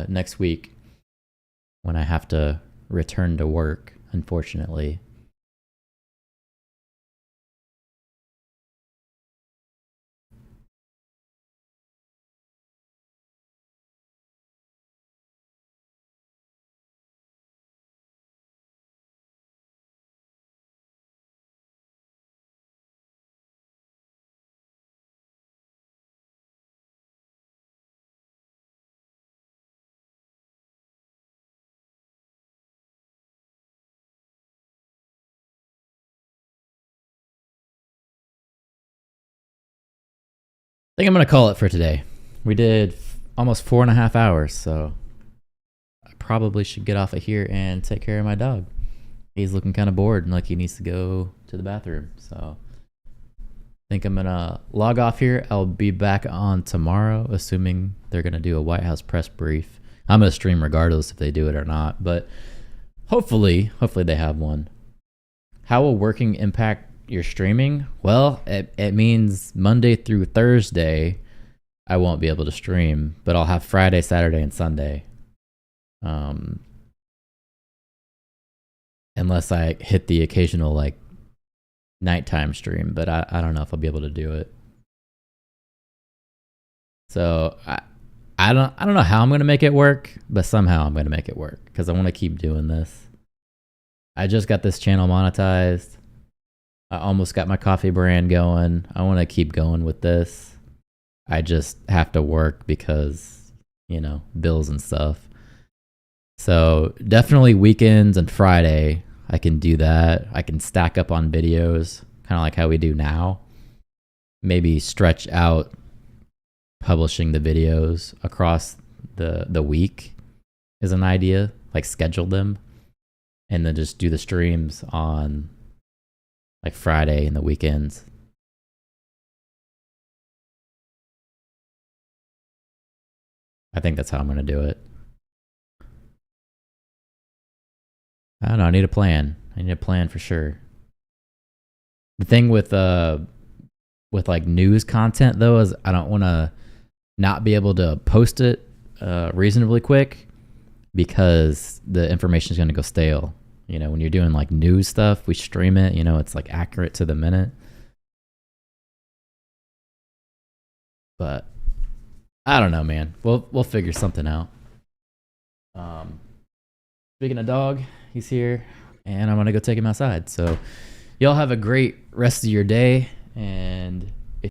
next week when I have to return to work, unfortunately. I think I'm gonna call it for today. We did almost 4.5 hours, so I probably should get off of here and take care of my dog. He's looking kind of bored and like he needs to go to the bathroom. So I think I'm gonna log off here. I'll be back on tomorrow, assuming they're gonna do a White House press brief. I'm gonna stream regardless if they do it or not, but hopefully they have one. How will working impact your streaming? Well, it means Monday through Thursday I won't be able to stream, but I'll have Friday, Saturday, and Sunday. Unless I hit the occasional like nighttime stream, but I don't know if I'll be able to do it. So I don't know how I'm gonna make it work, but somehow I'm gonna make it work because I want to keep doing this. I just got this channel monetized. I almost got my coffee brand going. I want to keep going with this. I just have to work because, bills and stuff. So definitely weekends and Friday, I can do that. I can stack up on videos, kind of like how we do now. Maybe stretch out publishing the videos across the week is an idea, like schedule them. And then just do the streams on like Friday and the weekends. I think that's how I'm going to do it. I don't know. I need a plan. I need a plan for sure. The thing with like news content though is I don't want to not be able to post it reasonably quick because the information is going to go stale. When you're doing like news stuff, we stream it, it's like accurate to the minute. But I don't know, man. We'll figure something out. Speaking of dog, he's here and I'm going to go take him outside. So y'all have a great rest of your day and